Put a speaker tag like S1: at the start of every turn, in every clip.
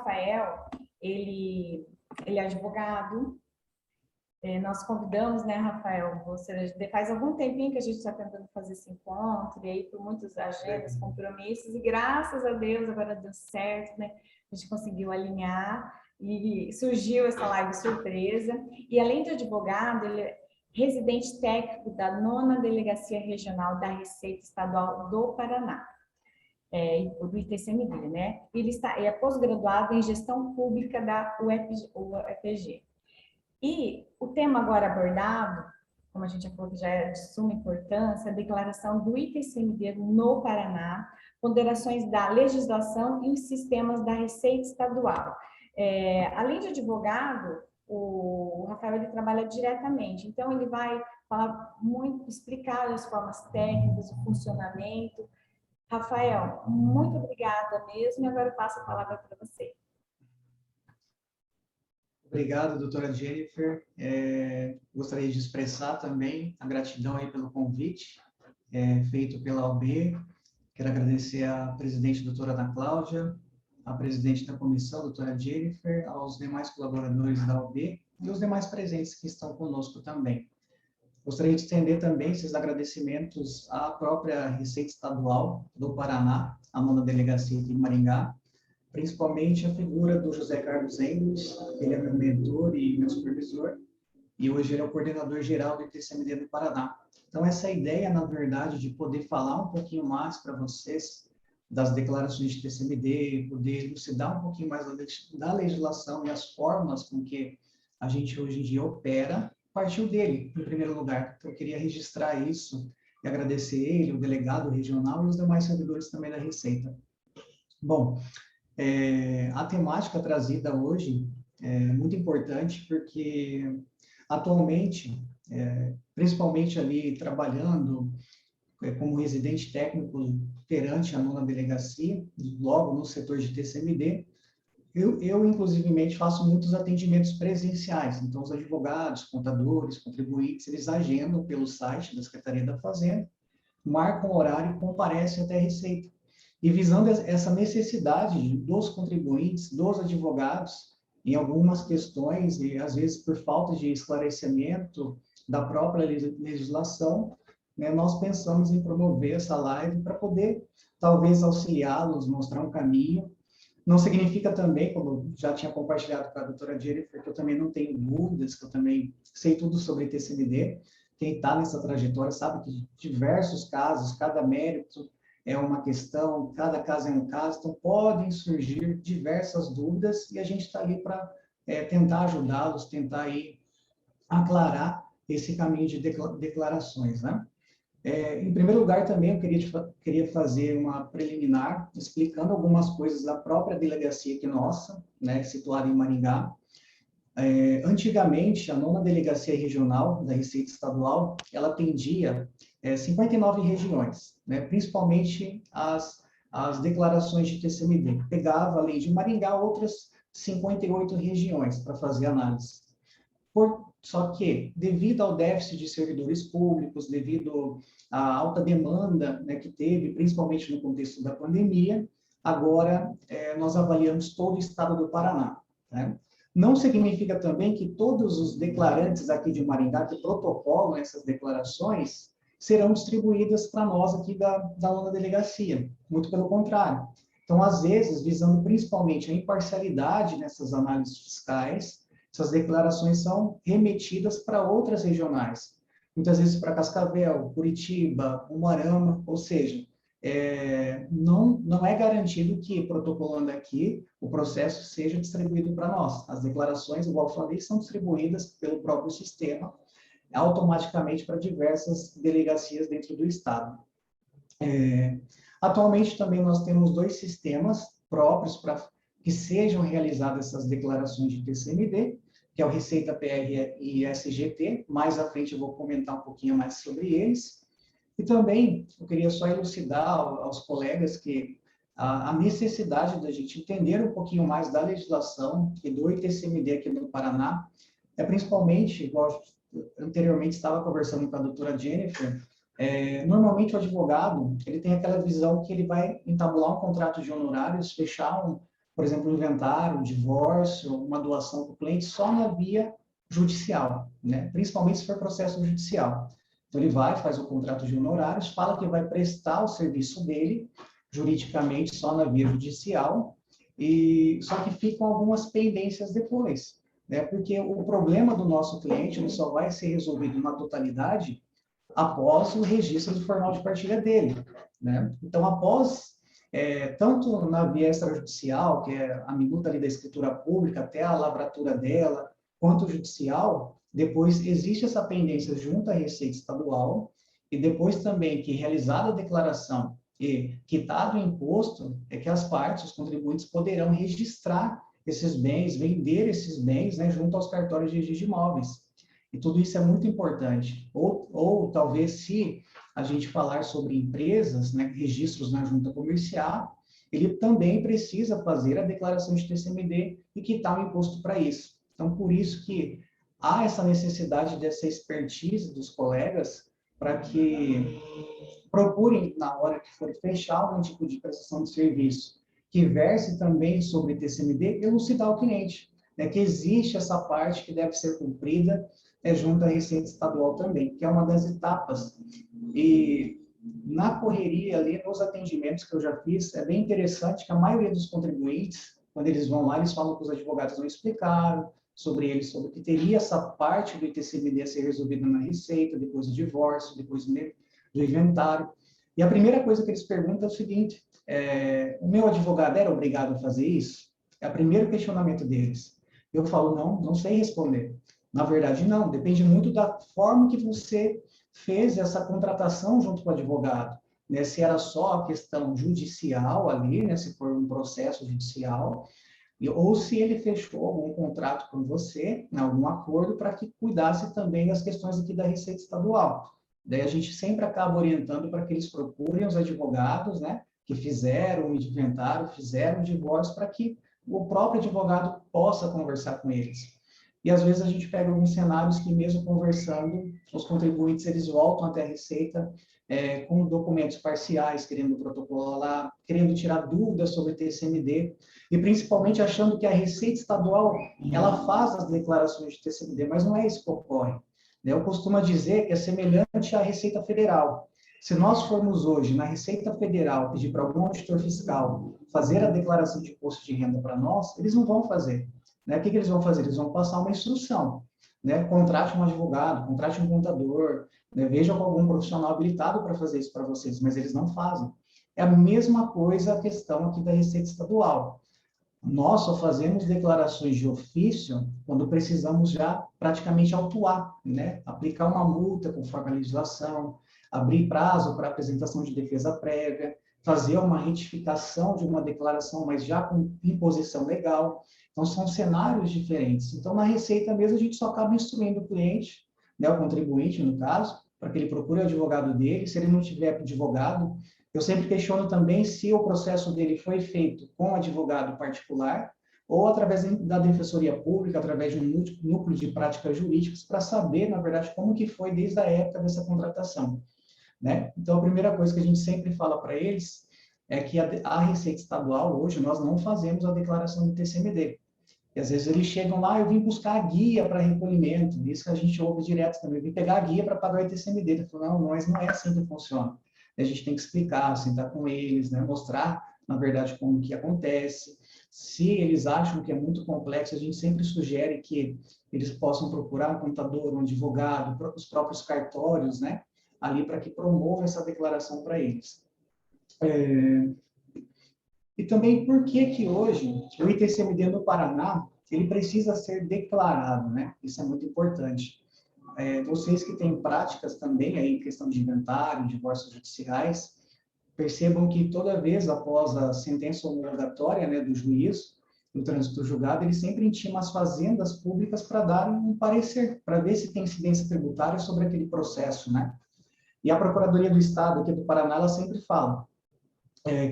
S1: Rafael, ele é advogado. Nós convidamos, né, Rafael, você faz algum tempinho que a gente está tentando fazer esse encontro, e aí por muitas agendas, compromissos, e graças a Deus agora deu certo, né? A gente conseguiu alinhar e surgiu essa live surpresa. E além de advogado, ele é residente técnico da 9ª Delegacia Regional da Receita Estadual do Paraná, do ITCMD, né? Ele é pós-graduado em Gestão Pública da UFG. E o tema agora abordado, como a gente já falou que já é de suma importância, a declaração do ITCMD no Paraná, ponderações da legislação e os sistemas da Receita Estadual. Além de advogado, o Rafael ele trabalha diretamente, então ele vai falar muito, explicar as formas técnicas, o funcionamento. Rafael, muito obrigada mesmo, e agora eu passo a palavra para você.
S2: Obrigado, doutora Jennifer. Gostaria de expressar também a gratidão aí pelo convite feito pela OAB. Quero agradecer à presidente, doutora Ana Cláudia, à presidente da comissão, doutora Jennifer, aos demais colaboradores da OAB e os demais presentes que estão conosco também. Gostaria de estender também esses agradecimentos à própria Receita Estadual do Paraná, a 9ª Delegacia de Maringá, principalmente a figura do José Carlos Engels, ele é meu mentor e meu supervisor, e hoje ele é o coordenador geral do ITCMD do Paraná. Então, essa ideia, na verdade, de poder falar um pouquinho mais para vocês das declarações de ITCMD, poder elucidar um pouquinho mais da legislação e as formas com que a gente hoje em dia opera, partiu dele, em primeiro lugar. Então, eu queria registrar isso e agradecer ele, o delegado regional e os demais servidores também da Receita. Bom, a temática trazida hoje é muito importante porque, atualmente, principalmente ali trabalhando como residente técnico perante a 9ª Delegacia, logo no setor de TCMD, eu inclusivemente, faço muitos atendimentos presenciais. Então, os advogados, contadores, contribuintes, eles agendam pelo site da Secretaria da Fazenda, marcam o horário e comparecem até a Receita. E visando essa necessidade dos contribuintes, dos advogados, em algumas questões, e às vezes por falta de esclarecimento da própria legislação, né, nós pensamos em promover essa live para poder, talvez, auxiliá-los, mostrar um caminho. Não significa também, como já tinha compartilhado com a doutora Jennifer, que eu também não tenho dúvidas, que eu também sei tudo sobre TCMD. Quem está nessa trajetória sabe que diversos casos, cada mérito é uma questão, cada caso é um caso, então podem surgir diversas dúvidas e a gente está ali para tentar ajudá-los, tentar aí aclarar esse caminho de declarações, né? Em primeiro lugar, também eu queria fazer uma preliminar, explicando algumas coisas da própria delegacia aqui nossa, né, situada em Maringá. Antigamente, a 9ª Delegacia Regional da Receita Estadual, ela atendia 59 regiões, né, principalmente as declarações de TCMD. Pegava, além de Maringá, outras 58 regiões para fazer análise. Só que, devido ao déficit de servidores públicos, devido à alta demanda, né, que teve, principalmente no contexto da pandemia, agora nós avaliamos todo o estado do Paraná, né? Não significa também que todos os declarantes aqui de Maringá que protocolam essas declarações serão distribuídas para nós aqui da 9ª Delegacia, muito pelo contrário. Então, às vezes, visando principalmente a imparcialidade nessas análises fiscais, essas declarações são remetidas para outras regionais, muitas vezes para Cascavel, Curitiba, Umuarama, ou seja, não é garantido que, protocolando aqui, o processo seja distribuído para nós. As declarações, igual eu falei, são distribuídas pelo próprio sistema, automaticamente para diversas delegacias dentro do Estado. Atualmente, também nós temos 2 sistemas próprios para que sejam realizadas essas declarações de TCMD, que é o Receita PR e SGT. Mais à frente eu vou comentar um pouquinho mais sobre eles. E também eu queria só elucidar aos colegas que a necessidade da gente entender um pouquinho mais da legislação e do ITCMD aqui no Paraná principalmente, igual anteriormente estava conversando com a doutora Jennifer, normalmente o advogado ele tem aquela visão que ele vai entabular um contrato de honorários, fechar por exemplo, um inventário, um divórcio, uma doação para o cliente, só na via judicial, né? Principalmente se for processo judicial. Então, ele vai, faz o contrato de honorários, fala que vai prestar o serviço dele, juridicamente, só na via judicial, e só que ficam algumas pendências depois, né? Porque o problema do nosso cliente ele só vai ser resolvido na totalidade após o registro do formal de partilha dele, né? Então, após, tanto na via extrajudicial, que é a minuta ali da escritura pública, até a lavratura dela, quanto judicial, depois existe essa pendência junto à Receita Estadual, e depois também que realizada a declaração e quitado o imposto, é que as partes, os contribuintes, poderão registrar esses bens, vender esses bens, né, junto aos cartórios de registro de imóveis. E tudo isso é muito importante. Ou talvez, se a gente falar sobre empresas, né, registros na junta comercial, ele também precisa fazer a declaração de TCMD e quitar o imposto para isso. Então, por isso que há essa necessidade dessa expertise dos colegas para que procurem, na hora que for fechar algum tipo de prestação de serviço, que verse também sobre TCMD, elucidar o cliente, né, que existe essa parte que deve ser cumprida junto à Receita Estadual também, que é uma das etapas. E na correria ali, nos atendimentos que eu já fiz, é bem interessante que a maioria dos contribuintes, quando eles vão lá, eles falam que os advogados não explicaram sobre eles, sobre que teria essa parte do ITCMD a ser resolvida na Receita, depois do divórcio, depois do inventário. E a primeira coisa que eles perguntam é o seguinte, o meu advogado era obrigado a fazer isso? É o primeiro questionamento deles. Eu falo, não sei responder. Na verdade, não. Depende muito da forma que você fez essa contratação junto com o advogado. Né? Se era só a questão judicial ali, né? Se for um processo judicial, ou se ele fechou algum contrato com você, algum acordo, para que cuidasse também das questões aqui da Receita Estadual. Daí a gente sempre acaba orientando para que eles procurem os advogados, né? Que fizeram o inventário, fizeram o divórcio, para que o próprio advogado possa conversar com eles. E às vezes a gente pega alguns cenários que mesmo conversando, os contribuintes eles voltam até a Receita com documentos parciais, querendo protocolar, querendo tirar dúvidas sobre TCMD, e principalmente achando que a Receita Estadual ela faz as declarações de TCMD, mas não é isso que ocorre. Eu costumo dizer que é semelhante à Receita Federal. Se nós formos hoje na Receita Federal pedir para algum auditor fiscal fazer a declaração de imposto de renda para nós, eles não vão fazer. Né? O que eles vão fazer? Eles vão passar uma instrução. Né? Contrate um advogado, contrate um contador, né? Veja com algum profissional habilitado para fazer isso para vocês, mas eles não fazem. É a mesma coisa a questão aqui da Receita Estadual. Nós só fazemos declarações de ofício quando precisamos já praticamente autuar, né? Aplicar uma multa conforme a legislação, abrir prazo para apresentação de defesa prévia, fazer uma retificação de uma declaração, mas já com imposição legal. Então, são cenários diferentes. Então, na Receita mesmo, a gente só acaba instruindo o cliente, né, o contribuinte, no caso, para que ele procure o advogado dele. Se ele não tiver advogado, eu sempre questiono também se o processo dele foi feito com advogado particular ou através da Defensoria Pública, através de um núcleo de práticas jurídicas, para saber, na verdade, como que foi desde a época dessa contratação. Né? Então, a primeira coisa que a gente sempre fala para eles é que a Receita Estadual, hoje, nós não fazemos a declaração do TCMD. E às vezes eles chegam lá, eu vim buscar a guia para recolhimento, isso que a gente ouve direto também, eu vim pegar a guia para pagar o ITCMD. Ele falou, não, mas não é assim que funciona. A gente tem que explicar, sentar com eles, né? Mostrar, na verdade, como que acontece. Se eles acham que é muito complexo, a gente sempre sugere que eles possam procurar um contador, um advogado, os próprios cartórios, né? Ali para que promova essa declaração para eles. E também por que hoje o ITCMD no Paraná ele precisa ser declarado, né? Isso é muito importante. Vocês que têm práticas também aí em questão de inventário, divórcios judiciais, percebam que toda vez após a sentença homologatória, né, do juiz, do trânsito julgado, ele sempre intima as fazendas públicas para dar um parecer, para ver se tem incidência tributária sobre aquele processo, né? E a Procuradoria do Estado aqui do Paraná, ela sempre fala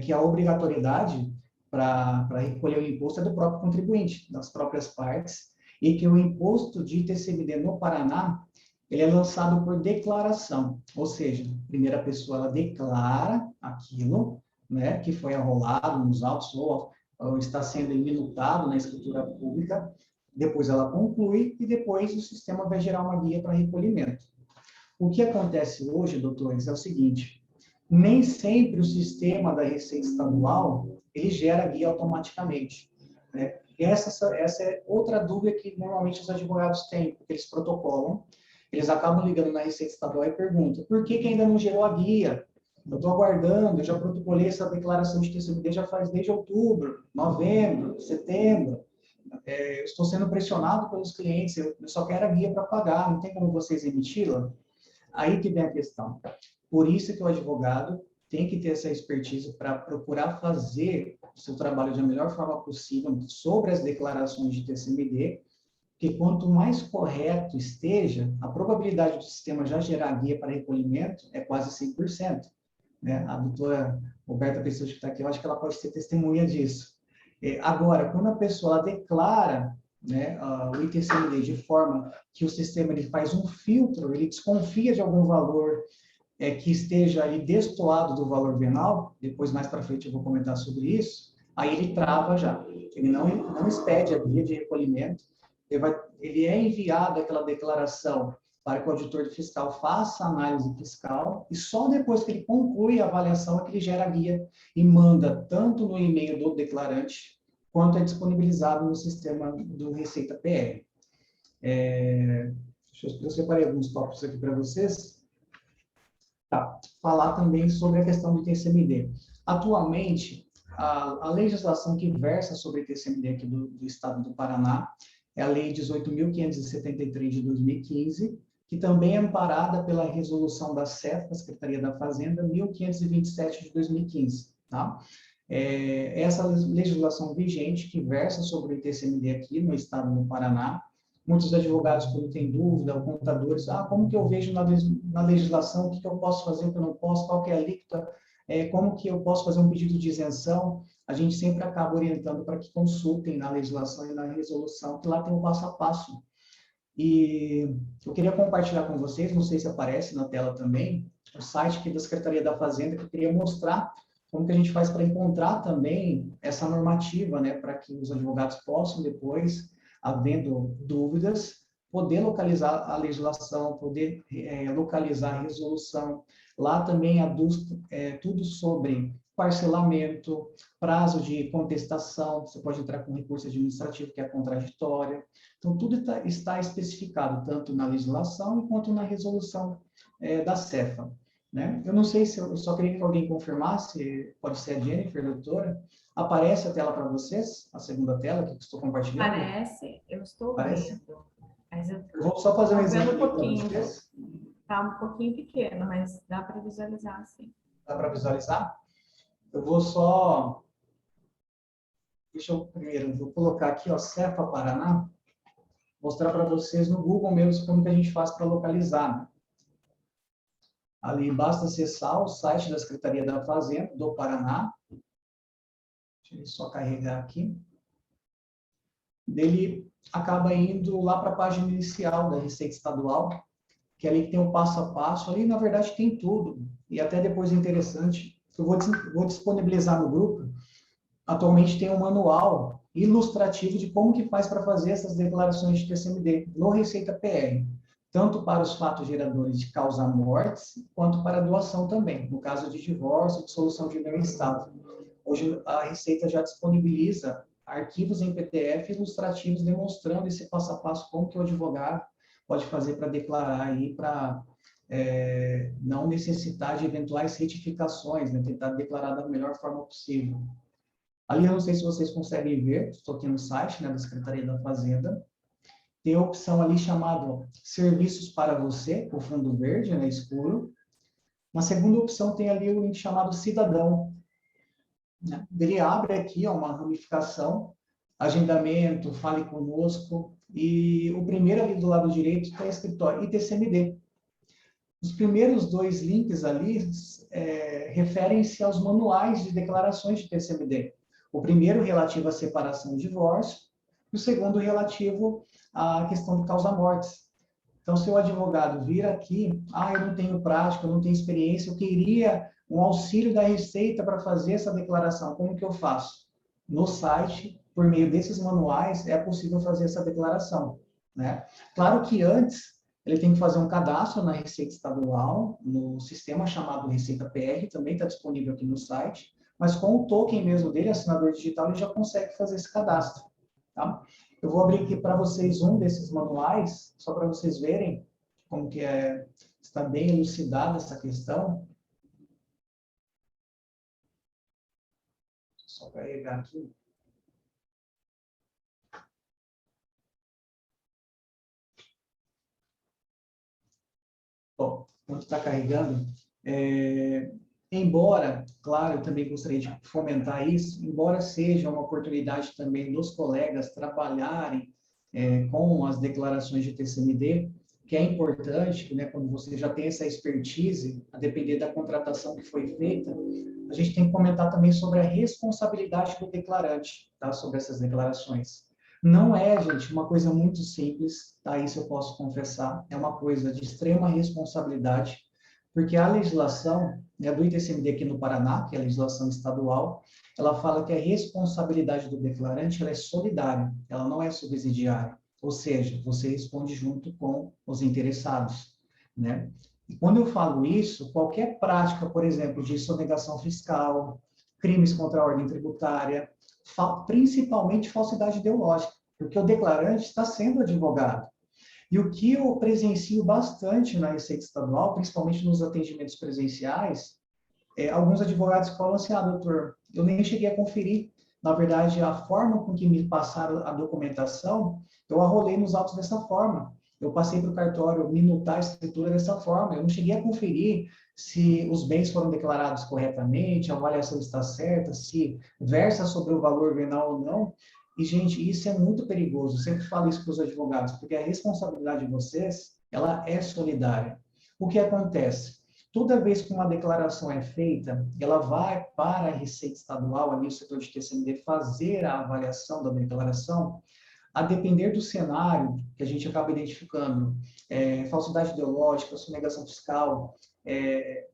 S2: que a obrigatoriedade para recolher o imposto é do próprio contribuinte, das próprias partes, e que o imposto de ITCMD no Paraná, ele é lançado por declaração, ou seja, a primeira pessoa ela declara aquilo, né, que foi arrolado nos autos, ou está sendo minutado na escritura pública, depois ela conclui e depois o sistema vai gerar uma guia para recolhimento. O que acontece hoje, doutores, é o seguinte: nem sempre o sistema da Receita Estadual ele gera guia automaticamente, né? Essa é outra dúvida que normalmente os advogados têm, porque eles protocolam, eles acabam ligando na Receita Estadual e perguntam: por que ainda não gerou a guia? Eu estou aguardando, eu já protocolei essa declaração de TCMD já faz desde outubro, novembro, setembro. Eu estou sendo pressionado pelos clientes, eu só quero a guia para pagar, não tem como vocês emiti-la? Aí que vem a questão. Por isso que o advogado tem que ter essa expertise para procurar fazer o seu trabalho da melhor forma possível sobre as declarações de TCMD, porque quanto mais correto esteja, a probabilidade do sistema já gerar guia para recolhimento é quase 100%. Né? A doutora Roberta Pessoa que está aqui, eu acho que ela pode ser testemunha disso. Agora, quando a pessoa declara, né, o ITCMD de forma que o sistema ele faz um filtro, ele desconfia de algum valor que esteja ali destoado do valor venal, depois mais para frente eu vou comentar sobre isso, aí ele trava já. Ele não expede a guia de recolhimento, ele é enviado aquela declaração para que o auditor fiscal faça a análise fiscal e só depois que ele conclui a avaliação é que ele gera a guia e manda tanto no e-mail do declarante quanto é disponibilizado no sistema do Receita PR. Eu separei alguns tópicos aqui para vocês. Tá. Falar também sobre a questão do TCMD. Atualmente, a legislação que versa sobre TCMD aqui do Estado do Paraná é a Lei 18.573 de 2015, que também é amparada pela resolução da CEF, da Secretaria da Fazenda, 1527 de 2015. Tá? Essa legislação vigente que versa sobre o TCMD aqui no Estado do Paraná. Muitos advogados, quando têm dúvida, ou contadores, como que eu vejo na legislação, o que eu posso fazer, o que eu não posso, qual que é a alíquota, como que eu posso fazer um pedido de isenção, a gente sempre acaba orientando para que consultem na legislação e na resolução, que lá tem o passo a passo. E eu queria compartilhar com vocês, não sei se aparece na tela também, o site aqui da Secretaria da Fazenda, que eu queria mostrar como que a gente faz para encontrar também essa normativa, né, para que os advogados possam depois, havendo dúvidas, poder localizar a legislação, poder localizar a resolução. Lá também tudo sobre parcelamento, prazo de contestação, você pode entrar com recurso administrativo, que é contraditório. Então, tudo está especificado, tanto na legislação quanto na resolução da CEFA. Né? Eu não sei se eu só queria que alguém confirmasse, pode ser a Jennifer, doutora. Aparece a tela para vocês, a segunda tela que estou compartilhando?
S1: Aparece, eu estou vendo. Mas eu
S2: vou só fazer um exemplo
S1: para vocês. Está um pouquinho pequeno, mas dá para visualizar, sim.
S2: Dá para visualizar? Eu vou só... vou colocar aqui, ó, CEFA Paraná, mostrar para vocês no Google mesmo como que a gente faz para localizar. Né? Ali basta acessar o site da Secretaria da Fazenda do Paraná. Deixa eu só carregar aqui. Ele acaba indo lá para a página inicial da Receita Estadual, que é ali que tem o passo a passo. Ali, na verdade, tem tudo. E até depois é interessante, eu vou disponibilizar no grupo. Atualmente tem um manual ilustrativo de como que faz para fazer essas declarações de TCMD no Receita PR, tanto para os fatos geradores de causa mortes, quanto para a doação também, no caso de divórcio, dissolução de união em estado. Hoje a Receita já disponibiliza arquivos em PDF ilustrativos demonstrando esse passo a passo, como que o advogado pode fazer para declarar aí, para não necessitar de eventuais retificações, né? Tentar declarar da melhor forma possível. Ali, eu não sei se vocês conseguem ver, estou aqui no site, né, da Secretaria da Fazenda, tem a opção ali chamada Serviços para Você, o fundo verde, né, escuro. Na segunda opção tem ali o link chamado Cidadão. Né? Ele abre aqui uma ramificação, agendamento, fale conosco, e o primeiro ali do lado direito está escrito ITCMD. Os primeiros dois links ali referem-se aos manuais de declarações de TCMD. O primeiro relativo à separação e divórcio, e o segundo relativo à questão de causa-mortes. Então, se o advogado vir aqui, eu não tenho prática, eu não tenho experiência, eu queria um auxílio da Receita para fazer essa declaração, como que eu faço? no site, por meio desses manuais, é possível fazer essa declaração, né? Claro que antes ele tem que fazer um cadastro na Receita Estadual, no sistema chamado Receita PR, também está disponível aqui no site, mas com o token mesmo dele, assinador digital, ele já consegue fazer esse cadastro, tá? Eu vou abrir aqui para vocês um desses manuais, só para vocês verem como que está bem elucidada essa questão. Só carregar aqui. Bom, enquanto está carregando, embora, claro, eu também gostaria de fomentar isso, embora seja uma oportunidade também dos colegas trabalharem com as declarações de TCMD, que é importante, né, quando você já tem essa expertise, a depender da contratação que foi feita, a gente tem que comentar também sobre a responsabilidade do declarante, tá, sobre essas declarações. Não é, gente, uma coisa muito simples, tá? Isso eu posso confessar, é uma coisa de extrema responsabilidade, porque a legislação, né, do ITCMD aqui no Paraná, que é a legislação estadual, ela fala que a responsabilidade do declarante ela é solidária, ela não é subsidiária, ou seja, você responde junto com os interessados, né? E quando eu falo isso, qualquer prática, por exemplo, de sonegação fiscal, crimes contra a ordem tributária, principalmente falsidade ideológica, porque o declarante está sendo advogado. E o que eu presencio bastante na Receita Estadual, principalmente nos atendimentos presenciais, alguns advogados falam assim, doutor, eu nem cheguei a conferir. Na verdade, a forma com que me passaram a documentação, eu arrolei nos autos dessa forma. Eu passei para o cartório minutar a escritura dessa forma. Eu não cheguei a conferir se os bens foram declarados corretamente, a avaliação está certa, se versa sobre o valor venal ou não. E, gente, isso é muito perigoso. Eu sempre falo isso para os advogados, porque a responsabilidade de vocês, ela é solidária. O que acontece? Toda vez que uma declaração é feita, ela vai para a Receita Estadual, ali o setor de TCMD, fazer a avaliação da declaração, a depender do cenário que a gente acaba identificando, falsidade ideológica, sonegação fiscal,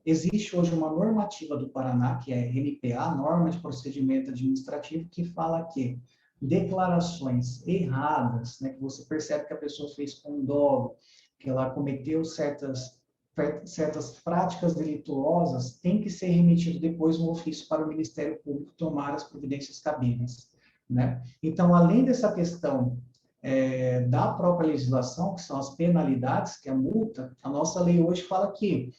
S2: existe hoje uma normativa do Paraná, que é NPA, Norma de Procedimento Administrativo, que fala que declarações erradas, né, que você percebe que a pessoa fez com dolo, que ela cometeu certas práticas delituosas, tem que ser remetido depois um ofício para o Ministério Público tomar as providências cabíveis, né? Então, além dessa questão da própria legislação, que são as penalidades, que é a multa, a nossa lei hoje fala que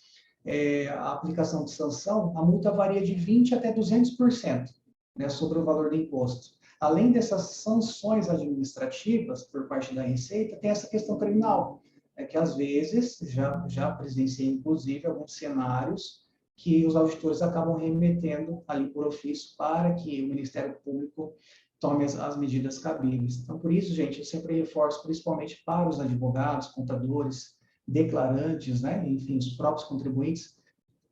S2: a aplicação de sanção, a multa varia de 20% até 200%, né, sobre o valor do imposto. Além dessas sanções administrativas por parte da Receita, tem essa questão criminal, que às vezes, já presenciei inclusive alguns cenários que os auditores acabam remetendo ali por ofício para que o Ministério Público tome as medidas cabíveis. Então, por isso, gente, eu sempre reforço, principalmente para os advogados, contadores, declarantes, né, enfim, os próprios contribuintes,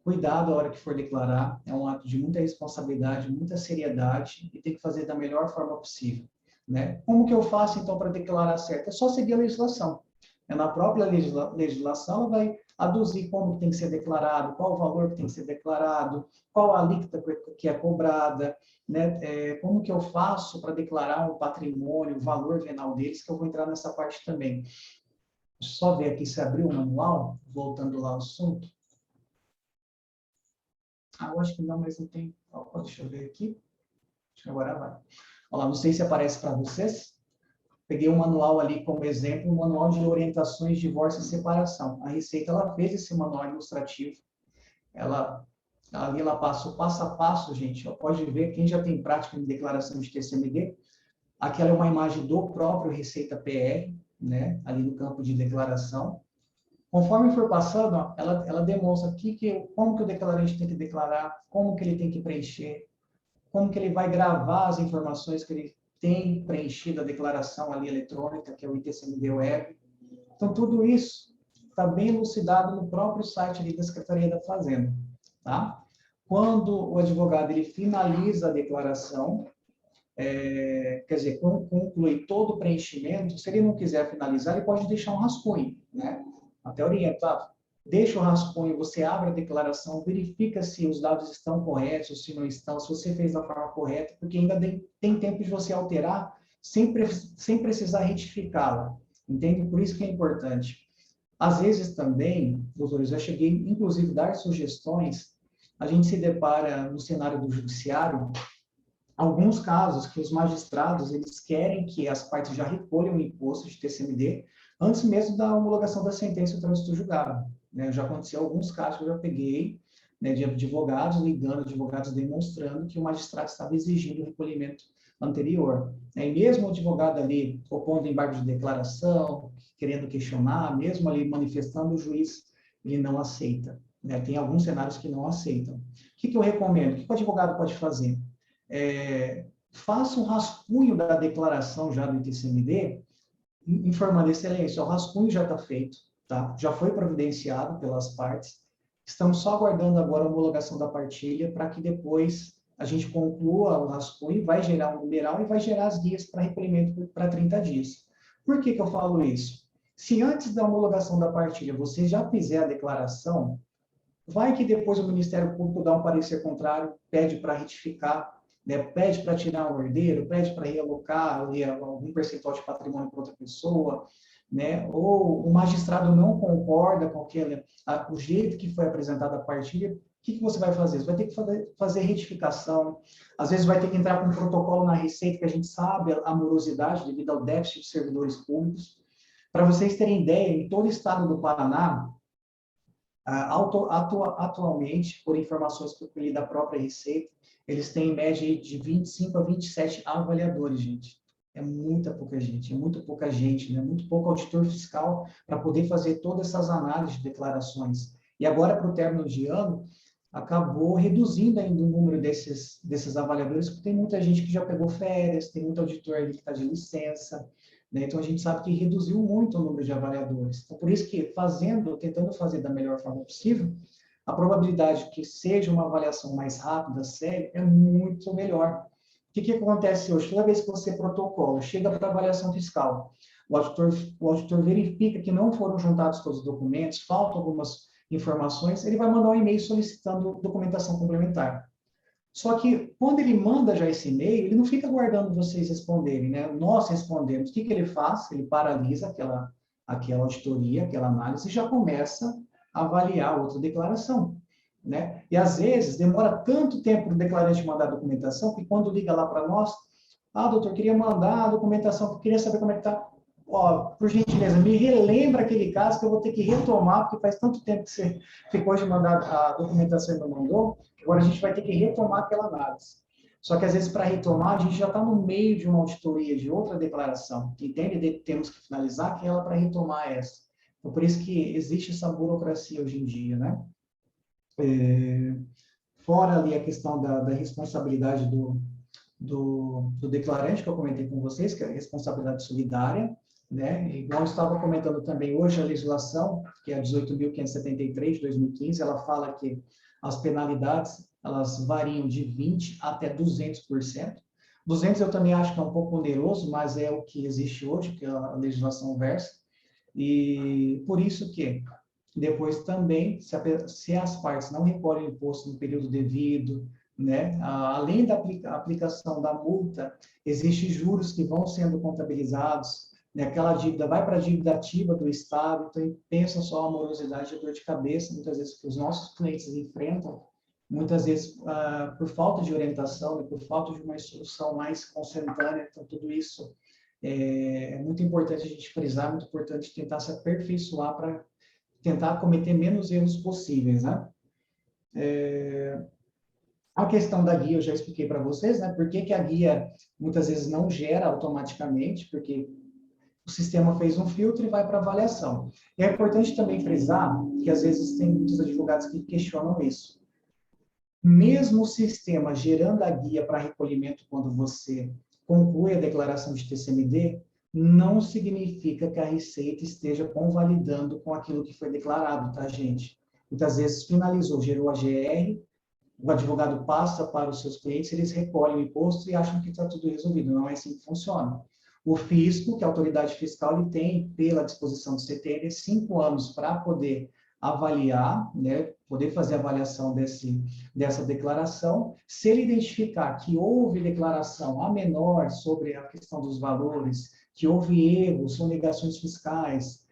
S2: cuidado a hora que for declarar, é um ato de muita responsabilidade, muita seriedade e tem que fazer da melhor forma possível, né? Como que eu faço, então, para declarar certo? É só seguir a legislação. Na própria legislação, ela vai aduzir como tem que ser declarado, qual o valor que tem que ser declarado, qual a alíquota que é cobrada, né? Como que eu faço para declarar o patrimônio, o valor venal deles, que eu vou entrar nessa parte também. Só ver aqui se abriu o manual, voltando lá ao assunto. Eu acho que não, mas não tem. Deixa eu ver aqui. Acho que agora vai. Olha lá, não sei se aparece para vocês. Peguei um manual ali como exemplo, um manual de orientações de divórcio e separação. A Receita, ela fez esse manual ilustrativo. Ali ela passa o passo a passo, gente. Pode ver, quem já tem prática de declaração de TCMD, aquela é uma imagem do próprio Receita PR, né? Ali no campo de declaração. Conforme for passando, ela demonstra como que o declarante tem que declarar, como que ele tem que preencher, como que ele vai gravar as informações que ele tem preenchido a declaração ali eletrônica, que é o ITCMD Web. Então, tudo isso está bem elucidado no próprio site ali da Secretaria da Fazenda, tá? Quando o advogado ele finaliza a declaração, quer dizer, conclui todo o preenchimento, se ele não quiser finalizar, ele pode deixar um rascunho, né? Até orientar, deixa o rascunho, você abre a declaração, verifica se os dados estão corretos ou se não estão, se você fez da forma correta, porque ainda tem tempo de você alterar sem precisar retificá-la, entende? Por isso que é importante. Às vezes também, doutores, eu cheguei, inclusive, a dar sugestões, a gente se depara no cenário do judiciário, alguns casos que os magistrados, eles querem que as partes já recolham o imposto de TCMD antes mesmo da homologação da sentença e o trânsito julgado, né? Já aconteceu alguns casos que eu já peguei, né, de advogados ligando, advogados demonstrando que o magistrado estava exigindo o recolhimento anterior, né? E mesmo o advogado ali opondo embargo de declaração, querendo questionar, mesmo ali manifestando, o juiz ele não aceita, né? Tem alguns cenários que não aceitam. O que eu recomendo? O que o advogado pode fazer? Faça um rascunho da declaração já do ITCMD, informando, excelência, o rascunho já está feito, tá? Já foi providenciado pelas partes, estamos só aguardando agora a homologação da partilha para que depois a gente conclua o rascunho, vai gerar um numeral e vai gerar as guias para recolhimento para 30 dias. Por que eu falo isso? Se antes da homologação da partilha você já fizer a declaração, vai que depois o Ministério Público dá um parecer contrário, pede para retificar, né? Pede para tirar um herdeiro, pede para realocar algum percentual de patrimônio para outra pessoa, né? Ou o magistrado não concorda com o jeito que foi apresentada a partilha, o que você vai fazer? Você vai ter que fazer retificação, às vezes vai ter que entrar com um protocolo na Receita, que a gente sabe a morosidade devido ao déficit de servidores públicos. Para vocês terem ideia, em todo o estado do Paraná, atualmente, por informações que eu colhi da própria Receita, eles têm em média de 25 a 27 avaliadores, gente. É muita pouca gente, né? Muito pouco auditor fiscal para poder fazer todas essas análises de declarações. E agora, para o término de ano, acabou reduzindo ainda o número desses avaliadores, porque tem muita gente que já pegou férias, tem muito auditor ali que está de licença, né? Então, a gente sabe que reduziu muito o número de avaliadores. Então, por isso que tentando fazer da melhor forma possível, a probabilidade que seja uma avaliação mais rápida, séria, é muito melhor. O que acontece hoje? Toda vez que você protocola, chega para avaliação fiscal, o auditor verifica que não foram juntados todos os documentos, faltam algumas informações, ele vai mandar um e-mail solicitando documentação complementar. Só que, quando ele manda já esse e-mail, ele não fica aguardando vocês responderem, né? Nós respondemos. O que ele faz? Ele paralisa aquela auditoria, aquela análise, e já começa a avaliar outra declaração, né? E, às vezes, demora tanto tempo para o declarante mandar a documentação, que quando liga lá para nós, doutor, queria mandar a documentação, queria saber como é que está. Por gentileza, me relembra aquele caso que eu vou ter que retomar, porque faz tanto tempo que você ficou de mandar a documentação e não mandou, que agora a gente vai ter que retomar aquela análise. Só que, às vezes, para retomar, a gente já está no meio de uma auditoria, de outra declaração, entende? Temos que finalizar aquela para retomar essa. Então, por isso que existe essa burocracia hoje em dia, né? Fora ali a questão da responsabilidade do declarante, que eu comentei com vocês, que é a responsabilidade solidária, né? Igual eu estava comentando também hoje, a legislação, que é a 18.573 de 2015, ela fala que as penalidades, elas variam de 20% até 200%. 200 eu também acho que é um pouco oneroso, mas é o que existe hoje, que a legislação versa. E por isso que depois também, se as partes não recolhem o imposto no período devido, né? Além da aplicação da multa, existem juros que vão sendo contabilizados, né? Aquela dívida vai para a dívida ativa do Estado, então pensa só a morosidade e a dor de cabeça, muitas vezes, que os nossos clientes enfrentam, muitas vezes por falta de orientação, por falta de uma instrução mais consentânea, então tudo isso é muito importante a gente frisar, muito importante tentar se aperfeiçoar para tentar cometer menos erros possíveis, né? A questão da guia eu já expliquei para vocês, né? Por que a guia muitas vezes não gera automaticamente, porque o sistema fez um filtro e vai para avaliação. E é importante também frisar que às vezes tem muitos advogados que questionam isso. Mesmo o sistema gerando a guia para recolhimento quando você conclui a declaração de TCMD, não significa que a Receita esteja convalidando com aquilo que foi declarado, tá, gente? Muitas vezes finalizou, gerou a GR, o advogado passa para os seus clientes, eles recolhem o imposto e acham que está tudo resolvido. Não é assim que funciona. O fisco, que é a autoridade fiscal, ele tem, pela disposição do CTN, 5 anos para poder avaliar, né, poder fazer a avaliação dessa declaração. Se ele identificar que houve declaração a menor sobre a questão dos valores, que houve erros, sonegações fiscais,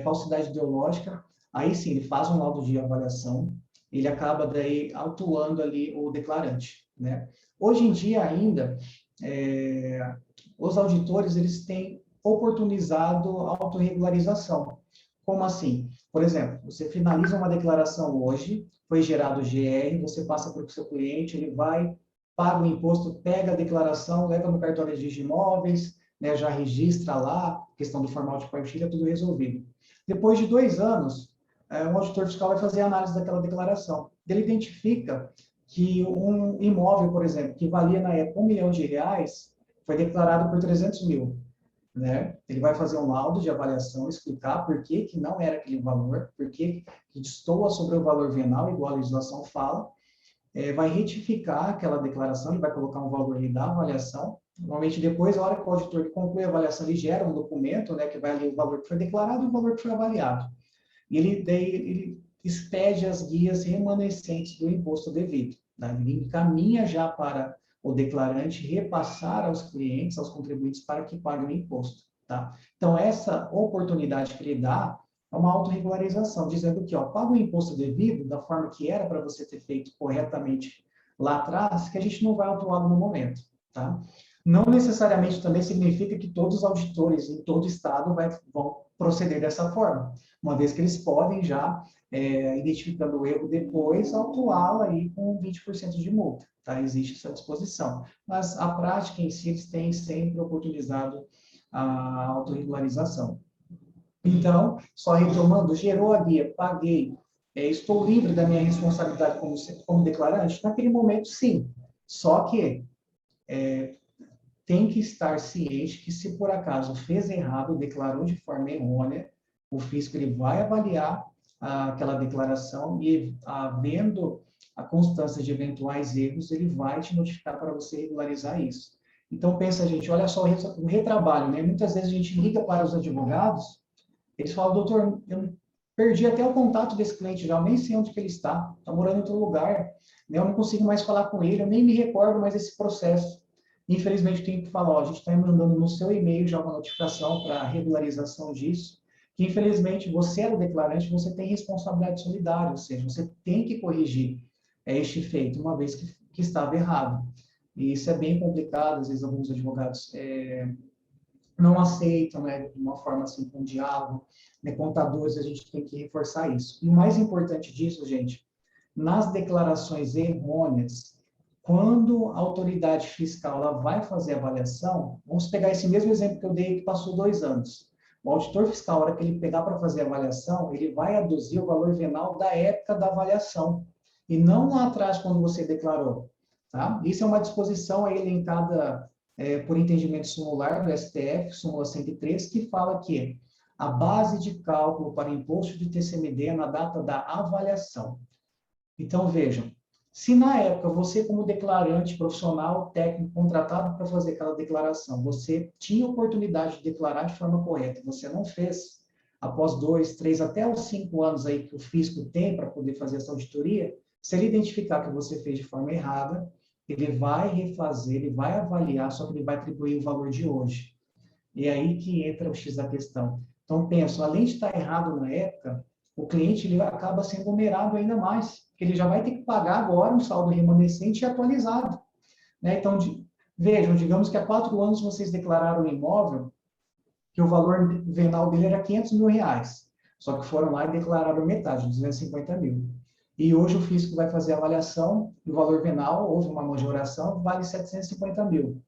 S2: falsidade ideológica, aí sim, ele faz um laudo de avaliação, ele acaba daí autuando ali o declarante, né? Hoje em dia ainda, os auditores, eles têm oportunizado a autorregularização. Como assim? Por exemplo, você finaliza uma declaração hoje, foi gerado o GR, você passa para o seu cliente, ele vai, paga o imposto, pega a declaração, leva no cartório de imóveis, né, já registra lá, questão do formal de partilha, tudo resolvido. Depois de 2 anos, um auditor fiscal vai fazer a análise daquela declaração. Ele identifica que um imóvel, por exemplo, que valia na época R$1 milhão, foi declarado por 300 mil. Né? Ele vai fazer um laudo de avaliação, explicar por que não era aquele valor, por que destoa sobre o valor venal, igual a legislação fala, vai retificar aquela declaração, ele vai colocar um valor ali da avaliação. Normalmente, depois, a hora que o auditor conclui a avaliação, ele gera um documento, né, que vai ali o valor que foi declarado e o valor que foi avaliado. E ele expede as guias remanescentes do imposto devido. Tá? Ele encaminha já para o declarante repassar aos clientes, aos contribuintes, para que paguem o imposto. Tá? Então, essa oportunidade que ele dá é uma autorregularização, dizendo que, paga o imposto devido da forma que era para você ter feito corretamente lá atrás, que a gente não vai autuá-lo no momento. Tá? Não necessariamente também significa que todos os auditores em todo o estado vão proceder dessa forma, uma vez que eles podem já, identificando o erro depois, autuá-lo aí com 20% de multa. Tá? Existe essa disposição. Mas a prática em si, eles têm sempre oportunizado a autorregularização. Então, só retomando, gerou a guia, paguei, estou livre da minha responsabilidade como declarante? Naquele momento, sim. Só que tem que estar ciente que, se por acaso fez errado, declarou de forma errônea, o fisco ele vai avaliar aquela declaração e, havendo a constância de eventuais erros, ele vai te notificar para você regularizar isso. Então, pensa, gente, olha só o retrabalho, né? Muitas vezes a gente liga para os advogados, eles falam, doutor, eu perdi até o contato desse cliente já, eu nem sei onde que ele está morando em outro lugar, né? Eu não consigo mais falar com ele, eu nem me recordo mais desse processo. Infelizmente, tenho que falar, a gente está mandando no seu e-mail já uma notificação para regularização disso, que infelizmente você é o declarante, você tem responsabilidade solidária, ou seja, você tem que corrigir este feito, uma vez que estava errado. E isso é bem complicado, às vezes alguns advogados não aceitam, né, de uma forma assim, com diálogo, né, contadores, a gente tem que reforçar isso. E o mais importante disso, gente, nas declarações errôneas, quando a autoridade fiscal ela vai fazer a avaliação, vamos pegar esse mesmo exemplo que eu dei, que passou 2 anos. O auditor fiscal, na hora que ele pegar para fazer a avaliação, ele vai aduzir o valor venal da época da avaliação, e não lá atrás, quando você declarou. Tá? Isso é uma disposição aí elencada por entendimento sumular do STF, súmula 103, que fala que a base de cálculo para imposto de TCMD é na data da avaliação. Então, vejam, se na época você, como declarante profissional, técnico, contratado para fazer aquela declaração, você tinha oportunidade de declarar de forma correta, você não fez, após 2, 3, até os 5 anos aí que o fisco tem para poder fazer essa auditoria, se ele identificar que você fez de forma errada, ele vai refazer, ele vai avaliar, só que ele vai atribuir o valor de hoje. E é aí que entra o X da questão. Então, penso, além de estar errado na época, o cliente ele acaba sendo onerado ainda mais, porque ele já vai ter que pagar agora um saldo remanescente e atualizado. Né? Então, vejam, digamos que há 4 anos vocês declararam um imóvel que o valor venal dele era R$500 mil, só que foram lá e declararam metade, 250 mil. E hoje o fisco vai fazer a avaliação e o valor venal, houve uma majoração, vale 750 mil.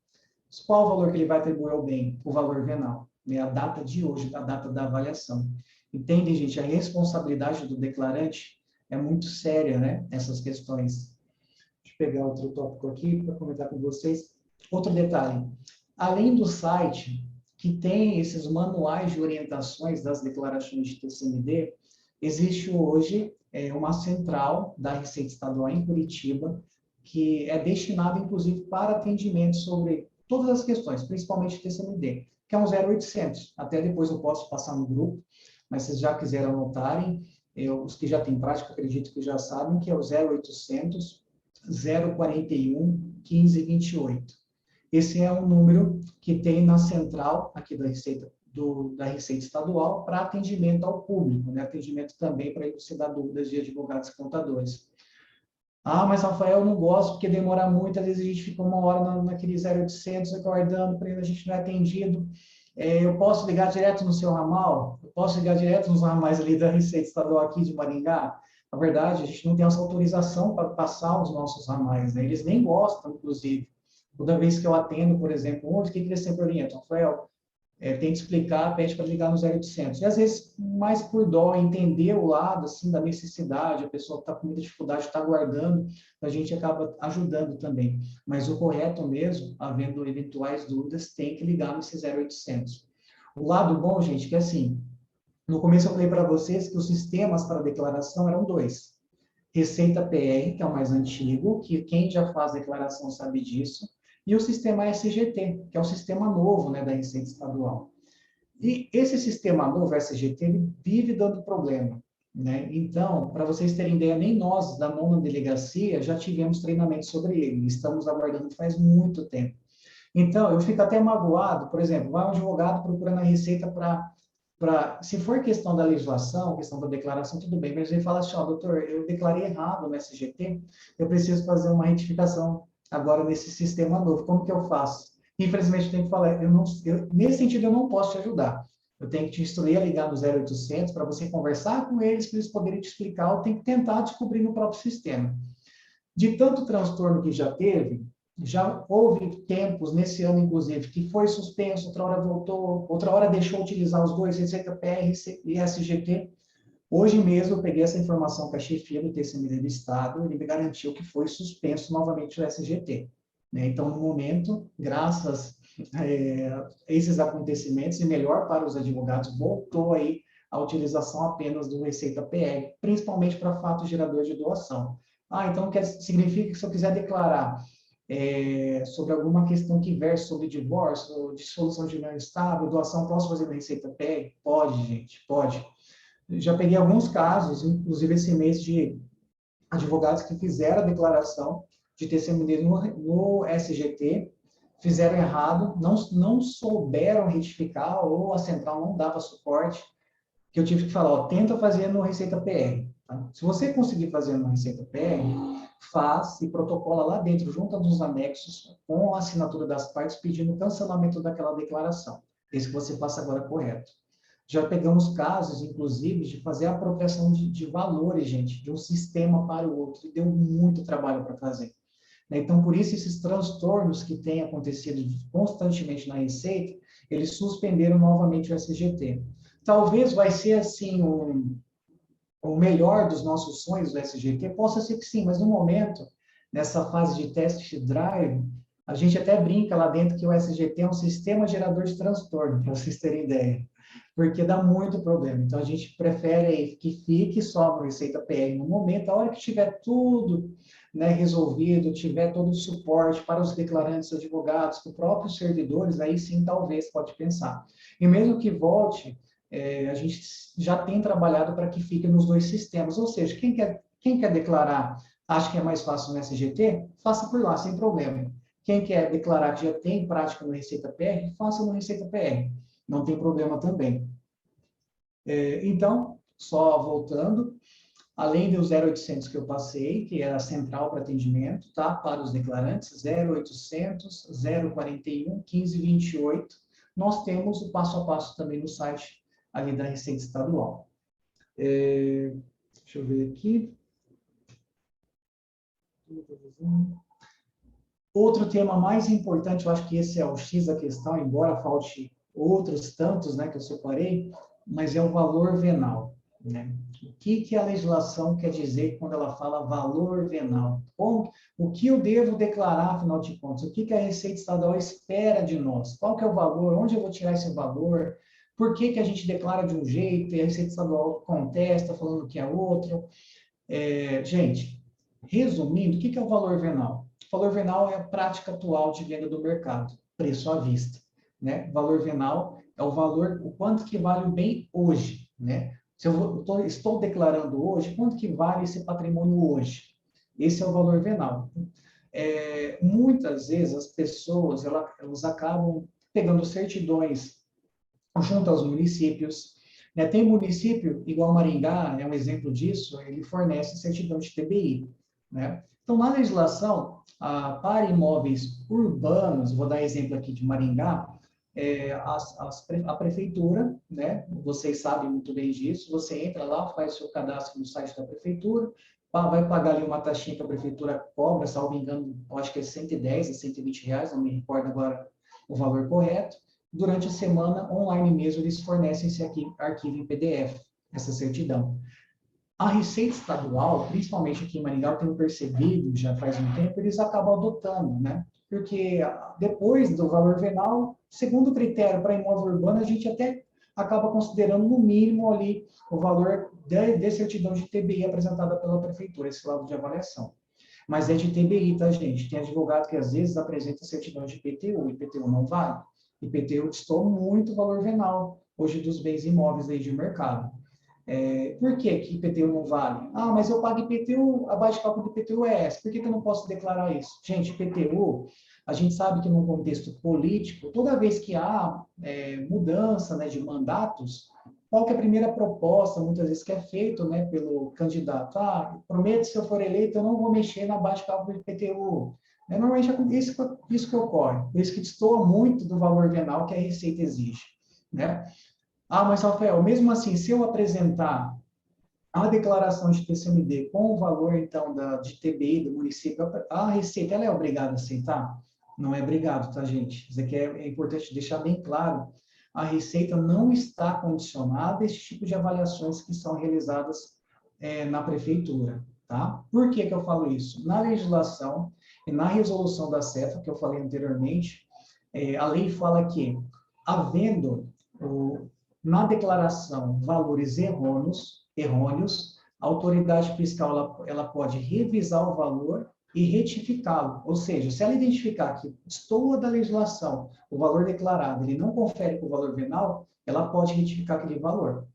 S2: Qual o valor que ele vai atribuir ao bem? O valor venal, né? A data de hoje, a data da avaliação. Entendem, gente? A responsabilidade do declarante é muito séria, né? Essas questões. Deixa eu pegar outro tópico aqui para comentar com vocês. Outro detalhe. Além do site, que tem esses manuais de orientações das declarações de TCMD, existe hoje uma central da Receita Estadual em Curitiba, que é destinada, inclusive, para atendimento sobre todas as questões, principalmente TCMD, que é um 0800. Até depois eu posso passar no grupo, mas se vocês já quiserem anotarem, os que já têm prática, acredito que já sabem, que é o 0800 041 1528. Esse é um número que tem na central aqui da Receita, da Receita Estadual para atendimento ao público, né? Atendimento também para elucidar dúvidas de advogados e contadores. Ah, mas Rafael, eu não gosto porque demora muito, às vezes a gente fica uma hora naquele 0800 aguardando, para a gente não é atendido. Eu posso ligar direto no seu ramal? Eu posso ligar direto nos ramais ali da Receita Estadual aqui de Maringá? Na verdade, a gente não tem essa autorização para passar os nossos ramais, né? Eles nem gostam, inclusive. Toda vez que eu atendo, por exemplo, o que eles sempre orientam? Rafael, tem que explicar, pede para ligar no 0800. E às vezes, mais por dó, entender o lado assim da necessidade, a pessoa está com muita dificuldade, está aguardando, a gente acaba ajudando também. Mas o correto mesmo, havendo eventuais dúvidas, tem que ligar nesse 0800. O lado bom, gente, que assim, no começo eu falei para vocês que os sistemas para declaração eram dois. Receita PR, que é o mais antigo, que quem já faz declaração sabe disso, e o sistema SGT, que é o sistema novo, né, da Receita Estadual. E esse sistema novo, SGT, ele vive dando problema, né? Então, para vocês terem ideia, nem nós, da nona delegacia, já tivemos treinamento sobre ele. Estamos aguardando faz muito tempo. Então, eu fico até magoado, por exemplo, vai um advogado procurando a Receita se for questão da legislação, questão da declaração, tudo bem, mas ele fala assim, ó, doutor, eu declarei errado no SGT, eu preciso fazer uma retificação agora nesse sistema novo, como que eu faço? Infelizmente, eu tenho que falar, nesse sentido, eu não posso te ajudar. Eu tenho que te instruir a ligar no 0800 para você conversar com eles, para eles poderem te explicar, ou tem que tentar descobrir no próprio sistema. De tanto transtorno que já teve, já houve tempos, nesse ano inclusive, que foi suspenso, outra hora voltou, outra hora deixou de utilizar os dois, Receita PR e SGT. Hoje mesmo eu peguei essa informação com a chefia do TCM do Estado, ele me garantiu que foi suspenso novamente o SGT. Né? Então, no momento, graças a esses acontecimentos, e melhor para os advogados, voltou aí a utilização apenas do Receita PR, principalmente para fato gerador de doação. Então significa que se eu quiser declarar sobre alguma questão que verse sobre divórcio, dissolução de união estável, doação, posso fazer na Receita PR? Pode, gente, pode. Já peguei alguns casos, inclusive esse mês, de advogados que fizeram a declaração de testemunho no SGT, fizeram errado, não souberam retificar, ou a central não dava suporte, que eu tive que falar, ó, tenta fazer no Receita PR. Tá? Se você conseguir fazer no Receita PR, faz e protocola lá dentro, junto dos anexos, com a assinatura das partes, pedindo o cancelamento daquela declaração. Esse que você faça agora correto. Já pegamos casos, inclusive, de fazer a apropriação de valores, gente, de um sistema para o outro, e deu muito trabalho para fazer. Então, por isso, esses transtornos que têm acontecido constantemente na Receita, eles suspenderam novamente o SGT. Talvez vai ser, assim, o melhor dos nossos sonhos do SGT, possa ser que sim, mas no momento, nessa fase de teste drive, a gente até brinca lá dentro que o SGT é um sistema gerador de transtorno, para vocês terem ideia, porque dá muito problema. Então, a gente prefere que fique só no Receita PR no momento, a hora que tiver tudo, né, resolvido, tiver todo o suporte para os declarantes, advogados, para os próprios servidores, aí sim, talvez, pode pensar. E mesmo que volte, a gente já tem trabalhado para que fique nos dois sistemas, ou seja, quem quer declarar, acha que é mais fácil no SGT, faça por lá, sem problema. Quem quer declarar que já tem prática no Receita PR, faça no Receita PR, não tem problema também. Então, só voltando, além do 0800 que eu passei, que era a central para atendimento, tá? Para os declarantes, 0800 041 1528, nós temos o passo a passo também no site ali da Receita Estadual. Deixa eu ver aqui. Outro tema mais importante, eu acho que esse é o X da questão, embora falte outros tantos, né, que eu separei, mas é o valor venal, né? O que a legislação quer dizer quando ela fala valor venal? O que eu devo declarar, afinal de contas? O que a Receita Estadual espera de nós? Qual que é o valor? Onde eu vou tirar esse valor? Por que a gente declara de um jeito e a Receita Estadual contesta, falando que é outro? Gente, resumindo, o que é o valor venal? O valor venal é a prática atual de venda do mercado, preço à vista, né? Valor venal é o valor, o quanto que vale o bem hoje, né? Se estou declarando hoje, quanto que vale esse patrimônio hoje? Esse é o valor venal. Muitas vezes as pessoas elas acabam pegando certidões junto aos municípios. Né? Tem município, igual Maringá, é um exemplo disso, ele fornece certidão de TBI. Né? Então, na legislação, para imóveis urbanos, vou dar exemplo aqui de Maringá, a prefeitura, né? Vocês sabem muito bem disso, você entra lá, faz seu cadastro no site da prefeitura, vai pagar ali uma taxinha que a prefeitura cobra, salvo engano, acho que é 110 a 120 reais, não me recordo agora o valor correto. Durante a semana, online mesmo, eles fornecem esse arquivo em PDF, essa certidão. A Receita Estadual, principalmente aqui em Maringá, eu tenho percebido, já faz um tempo, eles acabam adotando, né? Porque depois do valor venal, segundo critério para imóvel urbano, a gente até acaba considerando no mínimo ali o valor de certidão de TBI apresentada pela prefeitura, esse laudo de avaliação. Mas é de TBI, tá, gente? Tem advogado que às vezes apresenta certidão de IPTU, IPTU não vale. IPTU distorce muito o valor venal, hoje, dos bens imóveis aí de mercado. Por que IPTU não vale? Ah, mas eu pago IPTU, a base de cálculo do IPTU é essa. Por que eu não posso declarar isso? Gente, IPTU, a gente sabe que num contexto político, toda vez que há mudança, né, de mandatos, qual que é a primeira proposta, muitas vezes, que é feito, né, pelo candidato? Ah, prometo, se eu for eleito, eu não vou mexer na base de cálculo do IPTU. Normalmente é isso que ocorre, por isso que destoa muito do valor venal que a Receita exige. Né? Ah, mas, Rafael, mesmo assim, se eu apresentar a declaração de TCMD com o valor, então, de TBI do município, a Receita, ela é obrigada a aceitar? Não é obrigado, tá, gente? Isso aqui é importante deixar bem claro. A Receita não está condicionada a esse tipo de avaliações que são realizadas na prefeitura, tá? Por que que eu falo isso? Na legislação e na resolução da CEFA, que eu falei anteriormente, a lei fala que, havendo na declaração valores errôneos, a autoridade fiscal ela pode revisar o valor e retificá-lo. Ou seja, se ela identificar que destoa da legislação o valor declarado, ele não confere com o valor venal, ela pode retificar aquele valor.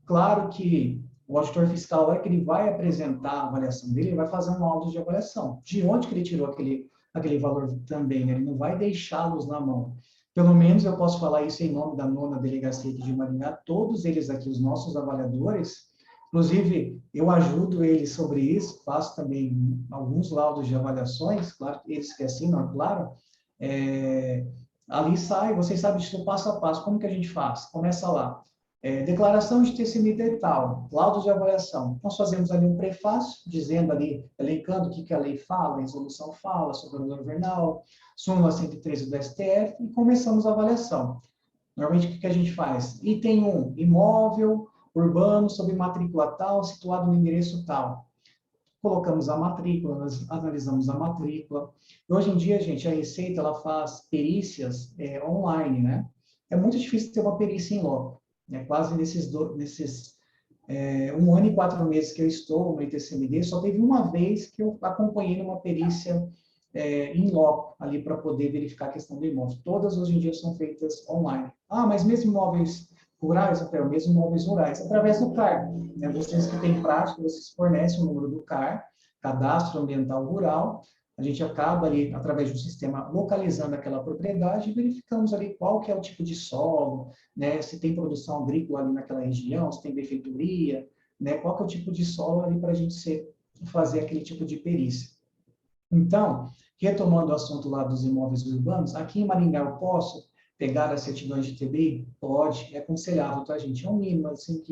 S2: Claro que o auditor fiscal, a hora que ele vai apresentar a avaliação dele, ele vai fazer um laudo de avaliação. De onde que ele tirou aquele valor também, né? Ele não vai deixá-los na mão. Pelo menos eu posso falar isso em nome da 9ª Delegacia de Maringá, todos eles aqui, os nossos avaliadores, inclusive eu ajudo eles sobre isso, faço também alguns laudos de avaliações, claro, eles que assinam, claro, ali sai, vocês sabem disso passo a passo, como que a gente faz? Começa lá. Declaração de TCMD e tal, laudo de avaliação. Nós fazemos ali um prefácio, dizendo ali, elencando o que a lei fala, a resolução fala sobre o valor venal, súmula 113 do STF, e começamos a avaliação. Normalmente, o que a gente faz? Item 1, imóvel urbano sob matrícula tal, situado no endereço tal. Colocamos a matrícula, nós analisamos a matrícula. E hoje em dia, gente, a Receita ela faz perícias online, né? É muito difícil ter uma perícia em loco. Quase nesses 1 ano e 4 meses que eu estou no ITCMD, só teve uma vez que eu acompanhei numa perícia em loco, ali para poder verificar a questão do imóvel. Todas hoje em dia são feitas online. Ah, mas mesmo imóveis rurais, Rafael, mesmo imóveis rurais, através do CAR. Né? Vocês que têm prática, vocês fornecem o número do CAR, Cadastro Ambiental Rural, a gente acaba ali, através do sistema, localizando aquela propriedade e verificamos ali qual que é o tipo de solo, né, se tem produção agrícola ali naquela região, se tem benfeitoria, né, qual que é o tipo de solo ali para a gente fazer aquele tipo de perícia. Então, retomando o assunto lá dos imóveis urbanos, aqui em Maringá eu posso pegar as certidões de TBI? Pode, é aconselhável, tá, gente? É um mínimo, assim,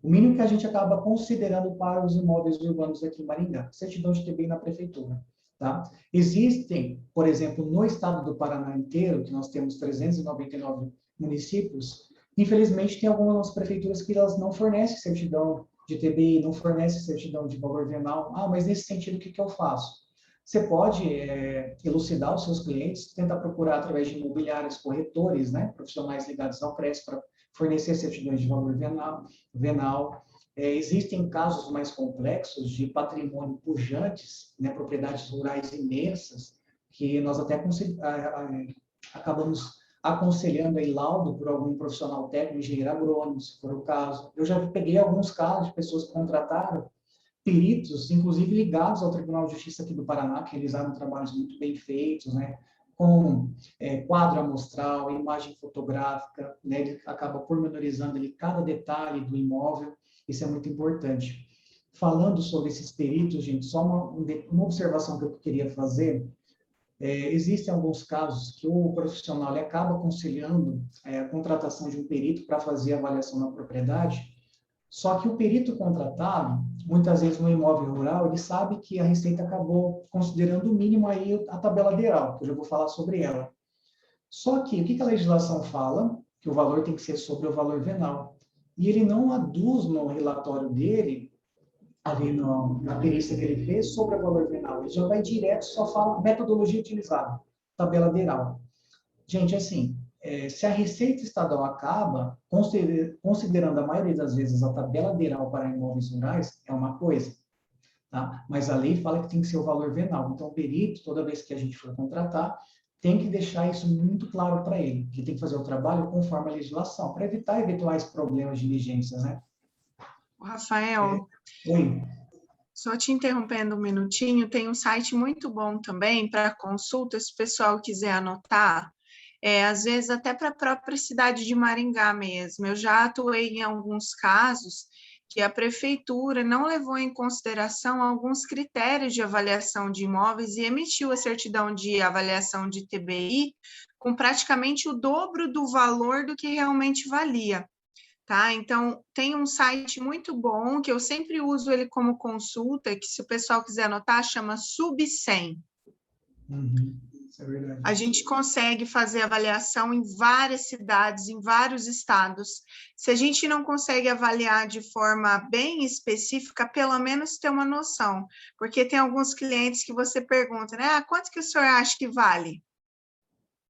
S2: o mínimo que a gente acaba considerando para os imóveis urbanos aqui em Maringá, certidão de TBI na prefeitura. Tá? Existem, por exemplo, no estado do Paraná inteiro, que nós temos 399 municípios, infelizmente tem algumas prefeituras que elas não fornecem certidão de TBI, não fornecem certidão de valor venal. Ah, mas nesse sentido, o que eu faço? Você pode elucidar os seus clientes, tentar procurar através de imobiliários, corretores, né, profissionais ligados ao crédito para fornecer certidões de valor venal. Existem casos mais complexos de patrimônio pujantes, né, propriedades rurais imensas, que nós até acabamos aconselhando aí laudo por algum profissional técnico, engenheiro agrônomo, se for o caso. Eu já peguei alguns casos de pessoas que contrataram peritos, inclusive ligados ao Tribunal de Justiça aqui do Paraná, que realizaram trabalhos muito bem feitos, né? Com quadro amostral, imagem fotográfica, né? Ele acaba pormenorizando ali cada detalhe do imóvel, isso é muito importante. Falando sobre esses peritos, gente, só uma observação que eu queria fazer, existem alguns casos que o profissional ele acaba aconselhando a contratação de um perito para fazer a avaliação da propriedade, só que o perito contratado, muitas vezes no imóvel rural, ele sabe que a Receita acabou considerando o mínimo aí a tabela DERAL, que eu já vou falar sobre ela. Só que o que a legislação fala? Que o valor tem que ser sobre o valor venal. E ele não aduz no relatório dele, ali na perícia que ele fez, sobre o valor venal. Ele já vai direto, só fala metodologia utilizada, tabela DERAL. Gente, assim, se a Receita Estadual acaba considerando a maioria das vezes a tabela DERAL para imóveis rurais, é uma coisa, tá? Mas a lei fala que tem que ser o valor venal. Então, o perito, toda vez que a gente for contratar, tem que deixar isso muito claro para ele, que tem que fazer o trabalho conforme a legislação, para evitar eventuais problemas de diligências, né?
S3: Rafael,
S2: Oi.
S3: só te interrompendo um minutinho, tem um site muito bom também para consulta, se o pessoal quiser anotar, às vezes até para a própria cidade de Maringá mesmo. Eu já atuei em alguns casos que a prefeitura não levou em consideração alguns critérios de avaliação de imóveis e emitiu a certidão de avaliação de TBI com praticamente o dobro do valor do que realmente valia. Tá? Então, tem um site muito bom, que eu sempre uso ele como consulta, que se o pessoal quiser anotar, chama Sub100.
S2: Isso é verdade.
S3: A gente consegue fazer avaliação em várias cidades, em vários estados. Se a gente não consegue avaliar de forma bem específica, pelo menos ter uma noção. Porque tem alguns clientes que você pergunta, né? Quanto que o senhor acha que vale?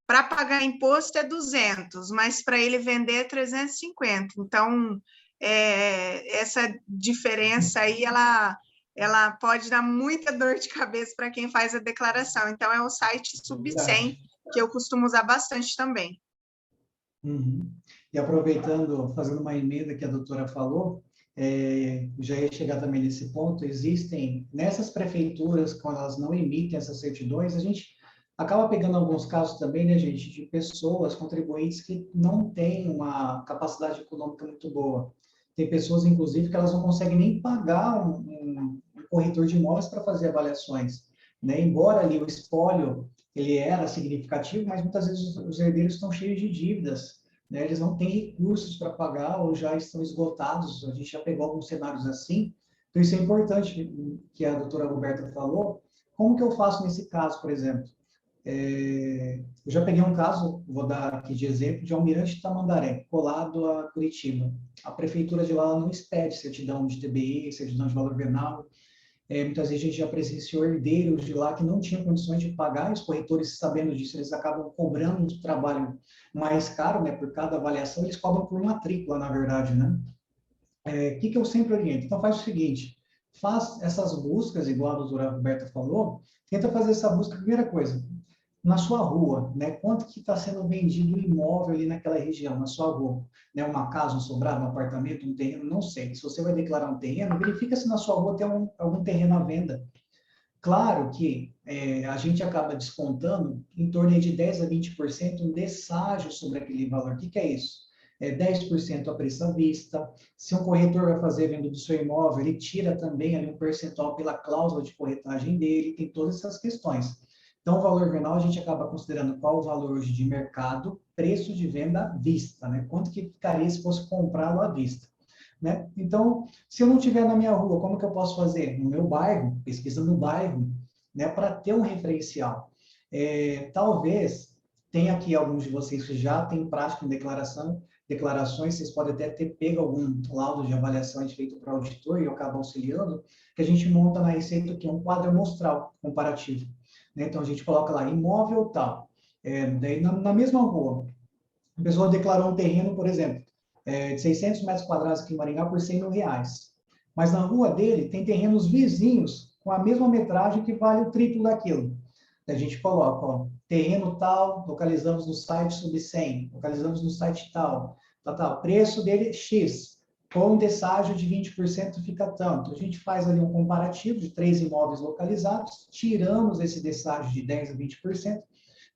S3: Para pagar imposto é 200, mas para ele vender é 350. Então, essa diferença aí, ela pode dar muita dor de cabeça para quem faz a declaração. Então, é o site Sub100, que eu costumo usar bastante também.
S2: E aproveitando, fazendo uma emenda que a doutora falou, já ia chegar também nesse ponto, existem, nessas prefeituras, quando elas não emitem essas certidões, a gente acaba pegando alguns casos também, né, gente, de pessoas, contribuintes que não têm uma capacidade econômica muito boa. Tem pessoas, inclusive, que elas não conseguem nem pagar um corretor de imóveis para fazer avaliações, né? Embora ali o espólio, ele era significativo, mas muitas vezes os herdeiros estão cheios de dívidas, né? Eles não têm recursos para pagar ou já estão esgotados. A gente já pegou alguns cenários assim. Então, isso é importante que a doutora Roberta falou. Como que eu faço nesse caso, por exemplo? Eu já peguei um caso, vou dar aqui de exemplo, de Almirante Tamandaré, colado a Curitiba. A prefeitura de lá não expede certidão de TBI, certidão de valor venal. Muitas vezes a gente já presenciou herdeiros de lá que não tinham condições de pagar, e os corretores, sabendo disso, eles acabam cobrando um trabalho mais caro, né, por cada avaliação, eles cobram por matrícula, na verdade, né? O que eu sempre oriento? Então, faz o seguinte, faz essas buscas, igual a doutora Roberta falou, tenta fazer essa busca, primeira coisa, na sua rua, né? Quanto que está sendo vendido o imóvel ali naquela região, na sua rua, né? Uma casa, um sobrado, um apartamento, um terreno, não sei. Se você vai declarar um terreno, verifica se na sua rua tem algum terreno à venda. Claro que a gente acaba descontando em torno de 10 a 20% um desságio sobre aquele valor. O que é isso? 10% a preço à vista. Se um corretor vai fazer a venda do seu imóvel, ele tira também ali um percentual pela cláusula de corretagem dele, tem todas essas questões. Então, o valor venal, a gente acaba considerando qual o valor hoje de mercado, preço de venda à vista, né? Quanto que ficaria se fosse comprá-lo à vista, né? Então, se eu não tiver na minha rua, como que eu posso fazer? No meu bairro, pesquisa no bairro, né? Para ter um referencial. Talvez, tenha aqui alguns de vocês que já têm prática em declarações, vocês podem até ter pego algum laudo de avaliação feito para auditor e eu acabo auxiliando, que a gente monta na Receita que é um quadro amostral comparativo. Então, a gente coloca lá, imóvel tal. Daí, na mesma rua, a pessoa declarou um terreno, por exemplo, de 600 metros quadrados aqui em Maringá por R$100.000. Mas na rua dele tem terrenos vizinhos com a mesma metragem que vale o triplo daquilo. A gente coloca, ó, terreno tal, localizamos no site sub 100, localizamos no site tal, tal. Preço dele X, com desságio de 20% fica tanto. A gente faz ali um comparativo de 3 imóveis localizados, tiramos esse desságio de 10% a 20%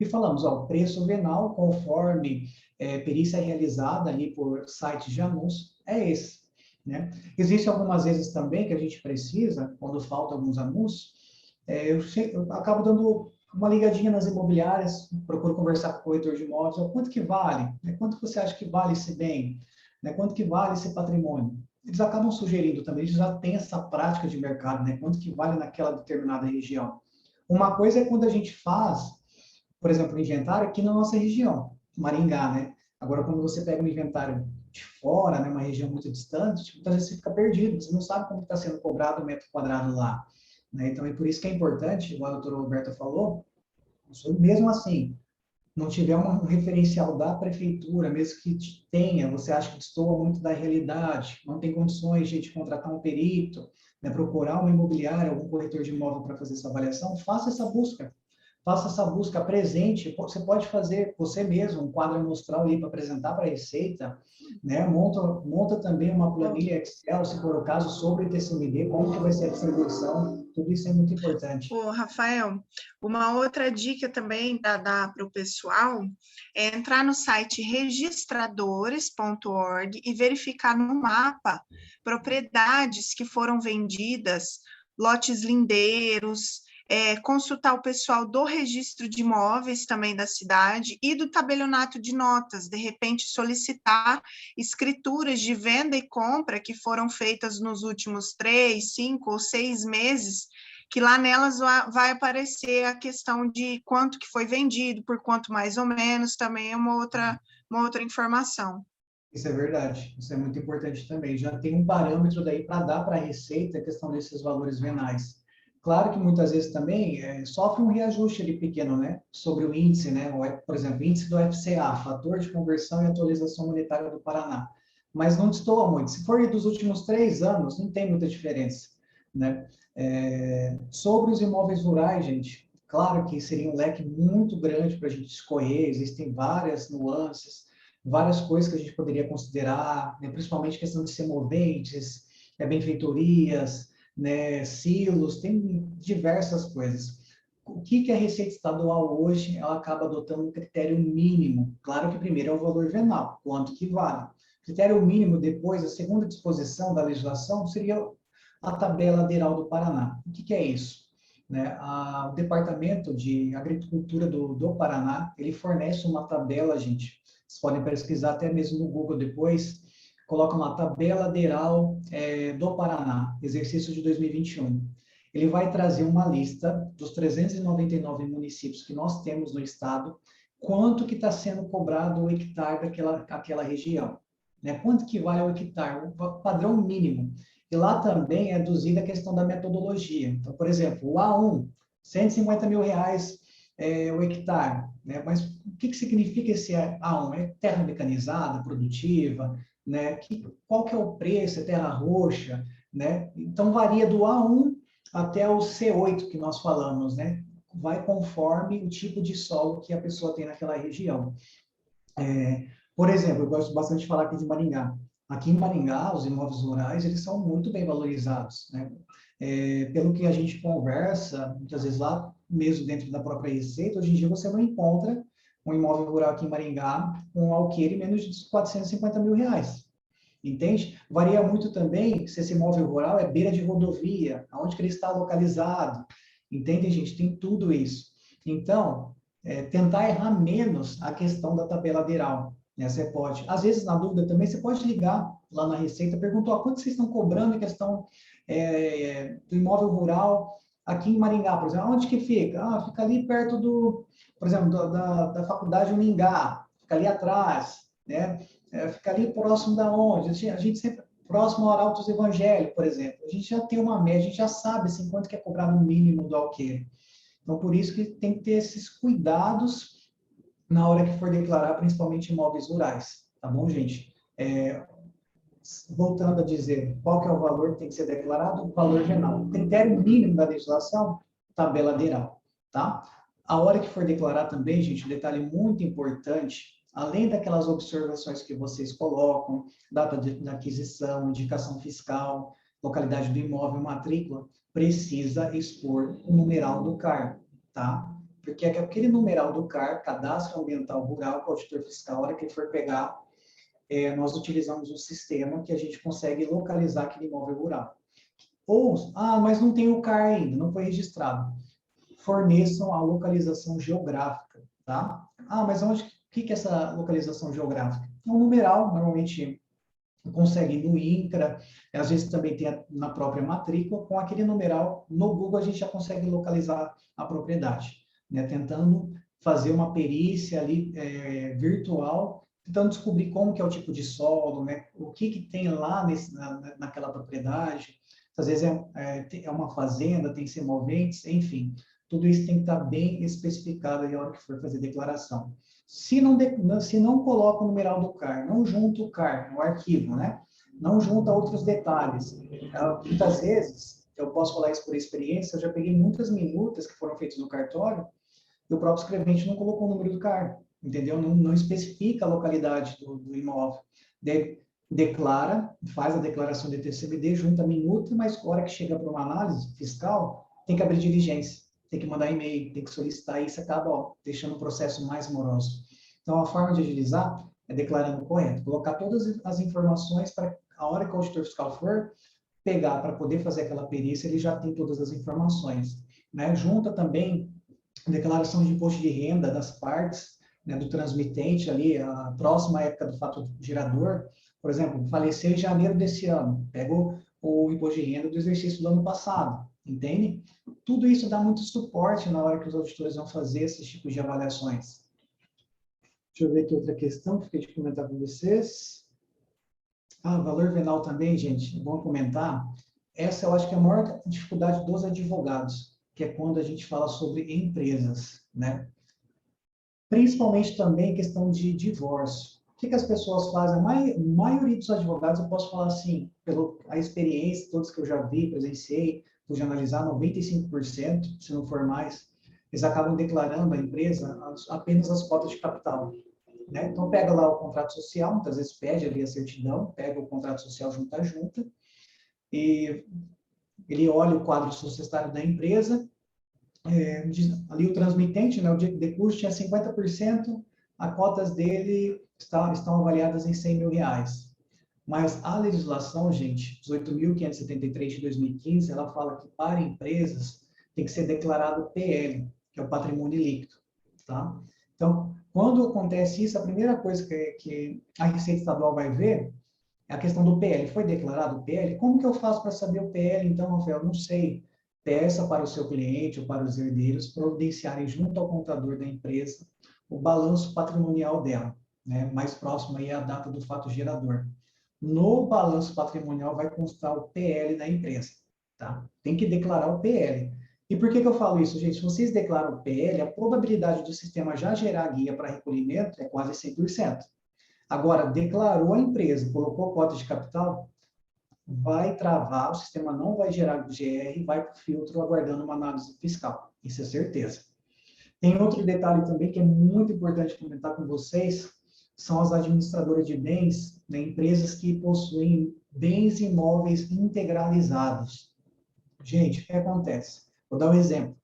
S2: e falamos, ó, o preço venal, conforme perícia realizada ali por sites de anúncio, é esse. Né? Existem algumas vezes também que a gente precisa, quando faltam alguns anúncios, eu acabo dando uma ligadinha nas imobiliárias, procuro conversar com o corretor de imóveis, ó, quanto que vale? Quanto você acha que vale esse bem? Quanto que vale esse patrimônio? Eles acabam sugerindo também, eles já têm essa prática de mercado, né? Quanto que vale naquela determinada região. Uma coisa é quando a gente faz, por exemplo, o inventário aqui na nossa região, Maringá, né? Agora, quando você pega um inventário de fora, né, uma região muito distante, muitas vezes você fica perdido, você não sabe como está sendo cobrado o metro quadrado lá. Né? Então, é por isso que é importante, igual a doutora Roberta falou, mesmo assim, não tiver um referencial da prefeitura, mesmo que tenha, você acha que destoa muito da realidade, não tem condições de contratar um perito, né, procurar uma imobiliária, algum corretor de imóvel para fazer essa avaliação, faça essa busca. Faça essa busca presente, você pode fazer você mesmo um quadro amostral ali para apresentar para a Receita, né? Monta também uma planilha Excel, se for o caso, sobre o TCMD, como que vai ser a distribuição, tudo isso é muito importante.
S3: Ô, Rafael, uma outra dica também para dar para o pessoal é entrar no site registradores.org e verificar no mapa propriedades que foram vendidas, lotes lindeiros, consultar o pessoal do registro de imóveis também da cidade e do tabelionato de notas, de repente solicitar escrituras de venda e compra que foram feitas nos últimos 3, 5 ou 6 meses, que lá nelas vai aparecer a questão de quanto que foi vendido, por quanto mais ou menos, também é uma outra informação.
S2: Isso é verdade, isso é muito importante também. Já tem um parâmetro daí para dar para a Receita a questão desses valores venais. Claro que muitas vezes também sofre um reajuste ali pequeno, né? Sobre o índice, né? Por exemplo, índice do FCA, Fator de Conversão e Atualização Monetária do Paraná. Mas não destoa muito. Se for dos últimos 3 anos, não tem muita diferença, né? Sobre os imóveis rurais, gente, claro que seria um leque muito grande para a gente escolher, existem várias nuances, várias coisas que a gente poderia considerar, né? Principalmente questão de semoventes, benfeitorias, né, silos, tem diversas coisas. O que a Receita Estadual hoje, ela acaba adotando um critério mínimo. Claro que primeiro é o valor venal, quanto que vale. Critério mínimo depois, a segunda disposição da legislação seria a tabela ADERAL do Paraná. O que é isso? Né? O Departamento de Agricultura do Paraná, ele fornece uma tabela, gente, vocês podem pesquisar até mesmo no Google depois, colocam lá, tabela ADERAL do Paraná, exercício de 2021. Ele vai trazer uma lista dos 399 municípios que nós temos no estado, quanto que está sendo cobrado o hectare daquela região. Né? Quanto que vale o hectare? O padrão mínimo. E lá também é reduzida a questão da metodologia. Então, por exemplo, o A1, R$150 mil o hectare. Né? Mas o que significa esse A1? É terra mecanizada, produtiva? Né? Qual que é o preço? É terra roxa? Né? Então, varia do A1 até o C8 que nós falamos. Né? Vai conforme o tipo de solo que a pessoa tem naquela região. Por exemplo, eu gosto bastante de falar aqui de Maringá. Aqui em Maringá, os imóveis rurais, eles são muito bem valorizados, né? Pelo que a gente conversa, muitas vezes lá, mesmo dentro da própria Receita, hoje em dia você não encontra um imóvel rural aqui em Maringá com um alqueire menos de R$450 mil. Entende? Varia muito também se esse imóvel rural é beira de rodovia, aonde que ele está localizado. Entende, gente? Tem tudo isso. Então, tentar errar menos a questão da tabela ADERAL. Né? Você pode, às vezes, na dúvida também, você pode ligar lá na Receita, perguntar quanto vocês estão cobrando em questão do imóvel rural aqui em Maringá, por exemplo. Onde que fica? Fica ali perto por exemplo, da Faculdade Uningá, fica ali atrás, né? Fica ali próximo da onde? A gente sempre, próximo ao Arautos Evangelho, por exemplo. A gente já tem uma média, a gente já sabe assim, quanto que é cobrado no mínimo do alqueire. Então, por isso que tem que ter esses cuidados na hora que for declarar, principalmente imóveis rurais. Tá bom, gente? Voltando a dizer, qual que é o valor que tem que ser declarado? O valor venal. O critério mínimo da legislação, tabela ADERAL. Tá? A hora que for declarar também, gente, um detalhe muito importante, além daquelas observações que vocês colocam, data de aquisição, indicação fiscal, localidade do imóvel, matrícula, precisa expor o numeral do CAR, tá? Porque aquele numeral do CAR, Cadastro Ambiental Rural, que o auditor fiscal, a hora que ele for pegar, nós utilizamos um sistema que a gente consegue localizar aquele imóvel rural. Ou, mas não tem o CAR ainda, não foi registrado. Forneçam a localização geográfica, tá? Mas o que é essa localização geográfica? É um numeral, normalmente consegue no INCRA, às vezes também tem na própria matrícula, com aquele numeral, no Google a gente já consegue localizar a propriedade, né? Tentando fazer uma perícia ali virtual, tentando descobrir como que é o tipo de solo, né? O que tem lá naquela propriedade, às vezes é uma fazenda, tem semoventes, enfim, tudo isso tem que estar bem especificado na hora que for fazer declaração. Se não coloca o numeral do CAR, não junta o CAR no arquivo, né? Não junta outros detalhes. Muitas vezes, eu posso falar isso por experiência, eu já peguei muitas minutas que foram feitas no cartório e o próprio escrevente não colocou o número do CAR, entendeu? Não especifica a localidade do imóvel. Declara, faz a declaração de TCMD, junta a minuta, mas na hora que chega para uma análise fiscal, tem que abrir diligência, tem que mandar e-mail, tem que solicitar, e isso acaba deixando o processo mais moroso. Então, a forma de agilizar é declarando correto, colocar todas as informações para a hora que o auditor fiscal for pegar para poder fazer aquela perícia, ele já tem todas as informações, né? Junta também a declaração de imposto de renda das partes, né, do transmitente ali, a próxima época do fato gerador, por exemplo, faleceu em janeiro desse ano, pega o imposto de renda do exercício do ano passado, entende? Tudo isso dá muito suporte na hora que os auditores vão fazer esses tipos de avaliações. Deixa eu ver aqui outra questão que fiquei de comentar com vocês. Valor venal também, gente, é bom comentar. Essa eu acho que é a maior dificuldade dos advogados, que é quando a gente fala sobre empresas, né? Principalmente também questão de divórcio. O que as pessoas fazem? A maioria dos advogados, eu posso falar assim, pela experiência, todos que eu já vi, presenciei, pude analisar, 95%, se não for mais, eles acabam declarando a empresa apenas as cotas de capital, né? Então, pega lá o contrato social, muitas vezes pede ali a certidão, pega o contrato social junto a junta, e ele olha o quadro societário da empresa, ali o transmitente, né, o de custo tinha 50%, as cotas dele estão avaliadas em R$100.000. Mas a legislação, gente, 18.573 de 2015, ela fala que para empresas tem que ser declarado PL, que é o patrimônio líquido, tá? Então, quando acontece isso, a primeira coisa que a Receita Estadual vai ver é a questão do PL. Foi declarado o PL? Como que eu faço para saber o PL, então, Rafael? Não sei. Peça para o seu cliente ou para os herdeiros providenciarem junto ao contador da empresa o balanço patrimonial dela, né? Mais próximo aí à data do fato gerador. No balanço patrimonial vai constar o PL da empresa, tá? Tem que declarar o PL. E por que eu falo isso, gente? Se vocês declaram o PL, a probabilidade do sistema já gerar a guia para recolhimento é quase 100%. Agora, declarou a empresa, colocou cota de capital, vai travar, o sistema não vai gerar GR, vai para o filtro aguardando uma análise fiscal. Isso é certeza. Tem outro detalhe também que é muito importante comentar com vocês, são as administradoras de bens, né, empresas que possuem bens imóveis integralizados. Gente, o que acontece? Vou dar um exemplo.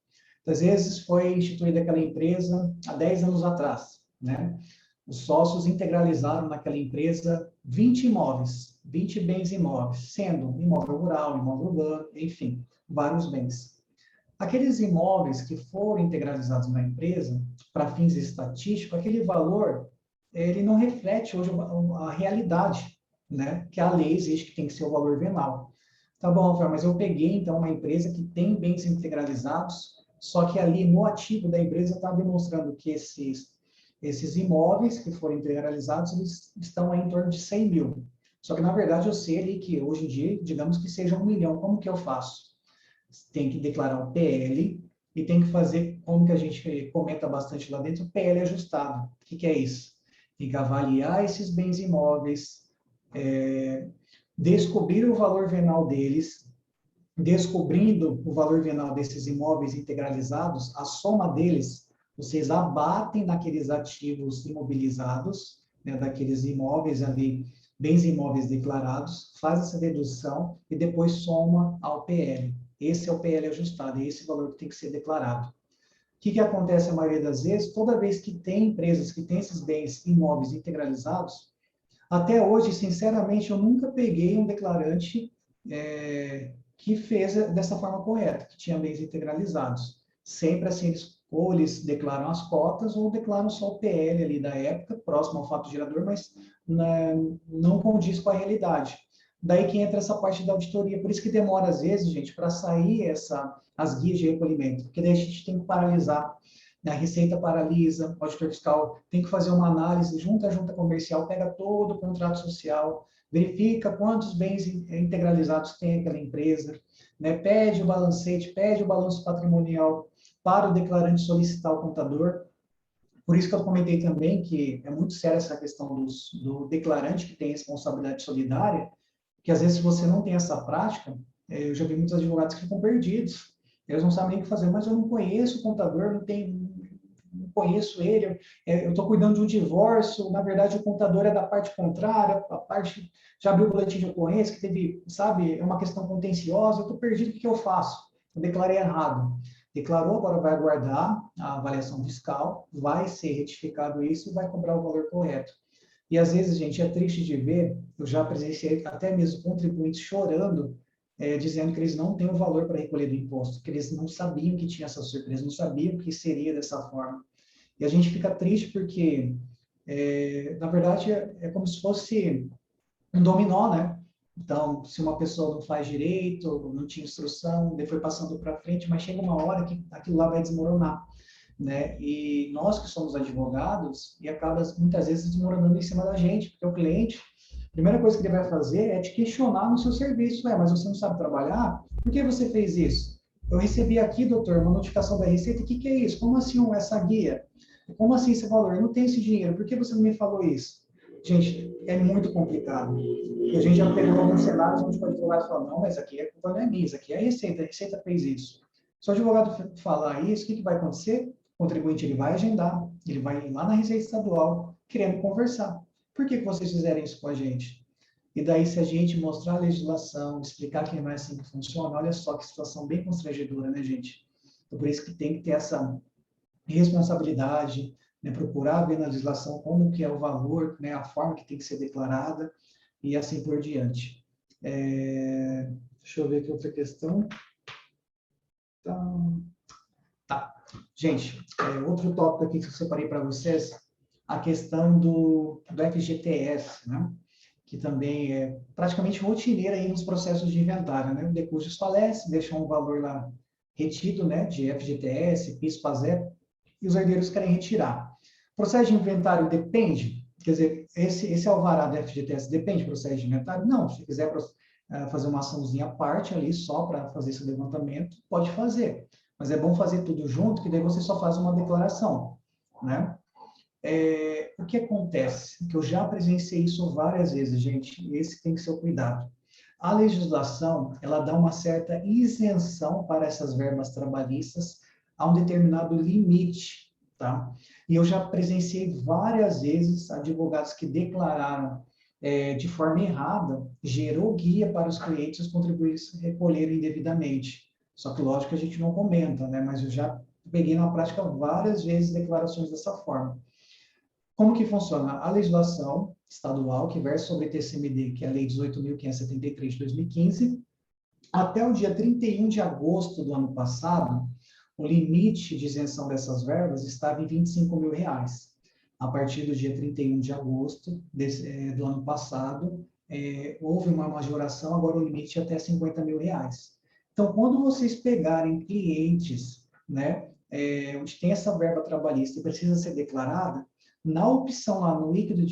S2: Às vezes foi instituída aquela empresa há 10 anos atrás, né? Os sócios integralizaram naquela empresa 20 imóveis, 20 bens imóveis, sendo imóvel rural, imóvel urbano, enfim, vários bens. Aqueles imóveis que foram integralizados na empresa, para fins estatísticos, aquele valor, ele não reflete hoje a realidade, né? Que a lei exige que tem que ser o valor venal. Tá bom, Rafael, mas eu peguei, então, uma empresa que tem bens integralizados, só que ali no ativo da empresa está demonstrando que esses imóveis que foram integralizados, eles estão aí em torno de 100 mil. Só que, na verdade, eu sei ali que, hoje em dia, digamos que seja 1 milhão. Como que eu faço? Tem que declarar o PL e tem que fazer, como que a gente comenta bastante lá dentro, o PL ajustado. O que é isso? Tem que avaliar esses bens imóveis, descobrir o valor venal deles, descobrindo o valor venal desses imóveis integralizados, a soma deles vocês abatem naqueles ativos imobilizados, né, daqueles imóveis ali, bens imóveis declarados, faz essa dedução e depois soma ao PL. Esse é o PL ajustado, é esse valor que tem que ser declarado. O que acontece a maioria das vezes? Toda vez que tem empresas que têm esses bens imóveis integralizados, até hoje, sinceramente, eu nunca peguei um declarante que fez dessa forma correta, que tinha bens integralizados. Sempre assim, ou eles declaram as cotas ou declaram só o PL ali da época, próximo ao fato gerador, mas não condiz com a realidade. Daí que entra essa parte da auditoria. Por isso que demora, às vezes, gente, para sair as guias de recolhimento, porque daí a gente tem que paralisar. A Receita paralisa, o auditor fiscal tem que fazer uma análise junto à junta comercial, pega todo o contrato social, verifica quantos bens integralizados tem aquela empresa, né? Pede o balancete, pede o balanço patrimonial para o declarante solicitar ao contador. Por isso que eu comentei também que é muito séria essa questão do declarante que tem responsabilidade solidária, que às vezes se você não tem essa prática, eu já vi muitos advogados que ficam perdidos. Eles não sabem nem o que fazer, mas eu não conheço o contador, não conheço ele, eu estou cuidando de um divórcio, na verdade o contador é da parte contrária, a parte já abriu o boletim de ocorrência, que teve, sabe, é uma questão contenciosa, eu estou perdido, o que eu faço? Eu declarei errado. Declarou, agora vai aguardar a avaliação fiscal, vai ser retificado isso e vai cobrar o valor correto. E às vezes, gente, é triste de ver, eu já presenciei até mesmo contribuintes chorando, dizendo que eles não têm o valor para recolher do imposto, que eles não sabiam que tinha essa surpresa, não sabiam que seria dessa forma. E a gente fica triste porque, na verdade, é como se fosse um dominó, né? Então, se uma pessoa não faz direito, não tinha instrução, daí foi passando para frente, mas chega uma hora que aquilo lá vai desmoronar, né? E nós que somos advogados, e acaba muitas vezes desmoronando em cima da gente, porque o cliente, a primeira coisa que ele vai fazer é te questionar no seu serviço, mas você não sabe trabalhar? Por que você fez isso? Eu recebi aqui, doutor, uma notificação da Receita, o que é isso? Como assim essa guia? Como assim esse valor? Eu não tenho esse dinheiro, por que você não me falou isso? Gente, é muito complicado. E a gente já pegou alguns cenários onde o advogado fala, não, mas aqui a culpa não é minha, isso aqui é a Receita fez isso. Se o advogado falar isso, o que vai acontecer? O contribuinte ele vai agendar, ele vai ir lá na Receita Estadual querendo conversar. Por que vocês fizeram isso com a gente? E daí, se a gente mostrar a legislação, explicar que não é assim que funciona, olha só que situação bem constrangedora, né, gente? Então, por isso que tem que ter essa responsabilidade, né, procurar ver na legislação como que é o valor, né, a forma que tem que ser declarada e assim por diante. Deixa eu ver aqui outra questão. Tá. Gente, outro tópico aqui que eu separei para vocês, a questão do FGTS, né? Que também é praticamente rotineira aí nos processos de inventário, né? O decujus falece, deixa um valor lá retido, né, de FGTS, PIS, PASEP, e os herdeiros querem retirar. O processo de inventário depende, quer dizer, esse alvará da FGTS depende do processo de inventário? Não, se quiser fazer uma açãozinha à parte ali, só para fazer esse levantamento, pode fazer. Mas é bom fazer tudo junto, que daí você só faz uma declaração, né? O que acontece? Que eu já presenciei isso várias vezes, gente, esse tem que ser o cuidado. A legislação, ela dá uma certa isenção para essas verbas trabalhistas a um determinado limite, tá? E eu já presenciei várias vezes advogados que declararam de forma errada, gerou guia para os clientes e os contribuintes recolherem indevidamente. Só que, lógico, que a gente não comenta, né? Mas eu já peguei na prática várias vezes declarações dessa forma. Como que funciona? A legislação estadual, que versa sobre TCMD, que é a Lei 18.573 de 2015, até o dia 31 de agosto do ano passado, o limite de isenção dessas verbas estava em R$25 mil. A partir do dia 31 de agosto do ano passado, houve uma majoração, agora o limite é até R$50 mil. Então, quando vocês pegarem clientes, né, onde tem essa verba trabalhista e precisa ser declarada, na opção lá no líquido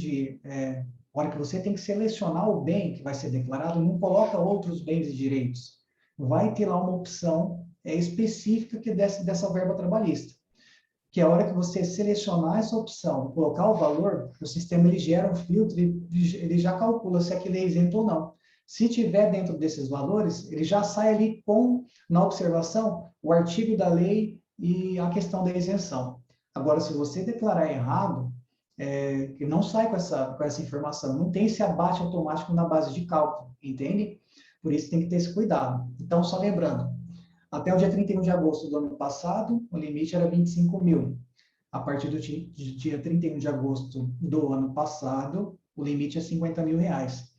S2: hora que você tem que selecionar o bem que vai ser declarado, não coloca outros bens e direitos. Vai ter lá uma opção específica que desce dessa verba trabalhista. Que a hora que você selecionar essa opção, colocar o valor, o sistema ele gera um filtro e ele já calcula se aquilo é isento ou não. Se tiver dentro desses valores, ele já sai ali com, na observação, o artigo da lei e a questão da isenção. Agora, se você declarar errado, que não sai com essa informação, não tem esse abate automático na base de cálculo, entende? Por isso tem que ter esse cuidado. Então, só lembrando, até o dia 31 de agosto do ano passado, o limite era 25 mil. A partir do dia 31 de agosto do ano passado, o limite é 50 mil reais.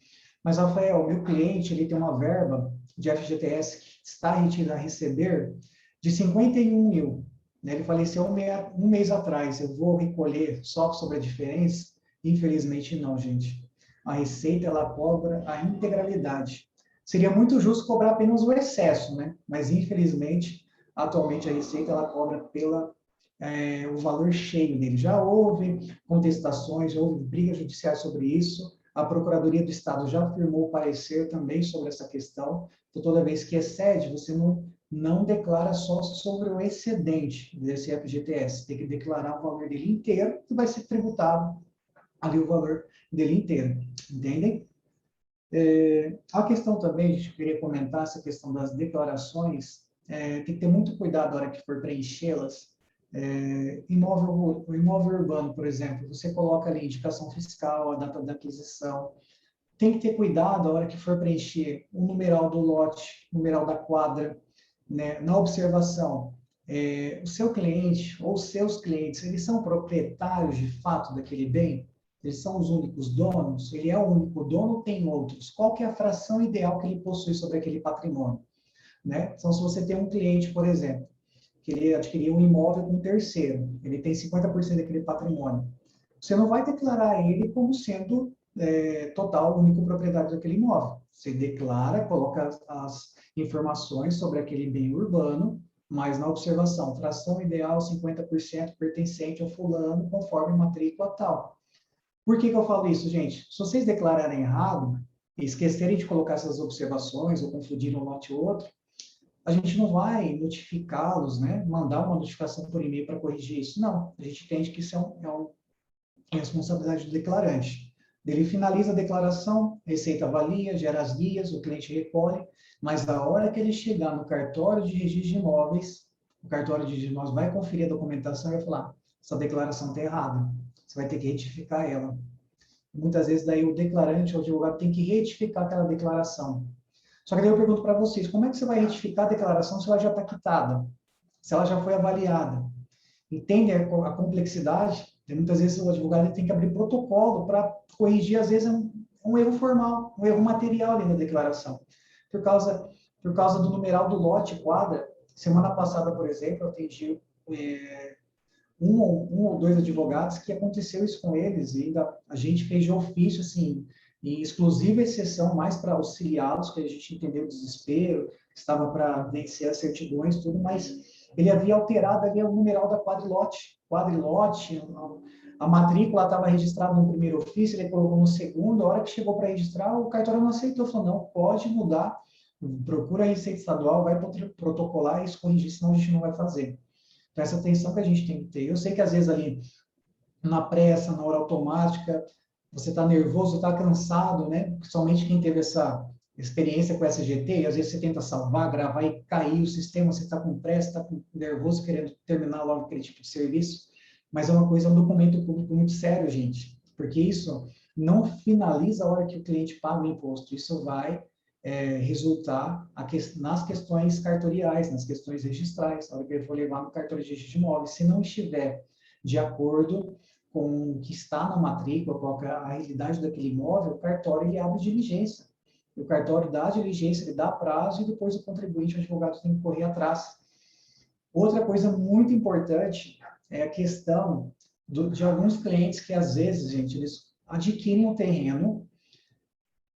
S2: Mas, Rafael, meu cliente, ele tem uma verba de FGTS que está a receber de 51 mil. Né? Ele faleceu um mês atrás. Eu vou recolher só sobre a diferença? Infelizmente, não, gente. A Receita, ela cobra a integralidade. Seria muito justo cobrar apenas o excesso, né? Mas, infelizmente, atualmente a Receita, ela cobra o valor cheio dele. Já houve contestações, já houve briga judicial sobre isso. A Procuradoria do Estado já afirmou parecer também sobre essa questão. Então, toda vez que excede, você não declara só sobre o excedente desse FGTS. Tem que declarar o valor dele inteiro e vai ser tributado ali o valor dele inteiro. Entendem? A questão também, a gente queria comentar essa questão das declarações, tem que ter muito cuidado na hora que for preenchê-las. Imóvel urbano, por exemplo, você coloca ali indicação fiscal, a data da aquisição. Tem que ter cuidado na hora que for preencher o numeral do lote, o numeral da quadra, né? Na observação, o seu cliente ou os seus clientes, eles são proprietários de fato daquele bem? Eles são os únicos donos? Ele é o único dono ou tem outros? Qual que é a fração ideal que ele possui sobre aquele patrimônio? Né? Então, se você tem um cliente, por exemplo, que ele adquiriu um imóvel com um terceiro, ele tem 50% daquele patrimônio. Você não vai declarar ele como sendo total, único proprietário daquele imóvel. Você declara, coloca as informações sobre aquele bem urbano, mas na observação, fração ideal 50% pertencente ao fulano, conforme matrícula tal. Por que eu falo isso, gente? Se vocês declararem errado, e esquecerem de colocar essas observações, ou confundirem um lote ou outro, a gente não vai notificá-los, né? Mandar uma notificação por e-mail para corrigir isso. Não, a gente entende que isso é responsabilidade do declarante. Ele finaliza a declaração, a Receita avalia, gera as guias, o cliente recolhe, mas na hora que ele chegar no cartório de registro de imóveis, o cartório de registro de imóveis vai conferir a documentação e vai falar, essa declaração está errada, você vai ter que retificar ela. Muitas vezes daí o declarante ou o advogado tem que retificar aquela declaração. Só que daí eu pergunto para vocês, como é que você vai retificar a declaração se ela já está quitada? Se ela já foi avaliada? Entende a complexidade? E muitas vezes o advogado tem que abrir protocolo para corrigir, às vezes, um erro formal, um erro material ali na declaração. Por causa do numeral do lote, quadra. Semana passada, por exemplo, eu atendi um ou dois advogados que aconteceu isso com eles, e ainda a gente fez de ofício, assim, em exclusiva exceção, mais para auxiliá-los, que a gente entendeu o desespero, estava para vencer as certidões, tudo, mas ele havia alterado ali o numeral da quadrilote, a matrícula estava registrada no primeiro ofício, ele colocou no segundo, a hora que chegou para registrar, o cartório não aceitou, falou, não, pode mudar, procura a Receita Estadual, vai protocolar isso, corrigir, senão a gente não vai fazer. Então, essa atenção que a gente tem que ter. Eu sei que às vezes ali, na pressa, na hora automática, você está nervoso, está cansado, né? Principalmente quem teve essa experiência com essa GT, às vezes você tenta salvar, gravar e cair o sistema, você está com pressa, está nervoso, querendo terminar logo aquele tipo de serviço, mas é um documento público muito sério, gente, porque isso não finaliza a hora que o cliente paga o imposto, isso vai resultar nas questões cartoriais, nas questões registrais, na hora que ele for levar no cartório de registro de imóveis, se não estiver de acordo com o que está na matrícula, qual é a realidade daquele imóvel, o cartório ele abre diligência. O cartório dá diligência, ele dá prazo e depois o contribuinte, o advogado, tem que correr atrás. Outra coisa muito importante é a questão de alguns clientes que, às vezes, gente, eles adquirem um terreno,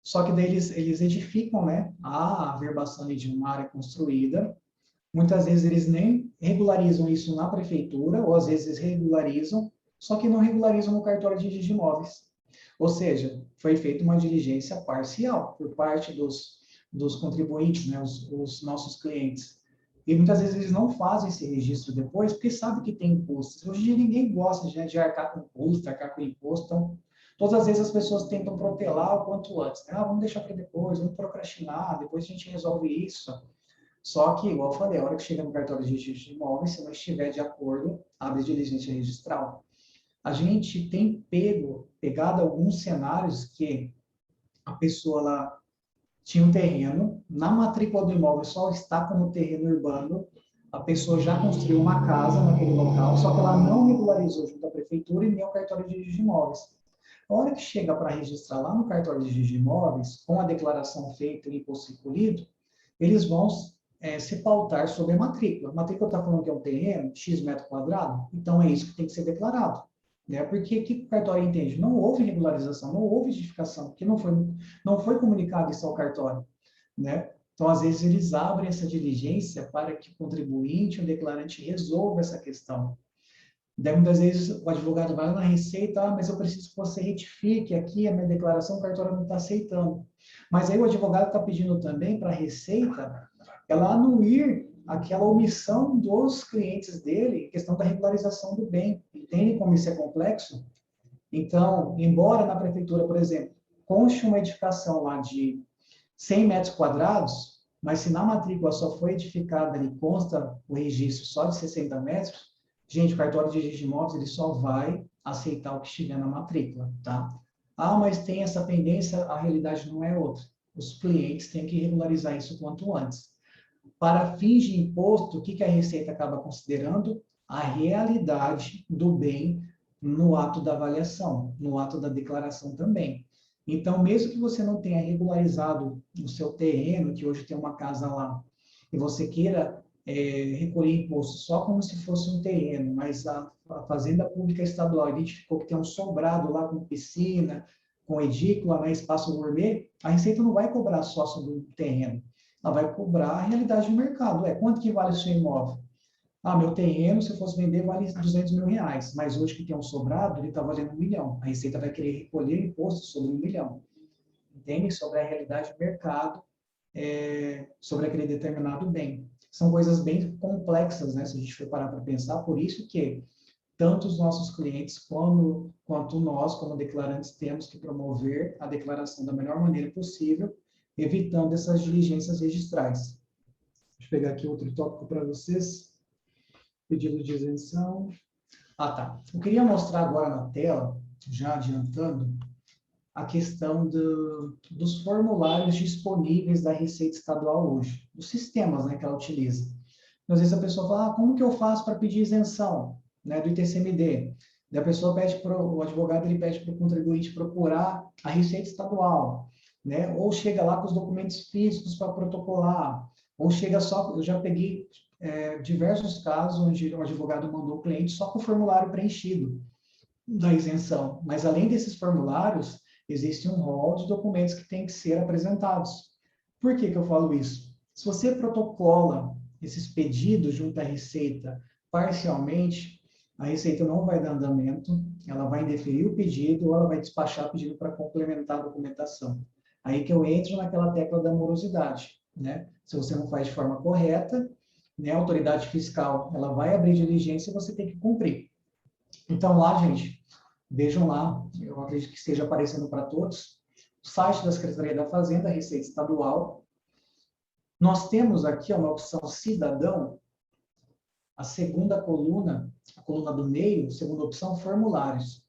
S2: só que daí eles edificam, né, a averbação de uma área construída. Muitas vezes eles nem regularizam isso na prefeitura, ou às vezes regularizam, só que não regularizam no cartório de registro de imóveis. Ou seja, foi feita uma diligência parcial por parte dos contribuintes, né, os nossos clientes. E muitas vezes eles não fazem esse registro depois, porque sabem que tem imposto. Hoje em dia ninguém gosta de arcar com custo, arcar com imposto. Então, todas as vezes as pessoas tentam protelar o quanto antes. Né? Vamos deixar para depois, vamos procrastinar, depois a gente resolve isso. Só que, igual eu falei, a hora que chega no cartório de registro de imóveis, se não estiver de acordo, abre diligência registral. A gente tem pegado alguns cenários que a pessoa lá tinha um terreno, na matrícula do imóvel só está como terreno urbano, a pessoa já construiu uma casa naquele local, só que ela não regularizou junto à prefeitura e nem ao cartório de registro de imóveis. A hora que chega para registrar lá no cartório de registro de imóveis, com a declaração feita e imposto recolhido, eles vão se pautar sobre a matrícula. A matrícula está falando que é um terreno, X metro quadrado, então é isso que tem que ser declarado. Né? Porque o que o cartório entende? Não houve regularização, não houve edificação, porque não foi comunicado isso ao cartório. Né? Então, às vezes, eles abrem essa diligência para que o contribuinte, o declarante, resolva essa questão. Daí, muitas vezes, o advogado vai lá na Receita, mas eu preciso que você retifique aqui a minha declaração, o cartório não está aceitando. Mas aí o advogado está pedindo também para a Receita ela anuir aquela omissão dos clientes dele, questão da regularização do bem. Entende como isso é complexo? Então, embora na prefeitura, por exemplo, conste uma edificação lá de 100 metros quadrados, mas se na matrícula só foi edificada e consta o registro só de 60 metros, gente, o cartório de registro de imóveis ele só vai aceitar o que estiver na matrícula, tá? Ah, mas tem essa pendência, a realidade não é outra. Os clientes têm que regularizar isso quanto antes. Para fins de imposto, o que a Receita acaba considerando? A realidade do bem no ato da avaliação, no ato da declaração também. Então, mesmo que você não tenha regularizado o seu terreno, que hoje tem uma casa lá, e você queira recolher imposto só como se fosse um terreno, mas a Fazenda Pública Estadual identificou que tem um sobrado lá com piscina, com edícula, né, espaço gourmet, a Receita não vai cobrar só sobre o terreno, ela vai cobrar a realidade do mercado. Quanto que vale o seu imóvel? Ah, meu terreno, se eu fosse vender, vale 200 mil reais, mas hoje que tem um sobrado, ele está valendo 1 milhão. A Receita vai querer recolher imposto sobre 1 milhão. Entende? Sobre a realidade do mercado, sobre aquele determinado bem. São coisas bem complexas, né? Se a gente for parar para pensar, por isso que tanto os nossos clientes quanto nós, como declarantes, temos que promover a declaração da melhor maneira possível, evitando essas diligências registrais. Deixa eu pegar aqui outro tópico para vocês. Pedido de isenção. Ah, tá. Eu queria mostrar agora na tela, já adiantando, a questão dos formulários disponíveis da Receita Estadual hoje, dos sistemas, né, que ela utiliza. Às vezes a pessoa fala, como que eu faço para pedir isenção, né, do ITCMD? Daí a pessoa pede para o advogado, ele pede para o contribuinte procurar a Receita Estadual, né, ou chega lá com os documentos físicos para protocolar, ou chega só, eu já peguei diversos casos onde o advogado mandou o cliente só com o formulário preenchido da isenção, mas além desses formulários, existe um rol de documentos que tem que ser apresentados. Por que eu falo isso? Se você protocola esses pedidos junto à Receita parcialmente, a Receita não vai dar andamento, ela vai indeferir o pedido ou ela vai despachar pedido para complementar a documentação. Aí que eu entro naquela tecla da morosidade, né? Se você não faz de forma correta, né, a autoridade fiscal ela vai abrir diligência e você tem que cumprir. Então lá, gente, vejam lá, eu acredito que esteja aparecendo para todos, o site da Secretaria da Fazenda, Receita Estadual. Nós temos aqui uma opção cidadão, a segunda coluna, a coluna do meio, segunda opção, formulários.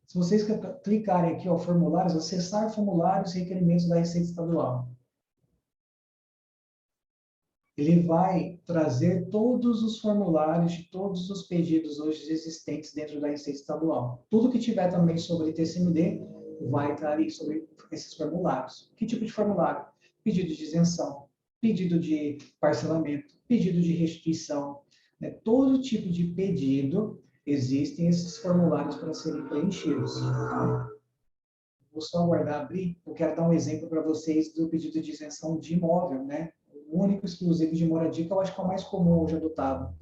S2: Se vocês clicarem aqui, ó, formulários, acessar formulários e requerimentos da Receita Estadual. Ele vai trazer todos os formulários de todos os pedidos hoje existentes dentro da Receita Estadual. Tudo que tiver também sobre ITCMD vai estar aí sobre esses formulários. Que tipo de formulário? Pedido de isenção, pedido de parcelamento, pedido de restituição. Né? Todo tipo de pedido, existem esses formulários para serem preenchidos. Tá? Vou só aguardar abrir, eu quero dar um exemplo para vocês do pedido de isenção de imóvel, né? Único, exclusivo de moradia, que eu acho que é o mais comum hoje adotado.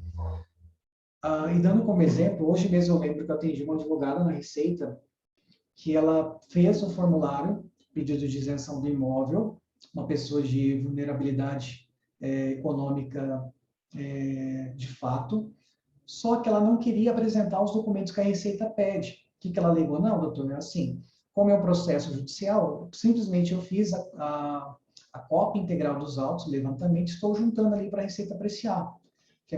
S2: E dando como exemplo, hoje mesmo eu lembro que eu atendi uma advogada na Receita, que ela fez um formulário, pedido de isenção do imóvel, uma pessoa de vulnerabilidade econômica de fato, só que ela não queria apresentar os documentos que a Receita pede. O que ela alegou? Não, doutor, é assim, como é um processo judicial, simplesmente eu fiz a cópia integral dos autos, levantamento, estou juntando ali para a Receita apreciar.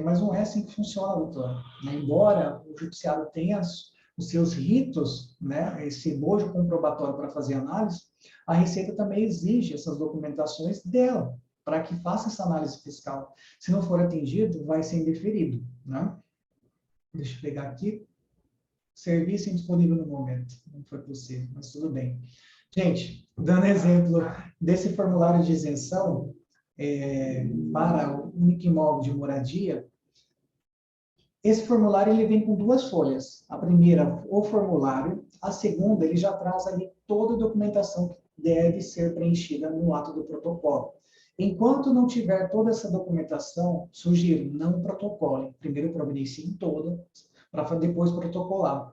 S2: Mas não é assim que funciona, doutora. Embora o judiciário tenha os seus ritos, né, esse bojo comprobatório para fazer análise, a Receita também exige essas documentações dela, para que faça essa análise fiscal. Se não for atendido, vai ser indeferido, né? Deixa eu pegar aqui. Serviço indisponível no momento. Não foi possível, mas tudo bem. Gente, dando exemplo desse formulário de isenção para o único imóvel de moradia, esse formulário ele vem com 2 folhas. A primeira, o formulário. A segunda, ele já traz ali toda a documentação que deve ser preenchida no ato do protocolo. Enquanto não tiver toda essa documentação, sugiro, não protocole. Primeiro providencie toda, para depois protocolar.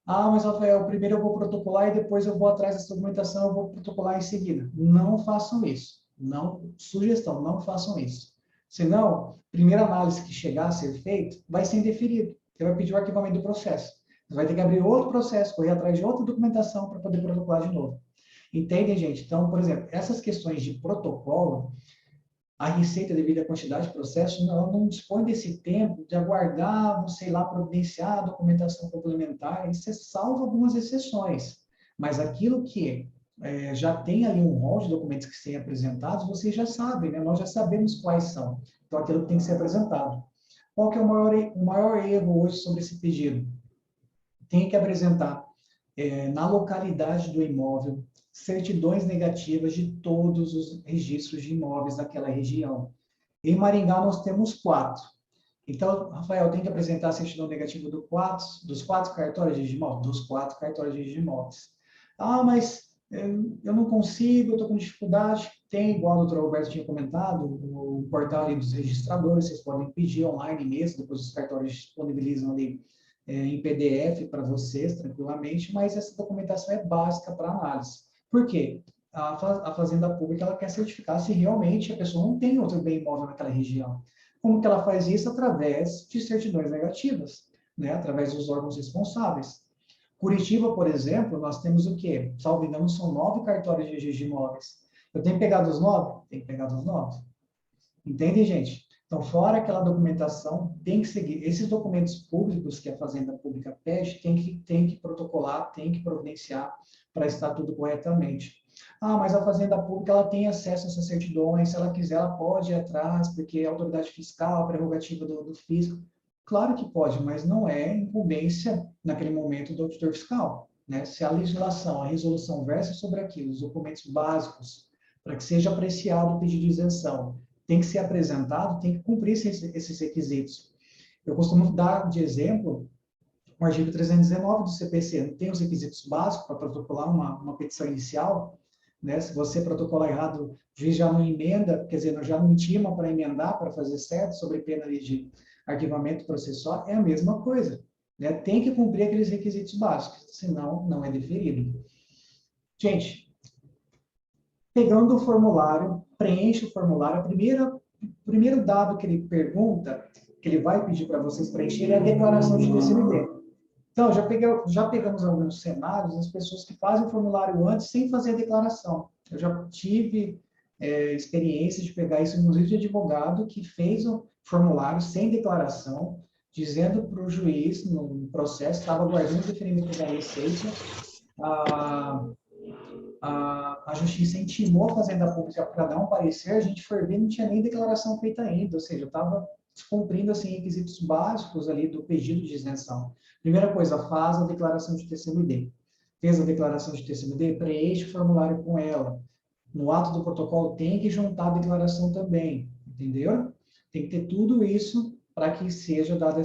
S2: Ah, mas Rafael, primeiro eu vou protocolar e depois eu vou atrás dessa documentação, eu vou protocolar em seguida. Não façam isso. Não, sugestão, não façam isso. Senão, primeira análise que chegar a ser feita vai ser indeferido. Você vai pedir o arquivamento do processo. Você vai ter que abrir outro processo, correr atrás de outra documentação para poder protocolar de novo. Entendem, gente? Então, por exemplo, essas questões de protocolo, a Receita, devido à quantidade de processos, ela não dispõe desse tempo de aguardar, sei lá, providenciar a documentação complementar. Isso é salvo algumas exceções. Mas aquilo que já tem ali um rol de documentos que serem apresentados, vocês já sabem, né? Nós já sabemos quais são. Então, aquilo que tem que ser apresentado. Qual que é o maior erro hoje sobre esse pedido? Tem que apresentar na localidade do imóvel certidões negativas de todos os registros de imóveis daquela região. Em Maringá, nós temos 4. Então, Rafael, tem que apresentar a certidão negativa dos 4 cartórios de imóveis? Dos 4 cartórios de imóveis. Ah, mas eu não consigo, eu estou com dificuldade. Tem, igual o doutor Alberto tinha comentado, o portal ali dos registradores, vocês podem pedir online mesmo, depois os cartórios disponibilizam ali em PDF para vocês, tranquilamente, mas essa documentação é básica para análise. Por quê? A Fazenda Pública ela quer certificar se realmente a pessoa não tem outro bem imóvel naquela região. Como que ela faz isso? Através de certidões negativas, né? Através dos órgãos responsáveis. Curitiba, por exemplo, nós temos o quê? Salvo engano, são 9 cartórios de registro de imóveis. Eu tenho que pegar dos 9? Tenho que pegar dos 9. Entendem, gente? Então, fora aquela documentação, tem que seguir. Esses documentos públicos que a Fazenda Pública pede, tem que protocolar, tem que providenciar para estar tudo corretamente. Ah, mas a Fazenda Pública ela tem acesso a essas certidões, se ela quiser, ela pode ir atrás, porque é a autoridade fiscal, a prerrogativa do fisco. Claro que pode, mas não é incumbência, naquele momento, do auditor fiscal. Né? Se a legislação, a resolução versa sobre aquilo, os documentos básicos, para que seja apreciado o pedido de isenção, tem que ser apresentado, tem que cumprir esses requisitos. Eu costumo dar de exemplo o artigo 319 do CPC, não tem os requisitos básicos para protocolar uma petição inicial, né? Se você protocolar errado, o juiz já não emenda, quer dizer, já não intima para emendar, para fazer certo, sobre pena de arquivamento processual, é a mesma coisa. Né? Tem que cumprir aqueles requisitos básicos, senão não é deferido. Gente, pegando o formulário, preenche o formulário, o primeiro dado que ele pergunta, que ele vai pedir para vocês preencherem, é a declaração de TCMD. Então, já pegamos alguns cenários das pessoas que fazem o formulário antes sem fazer a declaração. Eu já tive experiência de pegar isso, inclusive de advogado, que fez o formulário sem declaração, dizendo para o juiz, no processo, estava aguardando o deferimento da Receita, a Justiça intimou a Fazenda Pública para dar um parecer, a gente foi ver, não tinha nem declaração feita ainda, ou seja, eu estava descumprindo assim, requisitos básicos ali do pedido de isenção. Primeira coisa, faz a declaração de TCMD. Fez a declaração de TCMD, preenche o formulário com ela. No ato do protocolo tem que juntar a declaração também, entendeu? Tem que ter tudo isso para que seja dada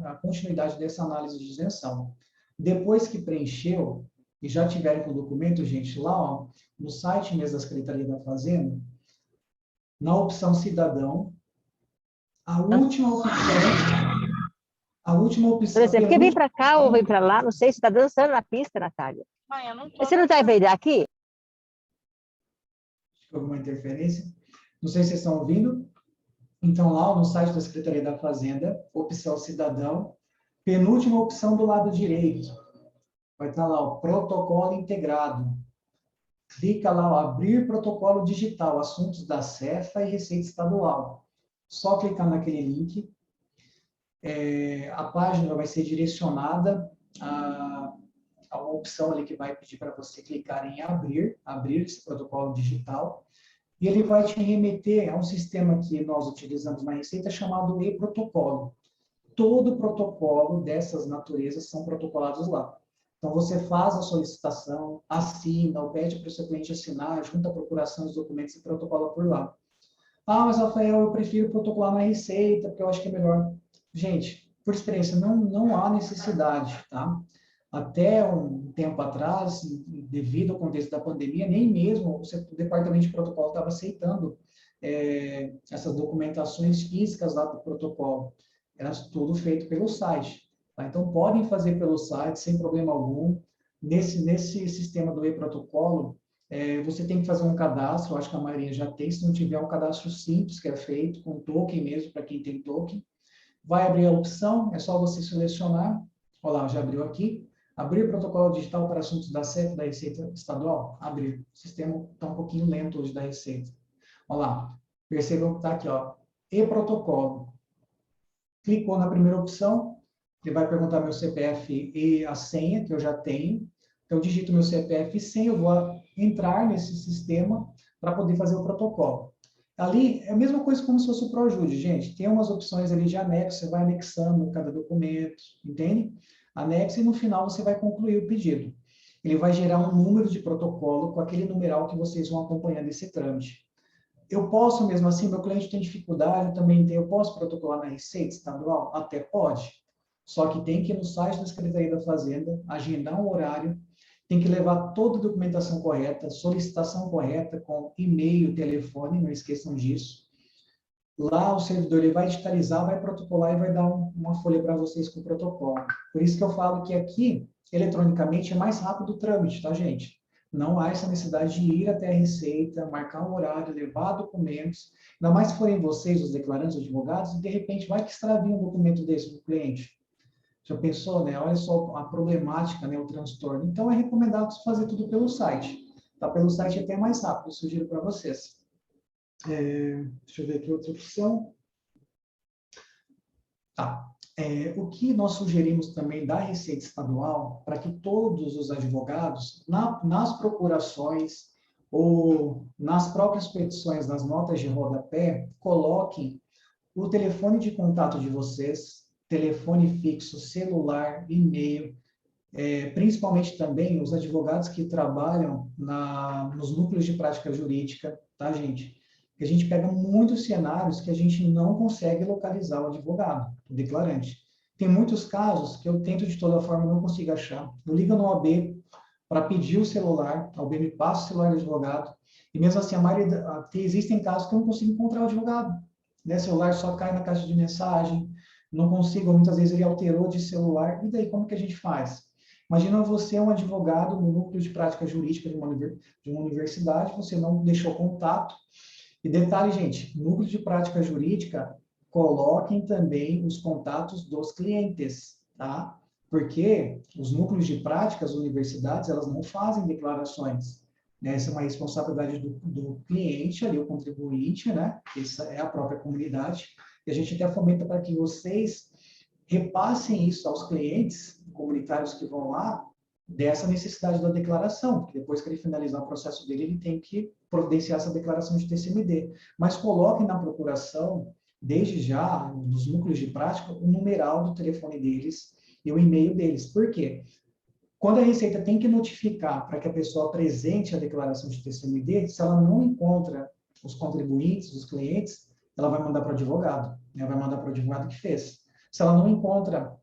S2: a continuidade dessa análise de isenção. Depois que preencheu, e já tiverem com o documento, gente, lá ó, no site mesmo da Secretaria da Fazenda, na opção cidadão, a última opção...
S4: Por exemplo, quem vem para cá ou vem para lá, não sei se está dançando na pista, Natália.
S1: Mãe, eu não tô.
S4: Você não está vendo aqui?
S2: Alguma interferência? Não sei se vocês estão ouvindo. Então, lá no site da Secretaria da Fazenda, opção cidadão, penúltima opção do lado direito. Vai estar lá o protocolo integrado. clica lá, ó, abrir protocolo digital, assuntos da Cefa e Receita Estadual. Só clicar naquele link, a página vai ser direcionada a uma opção ali que vai pedir para você clicar em abrir esse protocolo digital, e ele vai te remeter a um sistema que nós utilizamos na Receita chamado e-protocolo. Todo protocolo dessas naturezas são protocolados lá. Então, você faz a solicitação, assina, ou pede para o seu cliente assinar, junta a procuração dos documentos e protocola por lá. Ah, mas, Rafael, eu prefiro protocolar na Receita, porque eu acho que é melhor. Gente, por experiência, não há necessidade, tá? Até um tempo atrás, devido ao contexto da pandemia, nem mesmo o departamento de protocolo estava aceitando essas documentações físicas lá do protocolo. Era tudo feito pelo site. Tá? Então, podem fazer pelo site, sem problema algum. Nesse sistema do e-protocolo, você tem que fazer um cadastro, eu acho que a maioria já tem, se não tiver um cadastro simples, que é feito com token mesmo, para quem tem token. Vai abrir a opção, é só você selecionar. Olha lá, já abriu aqui. Abrir protocolo digital para assuntos da CEF, da Receita Estadual? Abrir. O sistema está um pouquinho lento hoje da Receita. Olha lá, percebam que está aqui, ó, e-protocolo. Clicou na primeira opção, ele vai perguntar meu CPF e a senha, que eu já tenho. Então, eu digito meu CPF e senha, eu vou entrar nesse sistema para poder fazer o protocolo. Ali, é a mesma coisa como se fosse o ProJude, gente. Tem umas opções ali de anexo, você vai anexando cada documento, entende? Anexa e no final você vai concluir o pedido. Ele vai gerar um número de protocolo com aquele numeral que vocês vão acompanhando esse trâmite. Eu posso, mesmo assim, meu cliente tem dificuldade, eu posso protocolar na Receita Estadual? Até pode. Só que tem que ir no site da Secretaria da Fazenda, agendar um horário, tem que levar toda a documentação correta, solicitação correta, com e-mail, telefone, não esqueçam disso. Lá o servidor ele vai digitalizar, vai protocolar e vai dar uma folha para vocês com o protocolo. Por isso que eu falo que aqui, eletronicamente, é mais rápido o trâmite, tá, gente? Não há essa necessidade de ir até a Receita, marcar um horário, levar documentos, ainda mais se forem vocês, os declarantes, os advogados, e de repente vai que extravia um documento desse do cliente. Já pensou, né? Olha só a problemática, né? O transtorno. Então, é recomendado fazer tudo pelo site. Tá? Pelo site é até mais rápido, eu sugiro para vocês. Deixa eu ver aqui outra opção. Tá. O que nós sugerimos também da Receita Estadual, para que todos os advogados, nas procurações ou nas próprias petições, nas notas de rodapé, coloquem o telefone de contato de vocês, telefone fixo, celular, e-mail, principalmente também os advogados que trabalham nos núcleos de prática jurídica, tá, gente? Porque a gente pega muitos cenários que a gente não consegue localizar o advogado, o declarante. Tem muitos casos que eu tento de toda forma não consigo achar. Eu ligo no OAB para pedir o celular, a OAB me passa o celular do advogado, e mesmo assim, existem casos que eu não consigo encontrar o advogado. Né? O celular só cai na caixa de mensagem, não consigo, muitas vezes ele alterou de celular, e daí como que a gente faz? Imagina você um advogado no núcleo de prática jurídica de uma universidade, você não deixou contato. E detalhe, gente, núcleo de prática jurídica, coloquem também os contatos dos clientes, tá? Porque os núcleos de prática, as universidades, elas não fazem declarações. Né? Essa é uma responsabilidade do cliente, ali, o contribuinte, né? Essa é a própria comunidade. E a gente até fomenta para que vocês repassem isso aos clientes comunitários que vão lá, dessa necessidade da declaração, porque depois que ele finalizar o processo dele, ele tem que providenciar essa declaração de TCMD. Mas coloquem na procuração, desde já, nos núcleos de prática, o numeral do telefone deles e o e-mail deles. Por quê? Quando a Receita tem que notificar para que a pessoa apresente a declaração de TCMD, se ela não encontra os contribuintes, os clientes, ela vai mandar para o advogado, né? Vai mandar para o advogado que fez. Se ela não encontra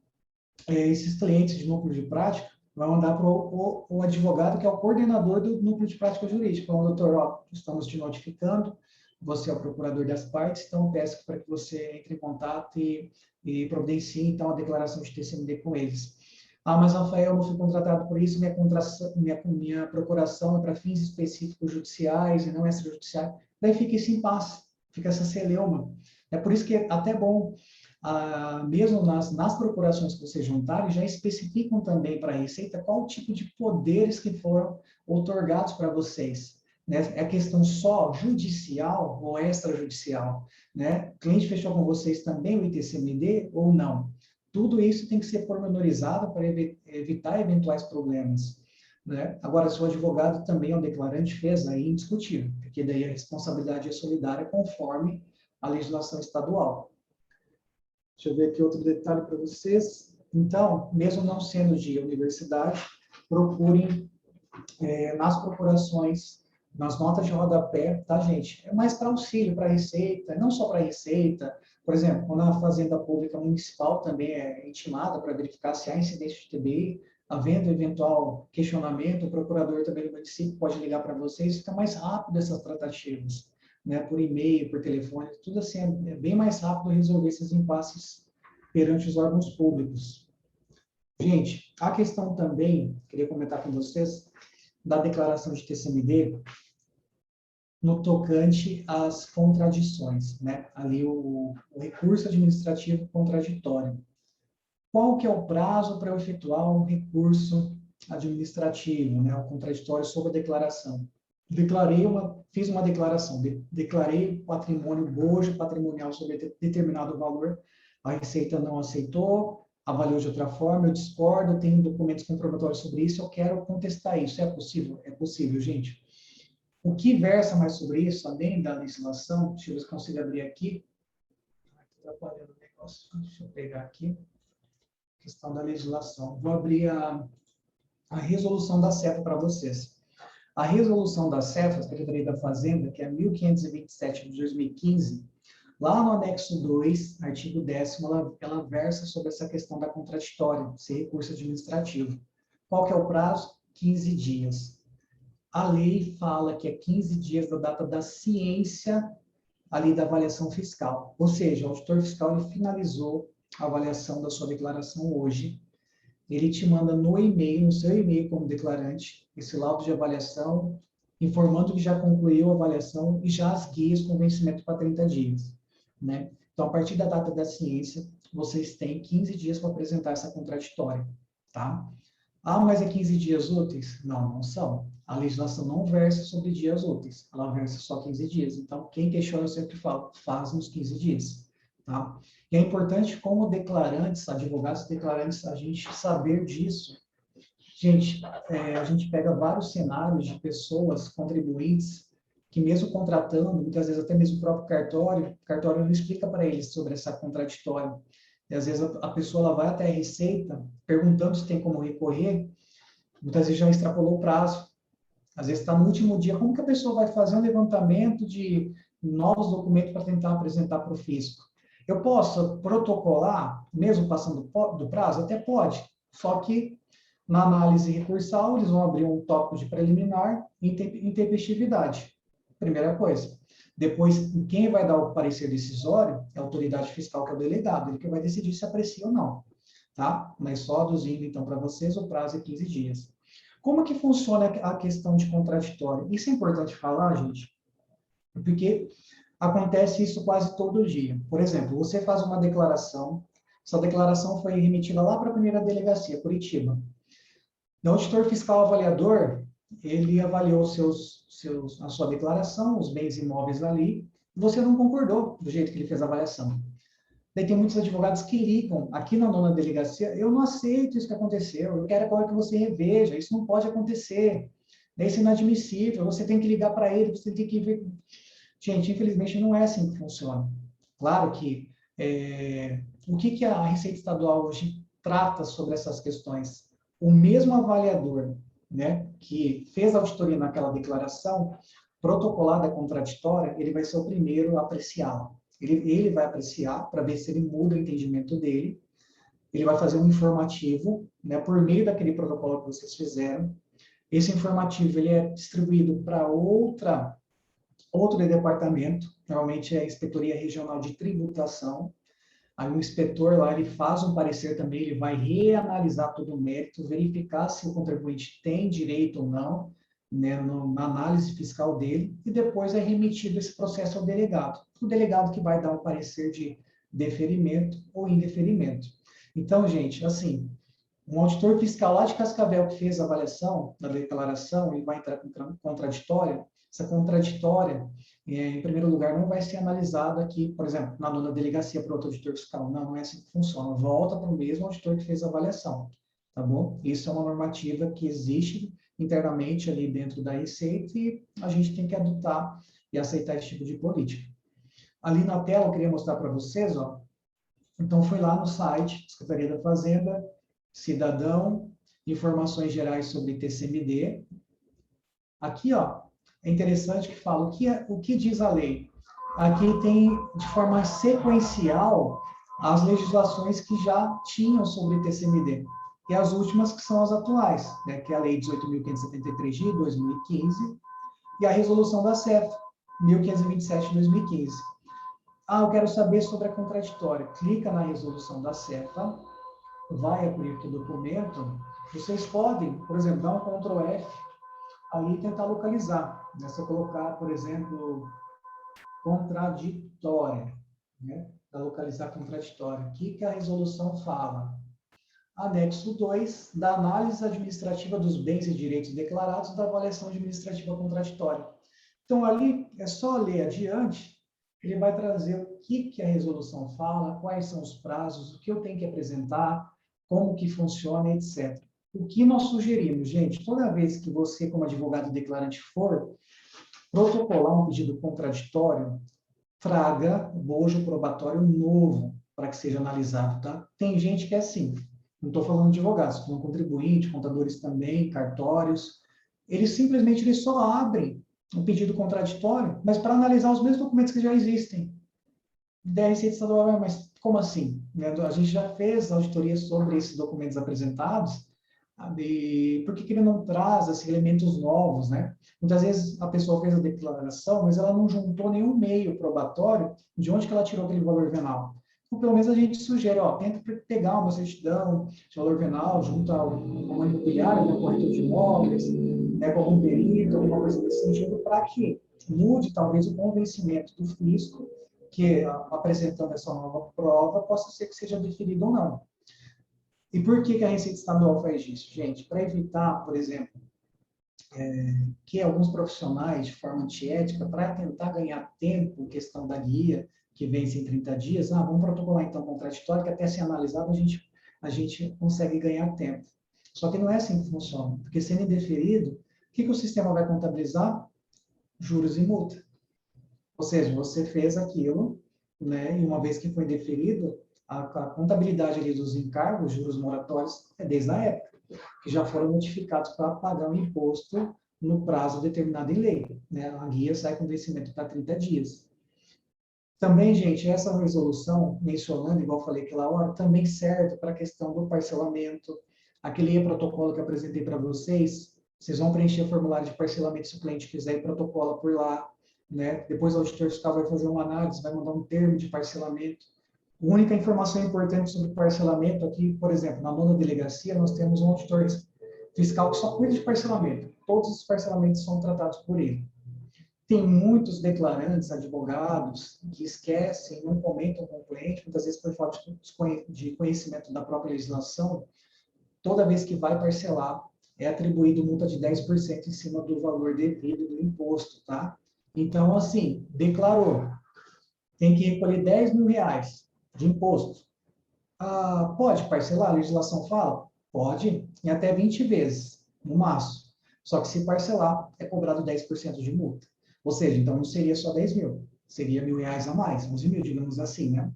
S2: esses clientes de núcleo de prática, vai mandar para o advogado, que é o coordenador do núcleo de prática jurídica. Então, doutor, ó, estamos te notificando, você é o procurador das partes, então eu peço para que você entre em contato e providencie, então, a declaração de TCMD com eles. Ah, mas, Rafael, eu não fui contratado por isso, minha procuração é para fins específicos judiciais e não extrajudiciais. Daí fica esse impasse, fica essa celeuma. É por isso que é até bom mesmo nas procurações que vocês juntarem, já especificam também para a Receita qual o tipo de poderes que foram outorgados para vocês. Né? É questão só judicial ou extrajudicial? Né? O cliente fechou com vocês também o ITCMD ou não? Tudo isso tem que ser pormenorizado para evitar eventuais problemas. Né? Agora, se o advogado também é um declarante, fez, aí indiscutível, porque daí a responsabilidade é solidária conforme a legislação estadual. Deixa eu ver aqui outro detalhe para vocês. Então, mesmo não sendo de universidade, procurem nas procurações, nas notas de rodapé, tá, gente? É mais para auxílio, para receita, não só para receita. Por exemplo, quando a Fazenda Pública Municipal também é intimada para verificar se há incidência de TBI, havendo eventual questionamento, o procurador também do município pode ligar para vocês, fica mais rápido essas tratativas, né? Por e-mail, por telefone, tudo assim, é bem mais rápido resolver esses impasses perante os órgãos públicos. Gente, a questão também, queria comentar com vocês, da declaração de TCMD, no tocante às contradições, né? Ali o recurso administrativo contraditório. Qual que é o prazo para eu efetuar um recurso administrativo, né? O contraditório sobre a declaração. Fiz uma declaração, declarei patrimônio bojo patrimonial sobre determinado valor, a Receita não aceitou, avaliou de outra forma, eu discordo, tenho documentos comprobatórios sobre isso, eu quero contestar isso. É possível? É possível, gente. O que versa mais sobre isso, além da legislação, deixa eu ver se consigo abrir aqui. Estou atrapalhando o negócio, deixa eu pegar aqui. Questão da legislação. Vou abrir a resolução da CEFA para vocês. A resolução da CEFA, Secretaria da Fazenda, que é 1527 de 2015, lá no anexo 2, artigo 10º, ela versa sobre essa questão da contraditória, ser recurso administrativo. Qual que é o prazo? 15 dias. A lei fala que é 15 dias da data da ciência ali da avaliação fiscal. Ou seja, o auditor fiscal ele finalizou a avaliação da sua declaração hoje. Ele te manda no e-mail, no seu e-mail como declarante, esse laudo de avaliação, informando que já concluiu a avaliação e já as guias com vencimento para 30 dias. Né? Então, a partir da data da ciência, vocês têm 15 dias para apresentar essa contraditória. Tá? Ah, mas é 15 dias úteis? Não, não são. A legislação não versa sobre dias úteis, ela versa só 15 dias. Então, quem questiona, eu sempre falo, faz nos 15 dias. Tá? E é importante, como declarantes, advogados declarantes, a gente saber disso. Gente, a gente pega vários cenários de pessoas, contribuintes, que mesmo contratando, muitas vezes até mesmo o próprio cartório não explica para eles sobre essa contraditória. E às vezes a pessoa ela vai até a Receita, perguntando se tem como recorrer, muitas vezes já extrapolou o prazo. Às vezes está no último dia, como que a pessoa vai fazer um levantamento de novos documentos para tentar apresentar para o fisco? Eu posso protocolar, mesmo passando do prazo? Até pode, só que na análise recursal eles vão abrir um tópico de preliminar intempestividade, primeira coisa. Depois, quem vai dar o parecer decisório é a autoridade fiscal, que é o delegado, ele que vai decidir se aprecia ou não, tá? Mas só aduzindo, então, para vocês, o prazo é 15 dias. Como que funciona a questão de contraditório? Isso é importante falar, gente, porque acontece isso quase todo dia. Por exemplo, você faz uma declaração, essa declaração foi remetida lá para a primeira delegacia, Curitiba. O auditor fiscal avaliador, ele avaliou a sua declaração, os bens imóveis ali, e você não concordou do jeito que ele fez a avaliação. Daí tem muitos advogados que ligam aqui na nona delegacia, eu não aceito isso que aconteceu, eu quero agora que você reveja, isso não pode acontecer, daí isso é inadmissível, você tem que ligar para ele, você tem que ver. Gente, infelizmente não é assim que funciona. Claro que o que a Receita Estadual hoje trata sobre essas questões? O mesmo avaliador, né, que fez a auditoria naquela declaração protocolada contraditória, ele vai ser o primeiro a apreciá-la. Ele vai apreciar para ver se ele muda o entendimento dele. Ele vai fazer um informativo, né, por meio daquele protocolo que vocês fizeram. Esse informativo ele é distribuído para outro departamento, normalmente é a Inspetoria Regional de Tributação. Aí o inspetor lá, ele faz um parecer também, ele vai reanalisar todo o mérito, verificar se o contribuinte tem direito ou não, né, na análise fiscal dele, e depois é remetido esse processo ao delegado. O delegado que vai dar o parecer de deferimento ou indeferimento. Então, gente, assim, um auditor fiscal lá de Cascavel que fez a avaliação da declaração, ele vai entrar com contraditória. Essa contraditória, em primeiro lugar, não vai ser analisada aqui, por exemplo, na nona delegacia para outro auditor fiscal. Não, não é assim que funciona. Volta para o mesmo auditor que fez a avaliação, tá bom? Isso é uma normativa que existe internamente ali dentro da Receita e a gente tem que adotar e aceitar esse tipo de política. Ali na tela, eu queria mostrar para vocês, ó. Então, foi lá no site, Secretaria da Fazenda, Cidadão, informações gerais sobre TCMD. Aqui, ó, é interessante que fala o que diz a lei. Aqui tem, de forma sequencial, as legislações que já tinham sobre TCMD. E as últimas que são as atuais, né, que é a Lei 18.573 de 2015 e a Resolução da CEF, 1527 de 2015. Ah, eu quero saber sobre a contraditória. Clica na resolução da CEFA, vai abrir o documento. Vocês podem, por exemplo, dar um Ctrl F aí e tentar localizar. Né? Se eu colocar, por exemplo, contraditória, né? Para localizar contraditória. O que a resolução fala? Anexo 2, da análise administrativa dos bens e direitos declarados da avaliação administrativa contraditória. Então, ali é só ler adiante, ele vai trazer o que a resolução fala, quais são os prazos, o que eu tenho que apresentar, como que funciona, etc. O que nós sugerimos, gente, toda vez que você, como advogado declarante, for protocolar um pedido contraditório, traga bojo probatório novo para que seja analisado, tá? Tem gente que é assim, não estou falando de advogados, estou falando contribuinte, contadores também, cartórios, eles só abrem um pedido contraditório, mas para analisar os mesmos documentos que já existem. Da Receita Estadual, mas como assim? A gente já fez auditoria sobre esses documentos apresentados, e por que ele não traz esses elementos novos, né? Muitas vezes a pessoa fez a declaração, mas ela não juntou nenhum meio probatório de onde que ela tirou aquele valor venal. Então, pelo menos a gente sugere, ó, tenta pegar uma certidão de valor venal junto a uma imobiliária, né, corretor de imóveis, né, com algum perito, alguma coisa nesse sentido, para que mude talvez o convencimento do fisco que, apresentando essa nova prova, possa ser que seja deferido ou não. E por que a Receita Estadual faz isso, gente? Para evitar, por exemplo, que alguns profissionais, de forma antiética, para tentar ganhar tempo, questão da guia, que vence em 30 dias, vamos protocolar então contraditório, que até ser analisado a gente consegue ganhar tempo. Só que não é assim que funciona, porque sendo indeferido, o que o sistema vai contabilizar? Juros e multa. Ou seja, você fez aquilo, né, e uma vez que foi deferido, a contabilidade ali dos encargos, juros moratórios, é desde a época, que já foram notificados para pagar o imposto no prazo determinado em lei. Né? A guia sai com vencimento para 30 dias. Também, gente, essa resolução, mencionando, igual eu falei aquela hora, também serve para a questão do parcelamento. Aquele protocolo que eu apresentei para vocês, vocês vão preencher o formulário de parcelamento se o cliente quiser e protocola por lá. Né? Depois o auditor fiscal vai fazer uma análise, vai mandar um termo de parcelamento. A única informação importante sobre parcelamento aqui, por exemplo, na nona delegacia, nós temos um auditor fiscal que só cuida de parcelamento. Todos os parcelamentos são tratados por ele. Tem muitos declarantes, advogados, que esquecem, não comentam com o cliente, muitas vezes por falta de conhecimento da própria legislação, toda vez que vai parcelar, é atribuído multa de 10% em cima do valor devido do imposto, tá? Então, assim, declarou, tem que recolher 10 mil reais de imposto. Pode parcelar? A legislação fala? Pode, em até 20 vezes, no máximo. Só que se parcelar, é cobrado 10% de multa. Ou seja, então não seria só 10 mil, seria R$1.000 a mais, 11 mil, digamos assim, né?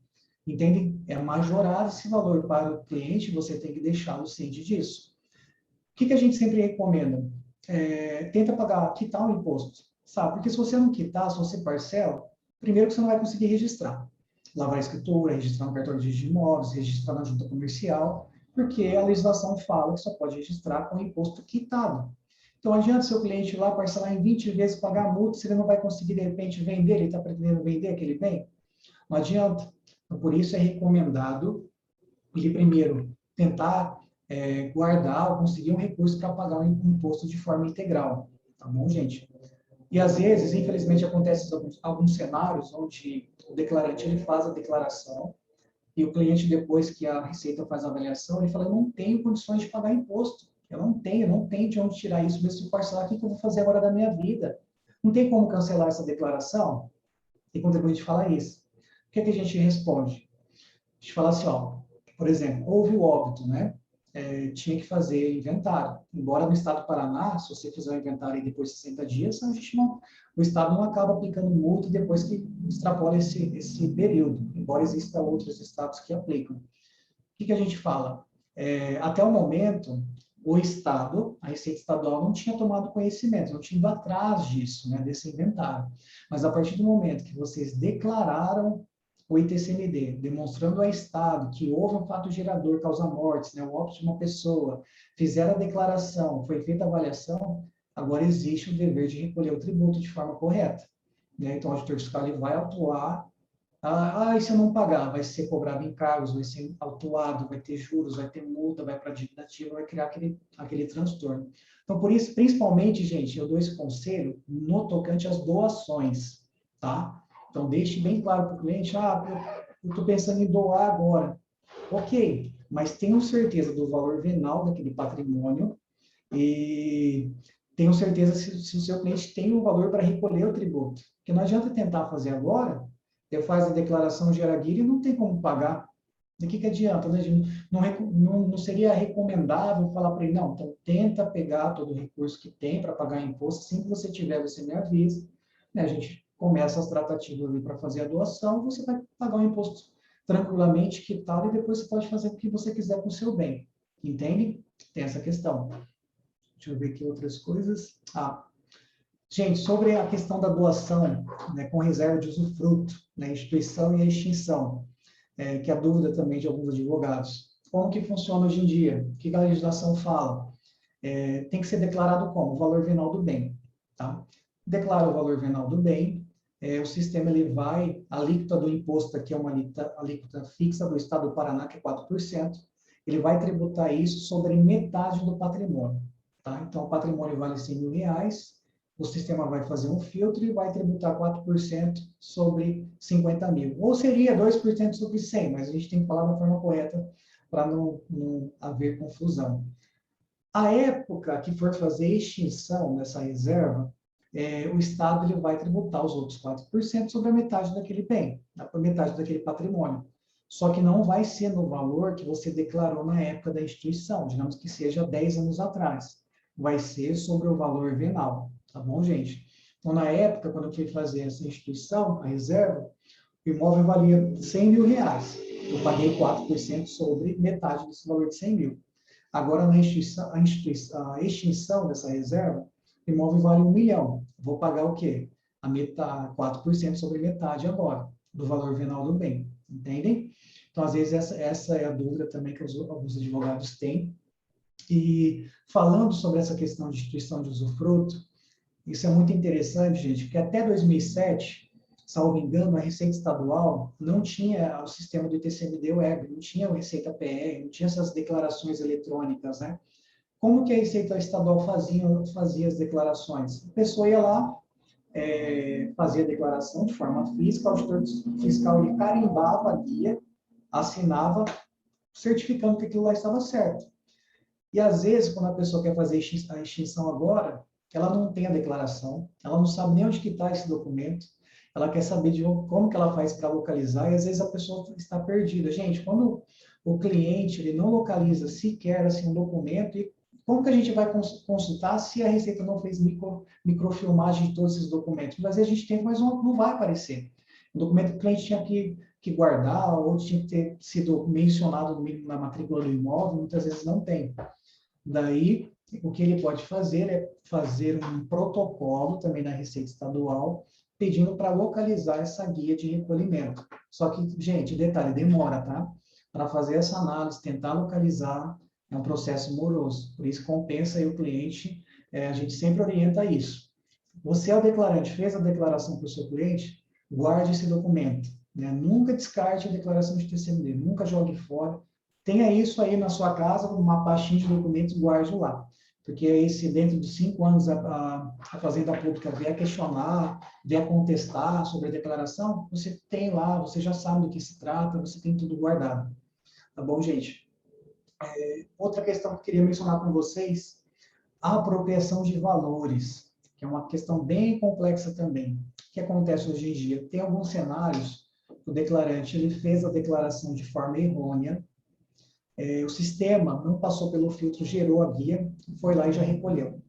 S2: Entende? É majorado esse valor para o cliente, você tem que deixá-lo ciente disso. O que a gente sempre recomenda? Tenta quitar o imposto, sabe? Porque se você não quitar, se você parcela, primeiro que você não vai conseguir registrar. Lavar a escritura, registrar no cartório de imóveis, registrar na junta comercial, porque a legislação fala que só pode registrar com o imposto quitado. Então, adianta seu cliente ir lá parcelar em 20 vezes, pagar a multa, se ele não vai conseguir, de repente, vender, ele está pretendendo vender aquele bem? Não adianta. Então, por isso é recomendado ele primeiro tentar guardar ou conseguir um recurso para pagar o imposto de forma integral. Tá bom, gente? E, às vezes, infelizmente, acontece alguns cenários onde o declarante ele faz a declaração, E o cliente, depois que a Receita faz a avaliação, ele fala, eu não tenho condições de pagar imposto. Eu não tenho de onde tirar isso desse parcelar, o que eu vou fazer agora da minha vida? Não tem como cancelar essa declaração? E quando o contribuinte fala isso, o que a gente responde? A gente fala assim, ó, por exemplo, houve o óbito, né? Tinha que fazer inventário. Embora no estado do Paraná, se você fizer o inventário depois de 60 dias, o estado não acaba aplicando multa depois que extrapola esse período, embora existam outros estados que aplicam. O que a gente fala? Até o momento, o estado, a Receita Estadual, não tinha tomado conhecimento, não tinha ido atrás disso, né, desse inventário. Mas a partir do momento que vocês declararam o ITCMD, demonstrando ao Estado que houve um fato gerador, causa-mortes, né, o óbito de uma pessoa, fizeram a declaração, foi feita a avaliação, agora existe o dever de recolher o tributo de forma correta. Né? Então, o auditor fiscal ele vai autuar, e se eu não pagar, vai ser cobrado encargos, vai ser autuado, vai ter juros, vai ter multa, vai para a dívida ativa, vai criar aquele transtorno. Então, por isso, principalmente, gente, eu dou esse conselho no tocante às doações, tá? Então, deixe bem claro para o cliente, eu estou pensando em doar agora. Ok, mas tenham certeza do valor venal daquele patrimônio e tenham certeza se o seu cliente tem o valor para recolher o tributo. Porque não adianta tentar fazer agora, eu faz a declaração, gera guia e não tem como pagar. De que adianta? Né? Não seria recomendável falar para ele, não, então tenta pegar todo o recurso que tem para pagar imposto, assim que você tiver, você me avisa. Né? A gente começa as tratativas ali para fazer a doação, você vai pagar o imposto tranquilamente, que tal, e depois você pode fazer o que você quiser com o seu bem. Entende? Tem essa questão. Deixa eu ver aqui outras coisas. Gente, sobre a questão da doação, né, com reserva de usufruto, né, instituição e a extinção, que é a dúvida também de alguns advogados. Como que funciona hoje em dia? O que a legislação fala? Tem que ser declarado como? O valor venal do bem. Tá? Declara o valor venal do bem, o sistema ele vai, a alíquota do imposto aqui é uma alíquota fixa do estado do Paraná, que é 4%, ele vai tributar isso sobre metade do patrimônio. Tá? Então, o patrimônio vale R$100.000, o sistema vai fazer um filtro e vai tributar 4% sobre 50 mil. Ou seria 2% sobre 100, mas a gente tem que falar da forma correta para não haver confusão. A época que for fazer a extinção dessa reserva, o Estado ele vai tributar os outros 4% sobre a metade daquele bem, a metade daquele patrimônio. Só que não vai ser no valor que você declarou na época da instituição, digamos que seja 10 anos atrás. Vai ser sobre o valor venal. Tá bom, gente? Então, na época, quando eu fui fazer essa instituição, a reserva, o imóvel valia R$100.000. Eu paguei 4% sobre metade desse valor de 100 mil. Agora, a extinção dessa reserva, o imóvel vale R$1 milhão. Vou pagar o quê? 4% sobre metade agora, do valor venal do bem. Entendem? Então, às vezes, essa é a dúvida também que alguns advogados têm. E falando sobre essa questão de instituição de usufruto, isso é muito interessante, gente, porque até 2007, salvo engano, a Receita Estadual não tinha o sistema do ITCMD web, não tinha o Receita PR, não tinha essas declarações eletrônicas, né? Como que a Receita Estadual fazia as declarações? A pessoa ia lá, fazia a declaração de forma física, o auditor fiscal ele carimbava a guia, assinava, certificando que aquilo lá estava certo. E às vezes, quando a pessoa quer fazer a extinção agora, ela não tem a declaração, ela não sabe nem onde que está esse documento, ela quer saber de como que ela faz para localizar, e às vezes a pessoa está perdida. Gente, quando o cliente ele não localiza sequer assim, um documento, e como que a gente vai consultar se a Receita não fez microfilmagem de todos esses documentos? Mas às vezes a gente tem, mas não vai aparecer. O documento que o cliente tinha que guardar, ou tinha que ter sido mencionado no mínimo na matrícula do imóvel, muitas vezes não tem. Daí, o que ele pode fazer é fazer um protocolo também na Receita Estadual, pedindo para localizar essa guia de recolhimento. Só que, gente, detalhe, demora, tá? Para fazer essa análise, tentar localizar, é um processo moroso. Por isso, compensa aí o cliente, a gente sempre orienta isso. Você, ao declarante, fez a declaração para o seu cliente, guarde esse documento. Né? Nunca descarte a declaração de TCMD, nunca jogue fora. Tenha isso aí na sua casa, uma pastinha de documentos, guarde lá. porque aí se dentro de 5 anos a Fazenda Pública vier questionar, vier contestar sobre a declaração, você tem lá, você já sabe do que se trata, você tem tudo guardado. Tá bom, gente? Outra questão que eu queria mencionar com vocês, a apropriação de valores, que é uma questão bem complexa também. O que acontece hoje em dia? Tem alguns cenários, o declarante ele fez a declaração de forma errônea, o sistema não passou pelo filtro, gerou a guia, foi lá e já recolheu.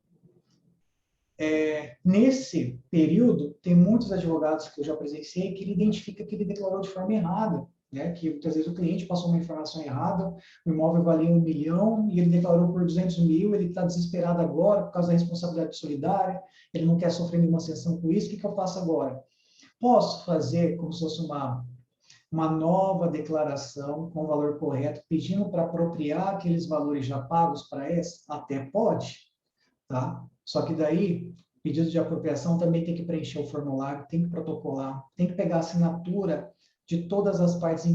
S2: Nesse período, tem muitos advogados que eu já presenciei que ele identifica que ele declarou de forma errada, né? Que muitas vezes o cliente passou uma informação errada, o imóvel valia 1 milhão e ele declarou por 200 mil, ele está desesperado agora por causa da responsabilidade solidária, ele não quer sofrer nenhuma sanção com isso, o que eu faço agora? Posso fazer como se fosse uma nova declaração com o valor correto, pedindo para apropriar aqueles valores já pagos para esse? Até pode, tá? Só que daí, pedido de apropriação também tem que preencher o formulário, tem que protocolar, tem que pegar a assinatura de todas as partes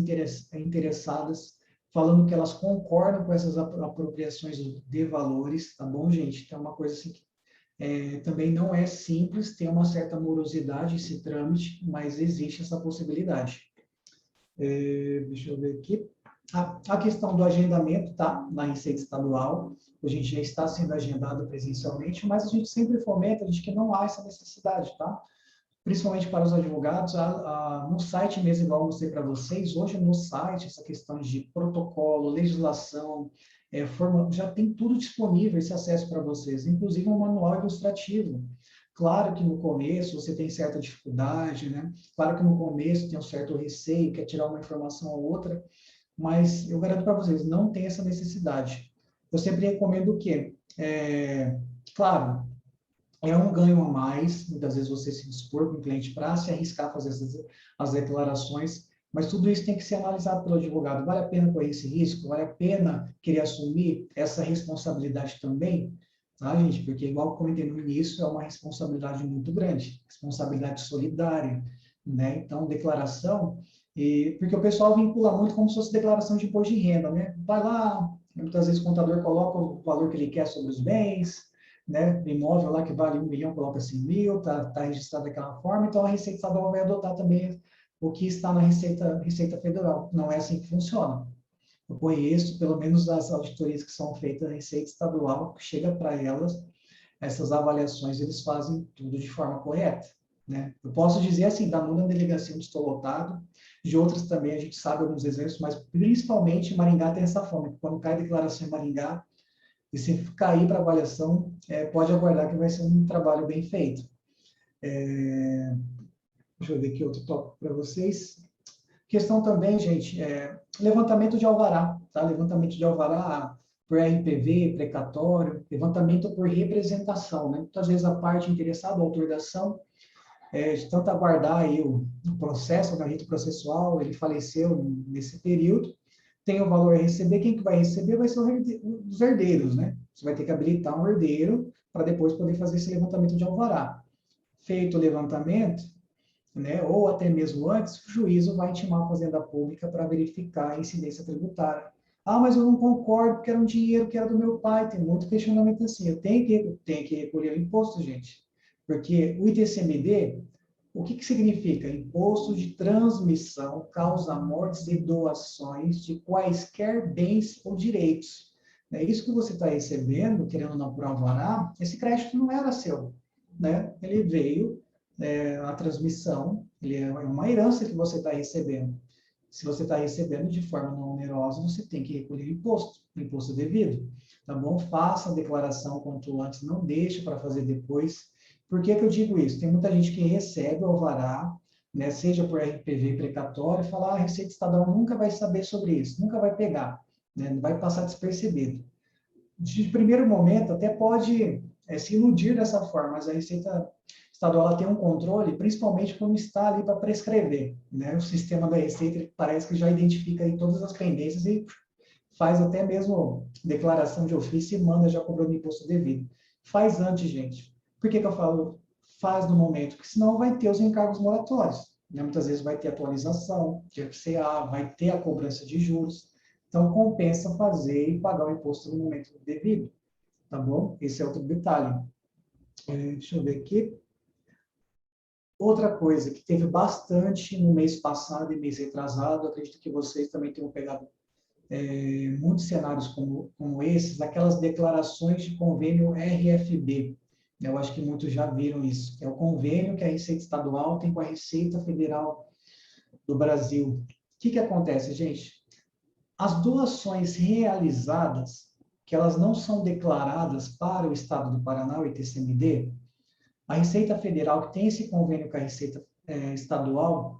S2: interessadas, falando que elas concordam com essas apropriações de valores, tá bom, gente? Então, é uma coisa assim que também não é simples, tem uma certa morosidade esse trâmite, mas existe essa possibilidade. Deixa eu ver aqui. A questão do agendamento tá na Receita Estadual, a gente já está sendo agendado presencialmente, mas a gente sempre fomenta de que não há essa necessidade, tá? Principalmente para os advogados, no site mesmo, igual eu mostrei para vocês, hoje no site, essa questão de protocolo, legislação, já tem tudo disponível, esse acesso para vocês, inclusive um manual ilustrativo. Claro que no começo você tem certa dificuldade, né? Claro que no começo tem um certo receio, quer tirar uma informação ou outra, mas eu garanto para vocês, não tem essa necessidade. Eu sempre recomendo o quê? Claro, é um ganho a mais, muitas vezes você se dispor com o cliente para se arriscar a fazer as declarações, mas tudo isso tem que ser analisado pelo advogado. Vale a pena correr esse risco? Vale a pena querer assumir essa responsabilidade também? Tá, gente? Porque, igual eu comentei no início, é uma responsabilidade muito grande, responsabilidade solidária, né? Então, declaração, porque o pessoal vincula muito como se fosse declaração de imposto de renda, né? Vai lá, muitas vezes o contador coloca o valor que ele quer sobre os bens, né? O imóvel lá que vale 1 milhão, coloca 100 mil, tá registrado daquela forma, então a Receita Estadual vai adotar também o que está na Receita Federal. Não é assim que funciona. Eu conheço, pelo menos, as auditorias que são feitas na Receita Estadual, que chega para elas, essas avaliações, eles fazem tudo de forma correta, né? Eu posso dizer assim, da nona delegacia onde estou lotado, de outras também a gente sabe alguns exemplos, mas principalmente Maringá tem essa forma, que quando cai declaração em Maringá, e se cair para avaliação, pode aguardar que vai ser um trabalho bem feito. Deixa eu ver aqui outro tópico para vocês. Questão também, gente, levantamento de alvará, tá? Levantamento de alvará por RPV, precatório, levantamento por representação, né? Muitas vezes a parte interessada, o autor da ação, de tanto aguardar aí o processo, o rito processual, ele faleceu nesse período, tem o valor a receber, quem que vai receber vai ser os herdeiros, né? Você vai ter que habilitar um herdeiro para depois poder fazer esse levantamento de alvará. Feito o levantamento, né, ou até mesmo antes, o juízo vai intimar a Fazenda Pública para verificar a incidência tributária. Ah, mas eu não concordo, porque era um dinheiro que era do meu pai. Tem muito questionamento assim. Eu tenho que recolher o imposto, gente. Porque o ITCMD, o que significa? Imposto de transmissão, causa mortes e doações de quaisquer bens ou direitos. É isso que você está recebendo, querendo ou não por alvará, esse crédito não era seu, né? Ele veio, a transmissão, ele é uma herança que você está recebendo. Se você está recebendo de forma não onerosa, você tem que recolher imposto devido, tá bom? Faça a declaração quanto antes, não deixe para fazer depois. Por que que eu digo isso? Tem muita gente que recebe o alvará, né, seja por RPV precatório, e fala, a Receita Estadual nunca vai saber sobre isso, nunca vai pegar, né, não vai passar despercebido. De primeiro momento, até pode se iludir dessa forma, mas a Receita Estadual ela tem um controle, principalmente quando está ali para prescrever, né? O sistema da Receita parece que já identifica aí todas as pendências e faz até mesmo declaração de ofício e manda já cobrando imposto devido. Faz antes, gente. Por que que eu falo faz no momento? Porque senão vai ter os encargos moratórios, né? Muitas vezes vai ter atualização de FCA, vai ter a cobrança de juros. Então, compensa fazer e pagar o imposto no momento devido. tá bom? Esse é outro detalhe. Deixa eu ver aqui. Outra coisa que teve bastante no mês passado e mês retrasado, acredito que vocês também tenham pegado muitos cenários como esses, aquelas declarações de convênio RFB. Eu acho que muitos já viram isso. É o convênio que a Receita Estadual tem com a Receita Federal do Brasil. O que acontece, gente? As doações realizadas, que elas não são declaradas para o Estado do Paraná, o ITCMD, a Receita Federal, que tem esse convênio com a Receita Estadual,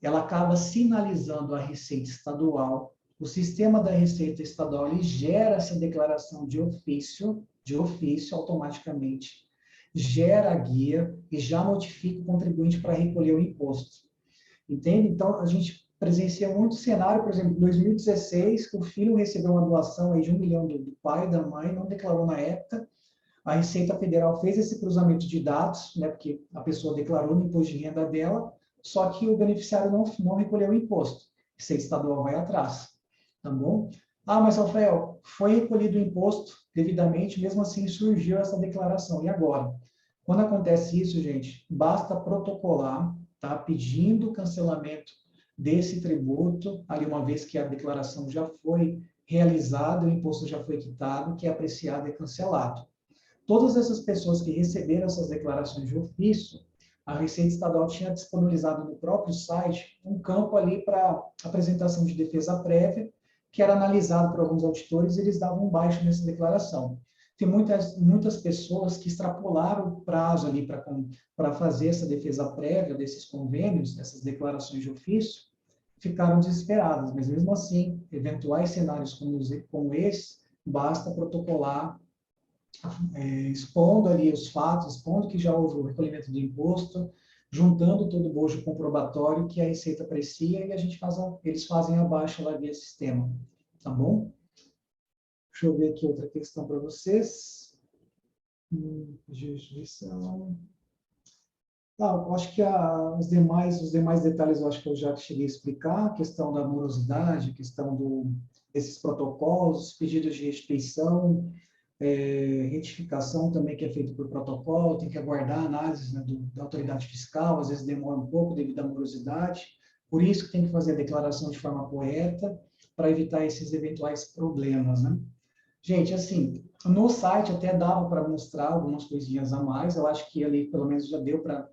S2: ela acaba sinalizando a Receita Estadual. O sistema da Receita Estadual ele gera essa declaração de ofício automaticamente, gera a guia e já notifica o contribuinte para recolher o imposto. Entende? Então, a gente presencia muito cenário, por exemplo, em 2016, o filho recebeu uma doação aí de 1 milhão do pai, da mãe, não declarou na época. A Receita Federal fez esse cruzamento de dados, né, porque a pessoa declarou no imposto de renda dela, só que o beneficiário não recolheu o imposto. A Receita Estadual vai atrás, tá bom? Ah, mas, Rafael, foi recolhido o imposto devidamente, mesmo assim surgiu essa declaração. E agora? Quando acontece isso, gente, basta protocolar, tá, pedindo o cancelamento desse tributo, ali uma vez que a declaração já foi realizada, o imposto já foi quitado, que é apreciado e cancelado. Todas essas pessoas que receberam essas declarações de ofício, a Receita Estadual tinha disponibilizado no próprio site um campo ali para apresentação de defesa prévia, que era analisado por alguns auditores e eles davam um baixo nessa declaração. Tem muitas pessoas que extrapolaram o prazo ali para fazer essa defesa prévia desses convênios, dessas declarações de ofício, ficaram desesperadas, mas mesmo assim, eventuais cenários como esse, basta protocolar expondo ali os fatos, expondo que já houve o recolhimento do imposto, juntando todo o bojo comprobatório que a Receita aprecia e eles fazem a baixa lá via sistema, tá bom? Deixa eu ver aqui outra questão para vocês. Jurisdição. Eu acho que os demais detalhes eu acho que eu já cheguei a explicar, a questão da morosidade, a questão desses protocolos, pedidos de restituição, retificação também que é feito por protocolo, tem que aguardar a análise, né, da autoridade fiscal, às vezes demora um pouco devido à morosidade, por isso que tem que fazer a declaração de forma correta, para evitar esses eventuais problemas, né? Gente, assim, no site até dava para mostrar algumas coisinhas a mais, eu acho que ali pelo menos já deu para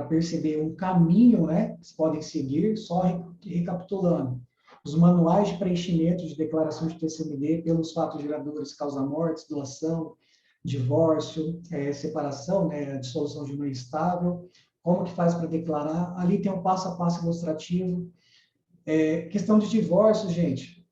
S2: perceber um caminho, né, que podem seguir, só recapitulando. Os manuais de preenchimento de declaração de TCMD pelos fatos geradores, causa-mortes, doação, divórcio, separação, né, dissolução de união estável, como que faz para declarar, ali tem um passo a passo ilustrativo. Questão de divórcio, gente,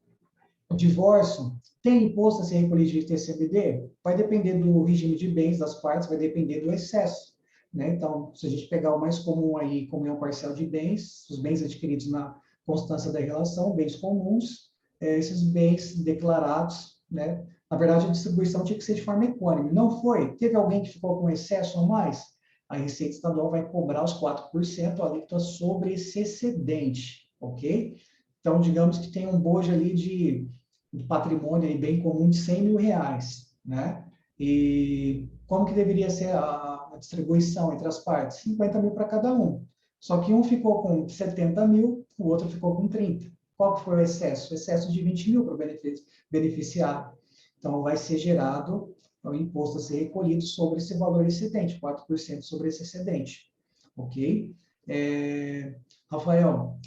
S2: o divórcio tem imposto a ser recolhido de TCMD? Vai depender do regime de bens das partes, vai depender do excesso, né? Então, se a gente pegar o mais comum aí, comunhão parcial de bens, os bens adquiridos na constância da relação, bens comuns, esses bens declarados, né? Na verdade, a distribuição tinha que ser de forma equânime. Não foi? Teve alguém que ficou com excesso ou mais? A Receita Estadual vai cobrar os 4% alíquota sobre esse excedente, ok? Então, digamos que tem um bojo ali de patrimônio aí bem comum de 100 mil reais, né? E como que deveria ser a distribuição entre as partes? 50 mil para cada um. Só que um ficou com 70 mil, o outro ficou com 30. Qual que foi o excesso? O excesso de 20 mil para o beneficiário. Então, vai ser gerado o imposto a ser recolhido sobre esse valor excedente, 4% sobre esse excedente. Ok? Rafael,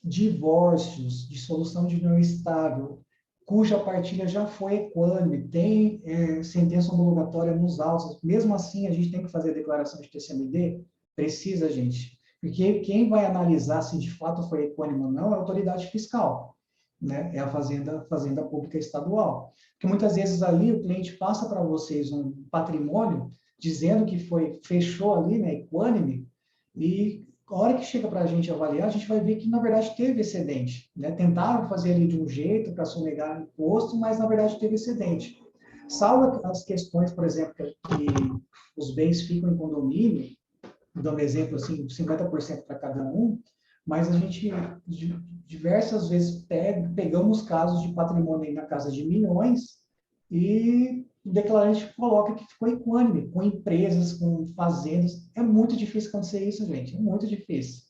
S2: divórcios, dissolução de união estável, cuja partilha já foi equânime, tem sentença homologatória nos autos, mesmo assim a gente tem que fazer a declaração de TCMD? Precisa, gente. Porque quem vai analisar se de fato foi equânime ou não é a autoridade fiscal, né? É a Fazenda Pública Estadual. Porque muitas vezes ali o cliente passa para vocês um patrimônio dizendo que fechou ali, né, equânime, e a hora que chega para a gente avaliar, a gente vai ver que, na verdade, teve excedente, né? Tentaram fazer ali de um jeito para sonegar o imposto, mas, na verdade, teve excedente. Salvo as questões, por exemplo, que os bens ficam em condomínio, dando exemplo, assim, 50% para cada um, mas a gente, diversas vezes, pegamos casos de patrimônio aí na casa de milhões e o declarante coloca que ficou equânime, com empresas, com fazendas. É muito difícil acontecer isso, gente, é muito difícil.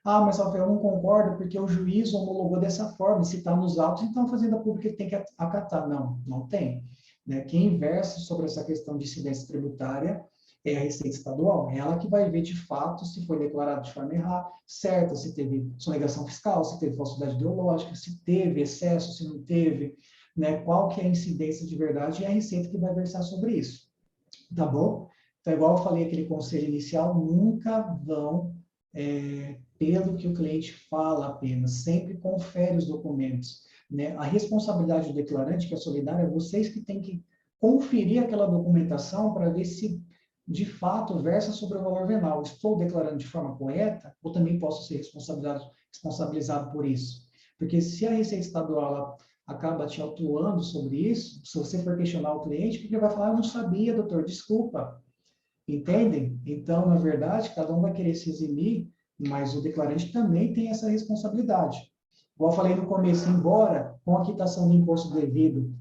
S2: Ah, mas Rafael, eu não concordo porque o juiz homologou dessa forma, se está nos autos, então a Fazenda Pública tem que acatar. Não, não tem. Né? Quem versa sobre essa questão de incidência tributária é a Receita Estadual, é ela que vai ver de fato se foi declarado de forma errada, certa, se teve sonegação fiscal, se teve falsidade ideológica, se teve excesso, se não teve, né? Qual que é a incidência de verdade, e é a Receita que vai versar sobre isso, tá bom? Então, igual eu falei, aquele conselho inicial, nunca vão pelo que o cliente fala apenas, sempre confere os documentos, né? A responsabilidade do declarante, que é solidária, é vocês que têm que conferir aquela documentação para ver se de fato versa sobre o valor venal. Estou declarando de forma correta ou também posso ser responsabilizado por isso? Porque se a Receita Estadual ela acaba te autuando sobre isso, se você for questionar o cliente, porque ele vai falar, eu não sabia, doutor, desculpa. Entendem? Então, na verdade, cada um vai querer se eximir, mas o declarante também tem essa responsabilidade. Como eu falei no começo, embora com a quitação do imposto devido,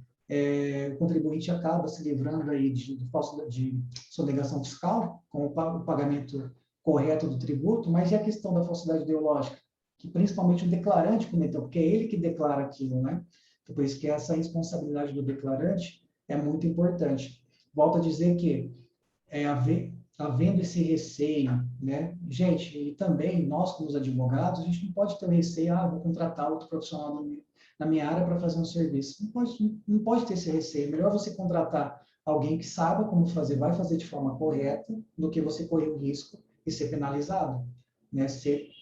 S2: o contribuinte acaba se livrando aí de sonegação fiscal, com o pagamento correto do tributo, mas e a questão da falsidade ideológica? Que principalmente o declarante cometeu, porque é ele que declara aquilo, né? Então, por isso que essa responsabilidade do declarante é muito importante. Volto a dizer que havendo esse receio, né? Gente, e também nós, como os advogados, a gente não pode ter o receio, vou contratar outro profissional na minha área para fazer um serviço. Não pode ter esse receio. É melhor você contratar alguém que saiba como fazer, vai fazer de forma correta, do que você correr o risco e ser penalizado, né?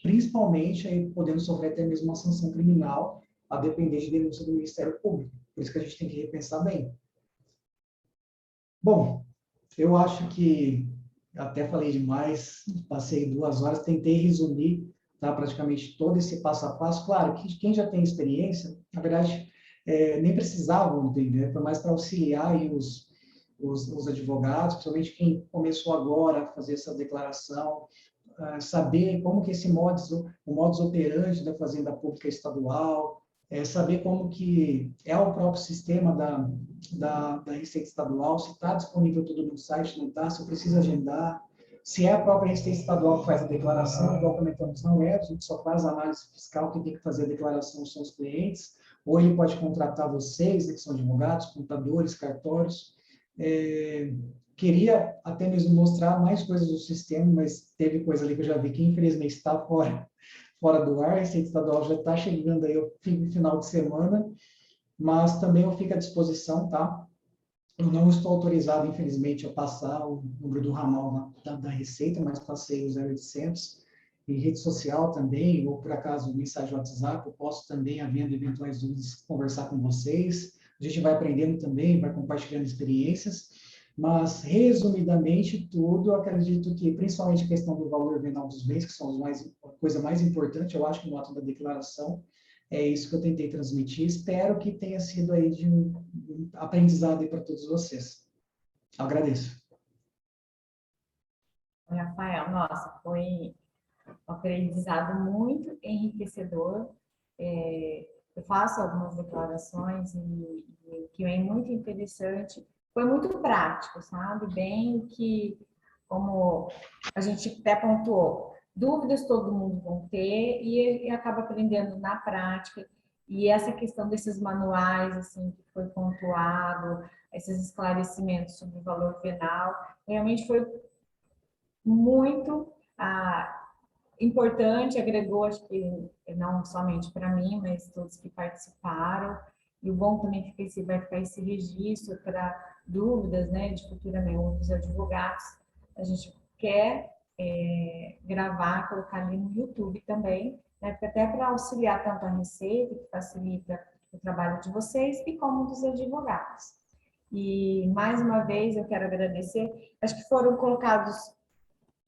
S2: Principalmente aí podendo sofrer até mesmo uma sanção criminal, a depender de denúncia do Ministério Público. Por isso que a gente tem que repensar bem. Bom, eu acho que até falei demais, passei 2 horas, tentei resumir, tá, praticamente todo esse passo a passo. Claro que quem já tem experiência, na verdade, nem precisavam entender, foi mais para auxiliar aí os advogados, principalmente quem começou agora a fazer essa declaração, saber como que o modus operandi da Fazenda Pública Estadual, saber como que é o próprio sistema da Receita Estadual, se está disponível tudo no site, não está, se eu preciso agendar, se é a própria Receita Estadual que faz a declaração, igual comentamos, não é, a gente só faz a análise fiscal, quem tem que fazer a declaração são os clientes, ou ele pode contratar vocês, né, que são advogados, contadores, cartórios. Queria até mesmo mostrar mais coisas do sistema, mas teve coisa ali que eu já vi que infelizmente está fora do ar, a Receita Estadual já está chegando aí ao final de semana, mas também eu fico à disposição, tá? Eu não estou autorizado, infelizmente, a passar o número do ramal da Receita, mas passei o 0800. Em rede social também, ou por acaso mensagem WhatsApp, eu posso também, havendo eventuais dúvidas, conversar com vocês. A gente vai aprendendo também, vai compartilhando experiências, mas, resumidamente, tudo, eu acredito que, principalmente a questão do valor venal dos bens, que são a coisa mais importante, eu acho que no ato da declaração, é isso que eu tentei transmitir. Espero que tenha sido aí de um aprendizado aí para todos vocês. Agradeço.
S1: Rafael, nossa, foi um aprendizado muito enriquecedor. Eu faço algumas declarações e o que é muito interessante, foi muito prático, sabe? Bem que, como a gente até pontuou, dúvidas todo mundo vão ter e acaba aprendendo na prática. E essa questão desses manuais, assim, que foi pontuado, esses esclarecimentos sobre o valor venal, realmente foi muito importante, agregou, acho que não somente para mim, mas todos que participaram. E o bom também é que vai ficar esse registro para dúvidas, né, de futuramente outros advogados. A gente quer gravar, colocar ali no YouTube também, né, até para auxiliar tanto a Receita, que facilita o trabalho de vocês, e como dos advogados. E, mais uma vez, eu quero agradecer. Acho que foram colocados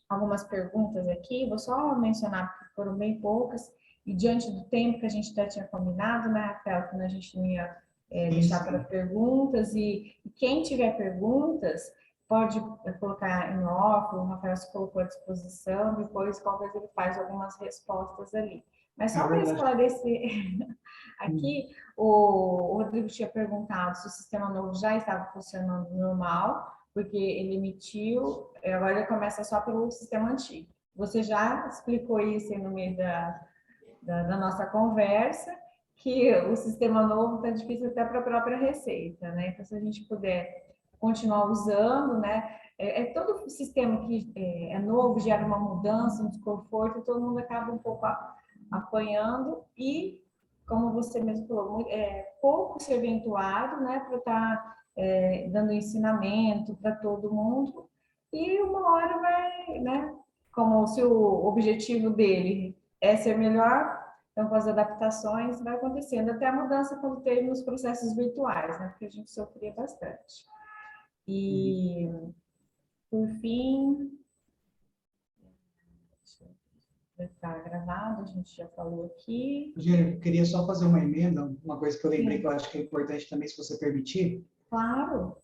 S1: algumas perguntas aqui, vou só mencionar porque foram bem poucas, e diante do tempo que a gente já tinha combinado, né, Rafael, que a gente não ia deixar para perguntas, e quem tiver perguntas, pode colocar em off, o Rafael se colocou à disposição, depois qualquer coisa ele faz algumas respostas ali. Mas
S2: É
S1: só para
S2: verdade.
S1: esclarecer, aqui o Rodrigo tinha perguntado se o sistema novo já estava funcionando normal, porque ele emitiu, agora ele começa só pelo sistema antigo. Você já explicou isso aí no meio da nossa conversa, que o sistema novo está difícil até para a própria Receita, né? Então, se a gente puder continuar usando, né? Todo o sistema que é novo, gera uma mudança, um desconforto, todo mundo acaba um pouco apanhando e, como você mesmo falou, pouco serventuário, né? Para estar dando ensinamento para todo mundo e uma hora vai, né? Como se o objetivo dele é ser melhor, então com as adaptações vai acontecendo, até a mudança quando teve nos processos virtuais, né? Porque a gente sofria bastante. E, por fim, está gravado, a gente já falou aqui.
S2: Gênio, eu queria só fazer uma emenda, uma coisa que eu lembrei
S1: Sim.
S2: que eu acho que é importante também, se você permitir.
S1: Claro.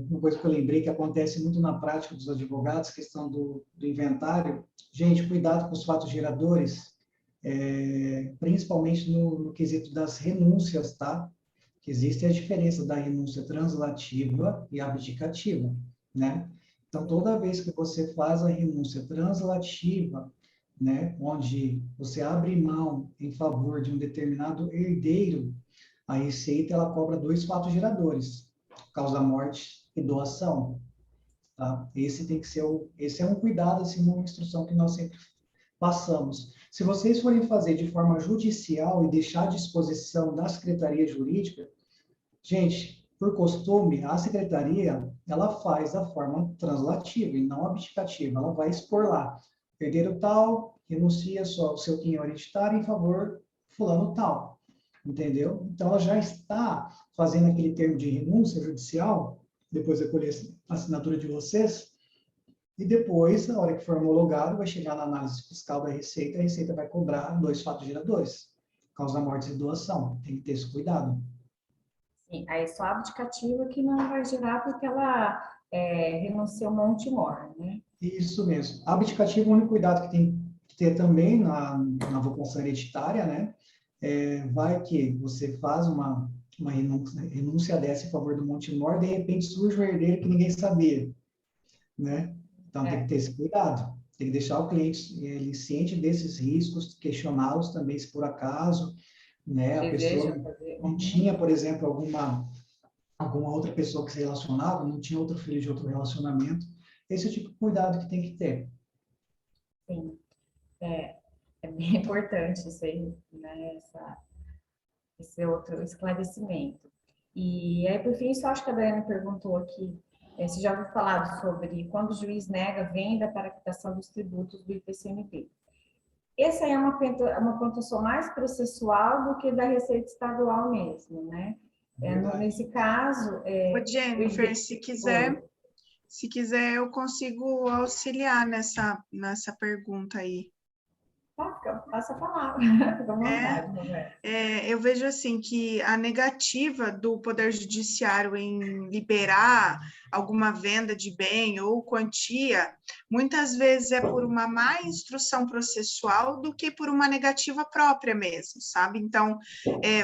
S2: Uma coisa que eu lembrei que acontece muito na prática dos advogados, questão do inventário. Gente, cuidado com os fatos geradores, principalmente no quesito das renúncias, tá? Que existe a diferença da renúncia translativa e abdicativa, né? Então, toda vez que você faz a renúncia translativa, né, onde você abre mão em favor de um determinado herdeiro, a Receita ela cobra 2 fatos geradores: causa-morte e doação. Tá? Esse é um cuidado, assim, uma instrução que nós sempre passamos. Se vocês forem fazer de forma judicial e deixar à disposição da Secretaria Jurídica, gente, por costume, a Secretaria, ela faz da forma translativa e não abdicativa. Ela vai expor lá, herdeiro tal, renuncia o seu quinhão hereditário em favor fulano tal. Entendeu? Então, ela já está fazendo aquele termo de renúncia judicial, depois de colher a assinatura de vocês, e depois, na hora que for homologado, vai chegar na análise fiscal da Receita, a Receita vai cobrar 2 fatos geradores: causa-morte e doação. Tem que ter esse cuidado.
S1: Sim, aí só a abdicativa que não vai gerar porque ela renunciou um monte mor, né?
S2: Isso mesmo. Abdicativo, o único cuidado que tem que ter também na vocação hereditária, né? Vai que você faz uma renúncia dessa em favor do Montemor, de repente surge um herdeiro que ninguém sabia, né? Então, tem que ter esse cuidado. Tem que deixar o cliente ele ciente desses riscos, questioná-los também, se por acaso, né, a pessoa não tinha, por exemplo, alguma outra pessoa que se relacionava, não tinha outro filho de outro relacionamento. Esse é o tipo de cuidado que tem que ter.
S1: Sim, é bem importante isso aí, né? Esse outro esclarecimento. E aí, por fim, só acho que a Daiane perguntou aqui, se já ouviu falar sobre quando o juiz nega venda para quitação dos tributos do IPCMP. Essa é uma pontuação mais processual do que da Receita Estadual mesmo, né? Nesse caso...
S3: Ô, Jennifer, se quiser, eu consigo auxiliar nessa pergunta aí.
S1: Passa a palavra, fica à vontade, Roberto.
S3: Eu vejo assim que a negativa do Poder Judiciário em liberar alguma venda de bem ou quantia, muitas vezes é por uma má instrução processual do que por uma negativa própria mesmo, sabe? Então,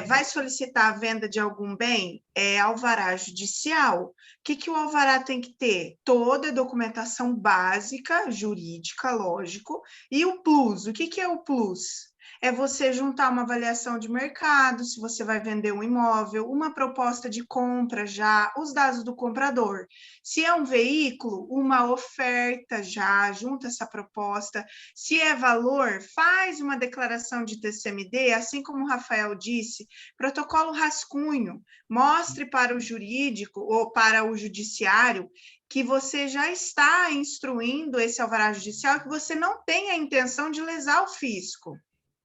S3: vai solicitar a venda de algum bem? É alvará judicial. O que o alvará tem que ter? Toda a documentação básica, jurídica, lógico, e o plus. O que é o plus? É você juntar uma avaliação de mercado, se você vai vender um imóvel, uma proposta de compra já, os dados do comprador. Se é um veículo, uma oferta já, junta essa proposta. Se é valor, faz uma declaração de TCMD, assim como o Rafael disse, protocolo rascunho, mostre para o jurídico ou para o judiciário que você já está instruindo esse alvará judicial e que você não tem a intenção de lesar o fisco.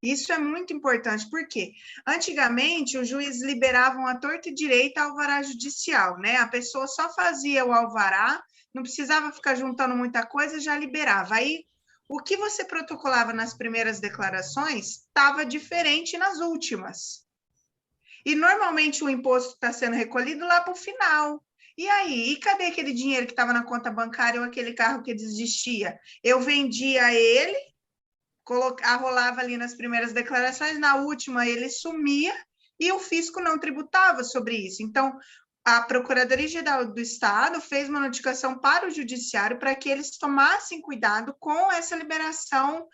S3: Isso é muito importante, porque antigamente os juízes liberavam à torta e direita alvará judicial, né? A pessoa só fazia o alvará, não precisava ficar juntando muita coisa, já liberava. Aí, o que você protocolava nas primeiras declarações estava diferente nas últimas. E normalmente o imposto está sendo recolhido lá para o final. E aí, e cadê aquele dinheiro que estava na conta bancária ou aquele carro que desistia? Eu vendia ele, arrolava ali nas primeiras declarações, na última ele sumia e o fisco não tributava sobre isso. Então, a Procuradoria-Geral do Estado fez uma notificação para o Judiciário para que eles tomassem cuidado com essa liberação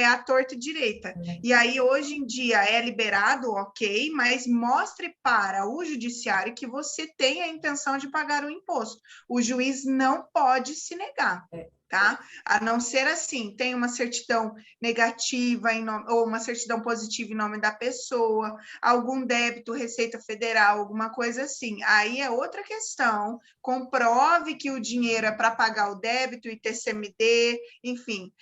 S3: à torta e direita. E aí, hoje em dia, é liberado, ok, mas mostre para o Judiciário que você tem a intenção de pagar o imposto. O juiz não pode se negar. Tá? A não ser assim, tem uma certidão negativa ou uma certidão positiva em nome da pessoa, algum débito, Receita Federal, alguma coisa assim. Aí é outra questão, comprove que o dinheiro é para pagar o débito, ITCMD, enfim,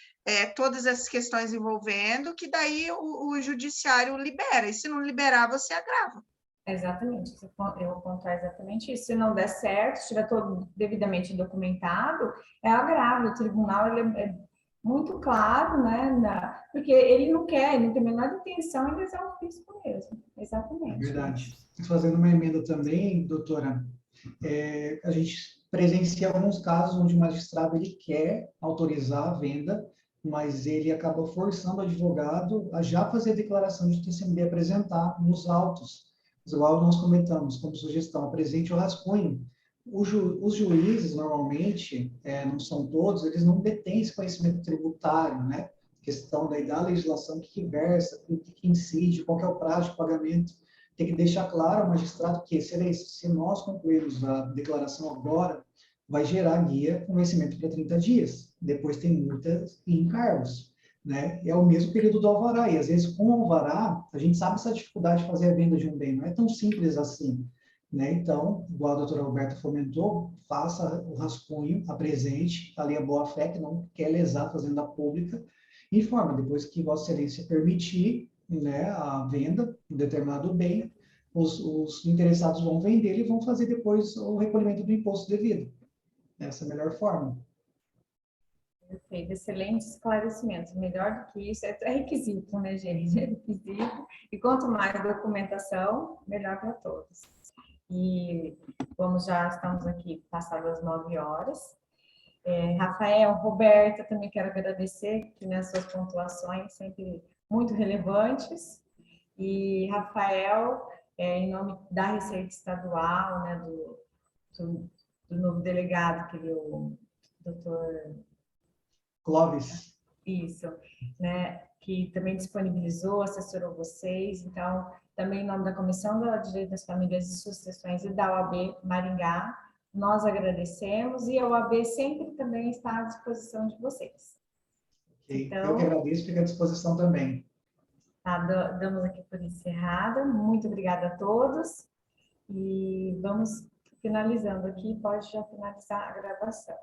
S3: todas essas questões envolvendo, que daí o judiciário libera, e se não liberar, você agrava.
S1: Exatamente, eu vou contar exatamente isso. Se não der certo, se estiver todo devidamente documentado, é agravo. O tribunal ele é muito claro, né? Porque ele não quer, ele não tem a menor intenção em lesar o fisco mesmo. Exatamente.
S2: É verdade. Fazendo uma emenda também, doutora, a gente presencia alguns casos onde o magistrado ele quer autorizar a venda, mas ele acaba forçando o advogado a já fazer a declaração de TCMD, apresentar nos autos. Igual nós comentamos, como sugestão, apresente o rascunho. Os juízes, normalmente, não são todos, eles não detêm esse conhecimento tributário, né? Questão da legislação que versa, que incide, qual que é o prazo de pagamento. Tem que deixar claro ao magistrado que, se nós concluirmos a declaração agora, vai gerar guia com vencimento para 30 dias. Depois tem multas e encargos. Né? É o mesmo período do alvará, e às vezes com o alvará, a gente sabe essa dificuldade de fazer a venda de um bem, não é tão simples assim, né? Então, igual a doutora Roberta fomentou, faça o rascunho, apresente, ali a boa-fé, que não quer lesar a fazenda pública, e informa, depois que Vossa Excelência permitir, né, a venda de um determinado bem, os interessados vão vender e vão fazer depois o recolhimento do imposto devido. Essa é a melhor forma.
S1: Perfeito, excelente esclarecimento. Melhor do que isso, é requisito, né, gente? É requisito. E quanto mais documentação, melhor para todos. E já estamos aqui passadas as 9 horas. Rafael, Roberta, também quero agradecer que nas suas pontuações sempre muito relevantes. E Rafael, em nome da Receita Estadual, né, do novo delegado, que é o doutor
S2: Clóvis.
S1: Isso, né, que também disponibilizou, assessorou vocês. Então, também em nome da Comissão do Direito das Famílias e Sucessões e da OAB Maringá, nós agradecemos, e a OAB sempre também está à disposição de vocês.
S2: Okay.
S1: Então,
S2: eu que agradeço, fico à disposição também.
S1: Tá, damos aqui por encerrada. Muito obrigada a todos. E vamos finalizando aqui, pode já finalizar a gravação.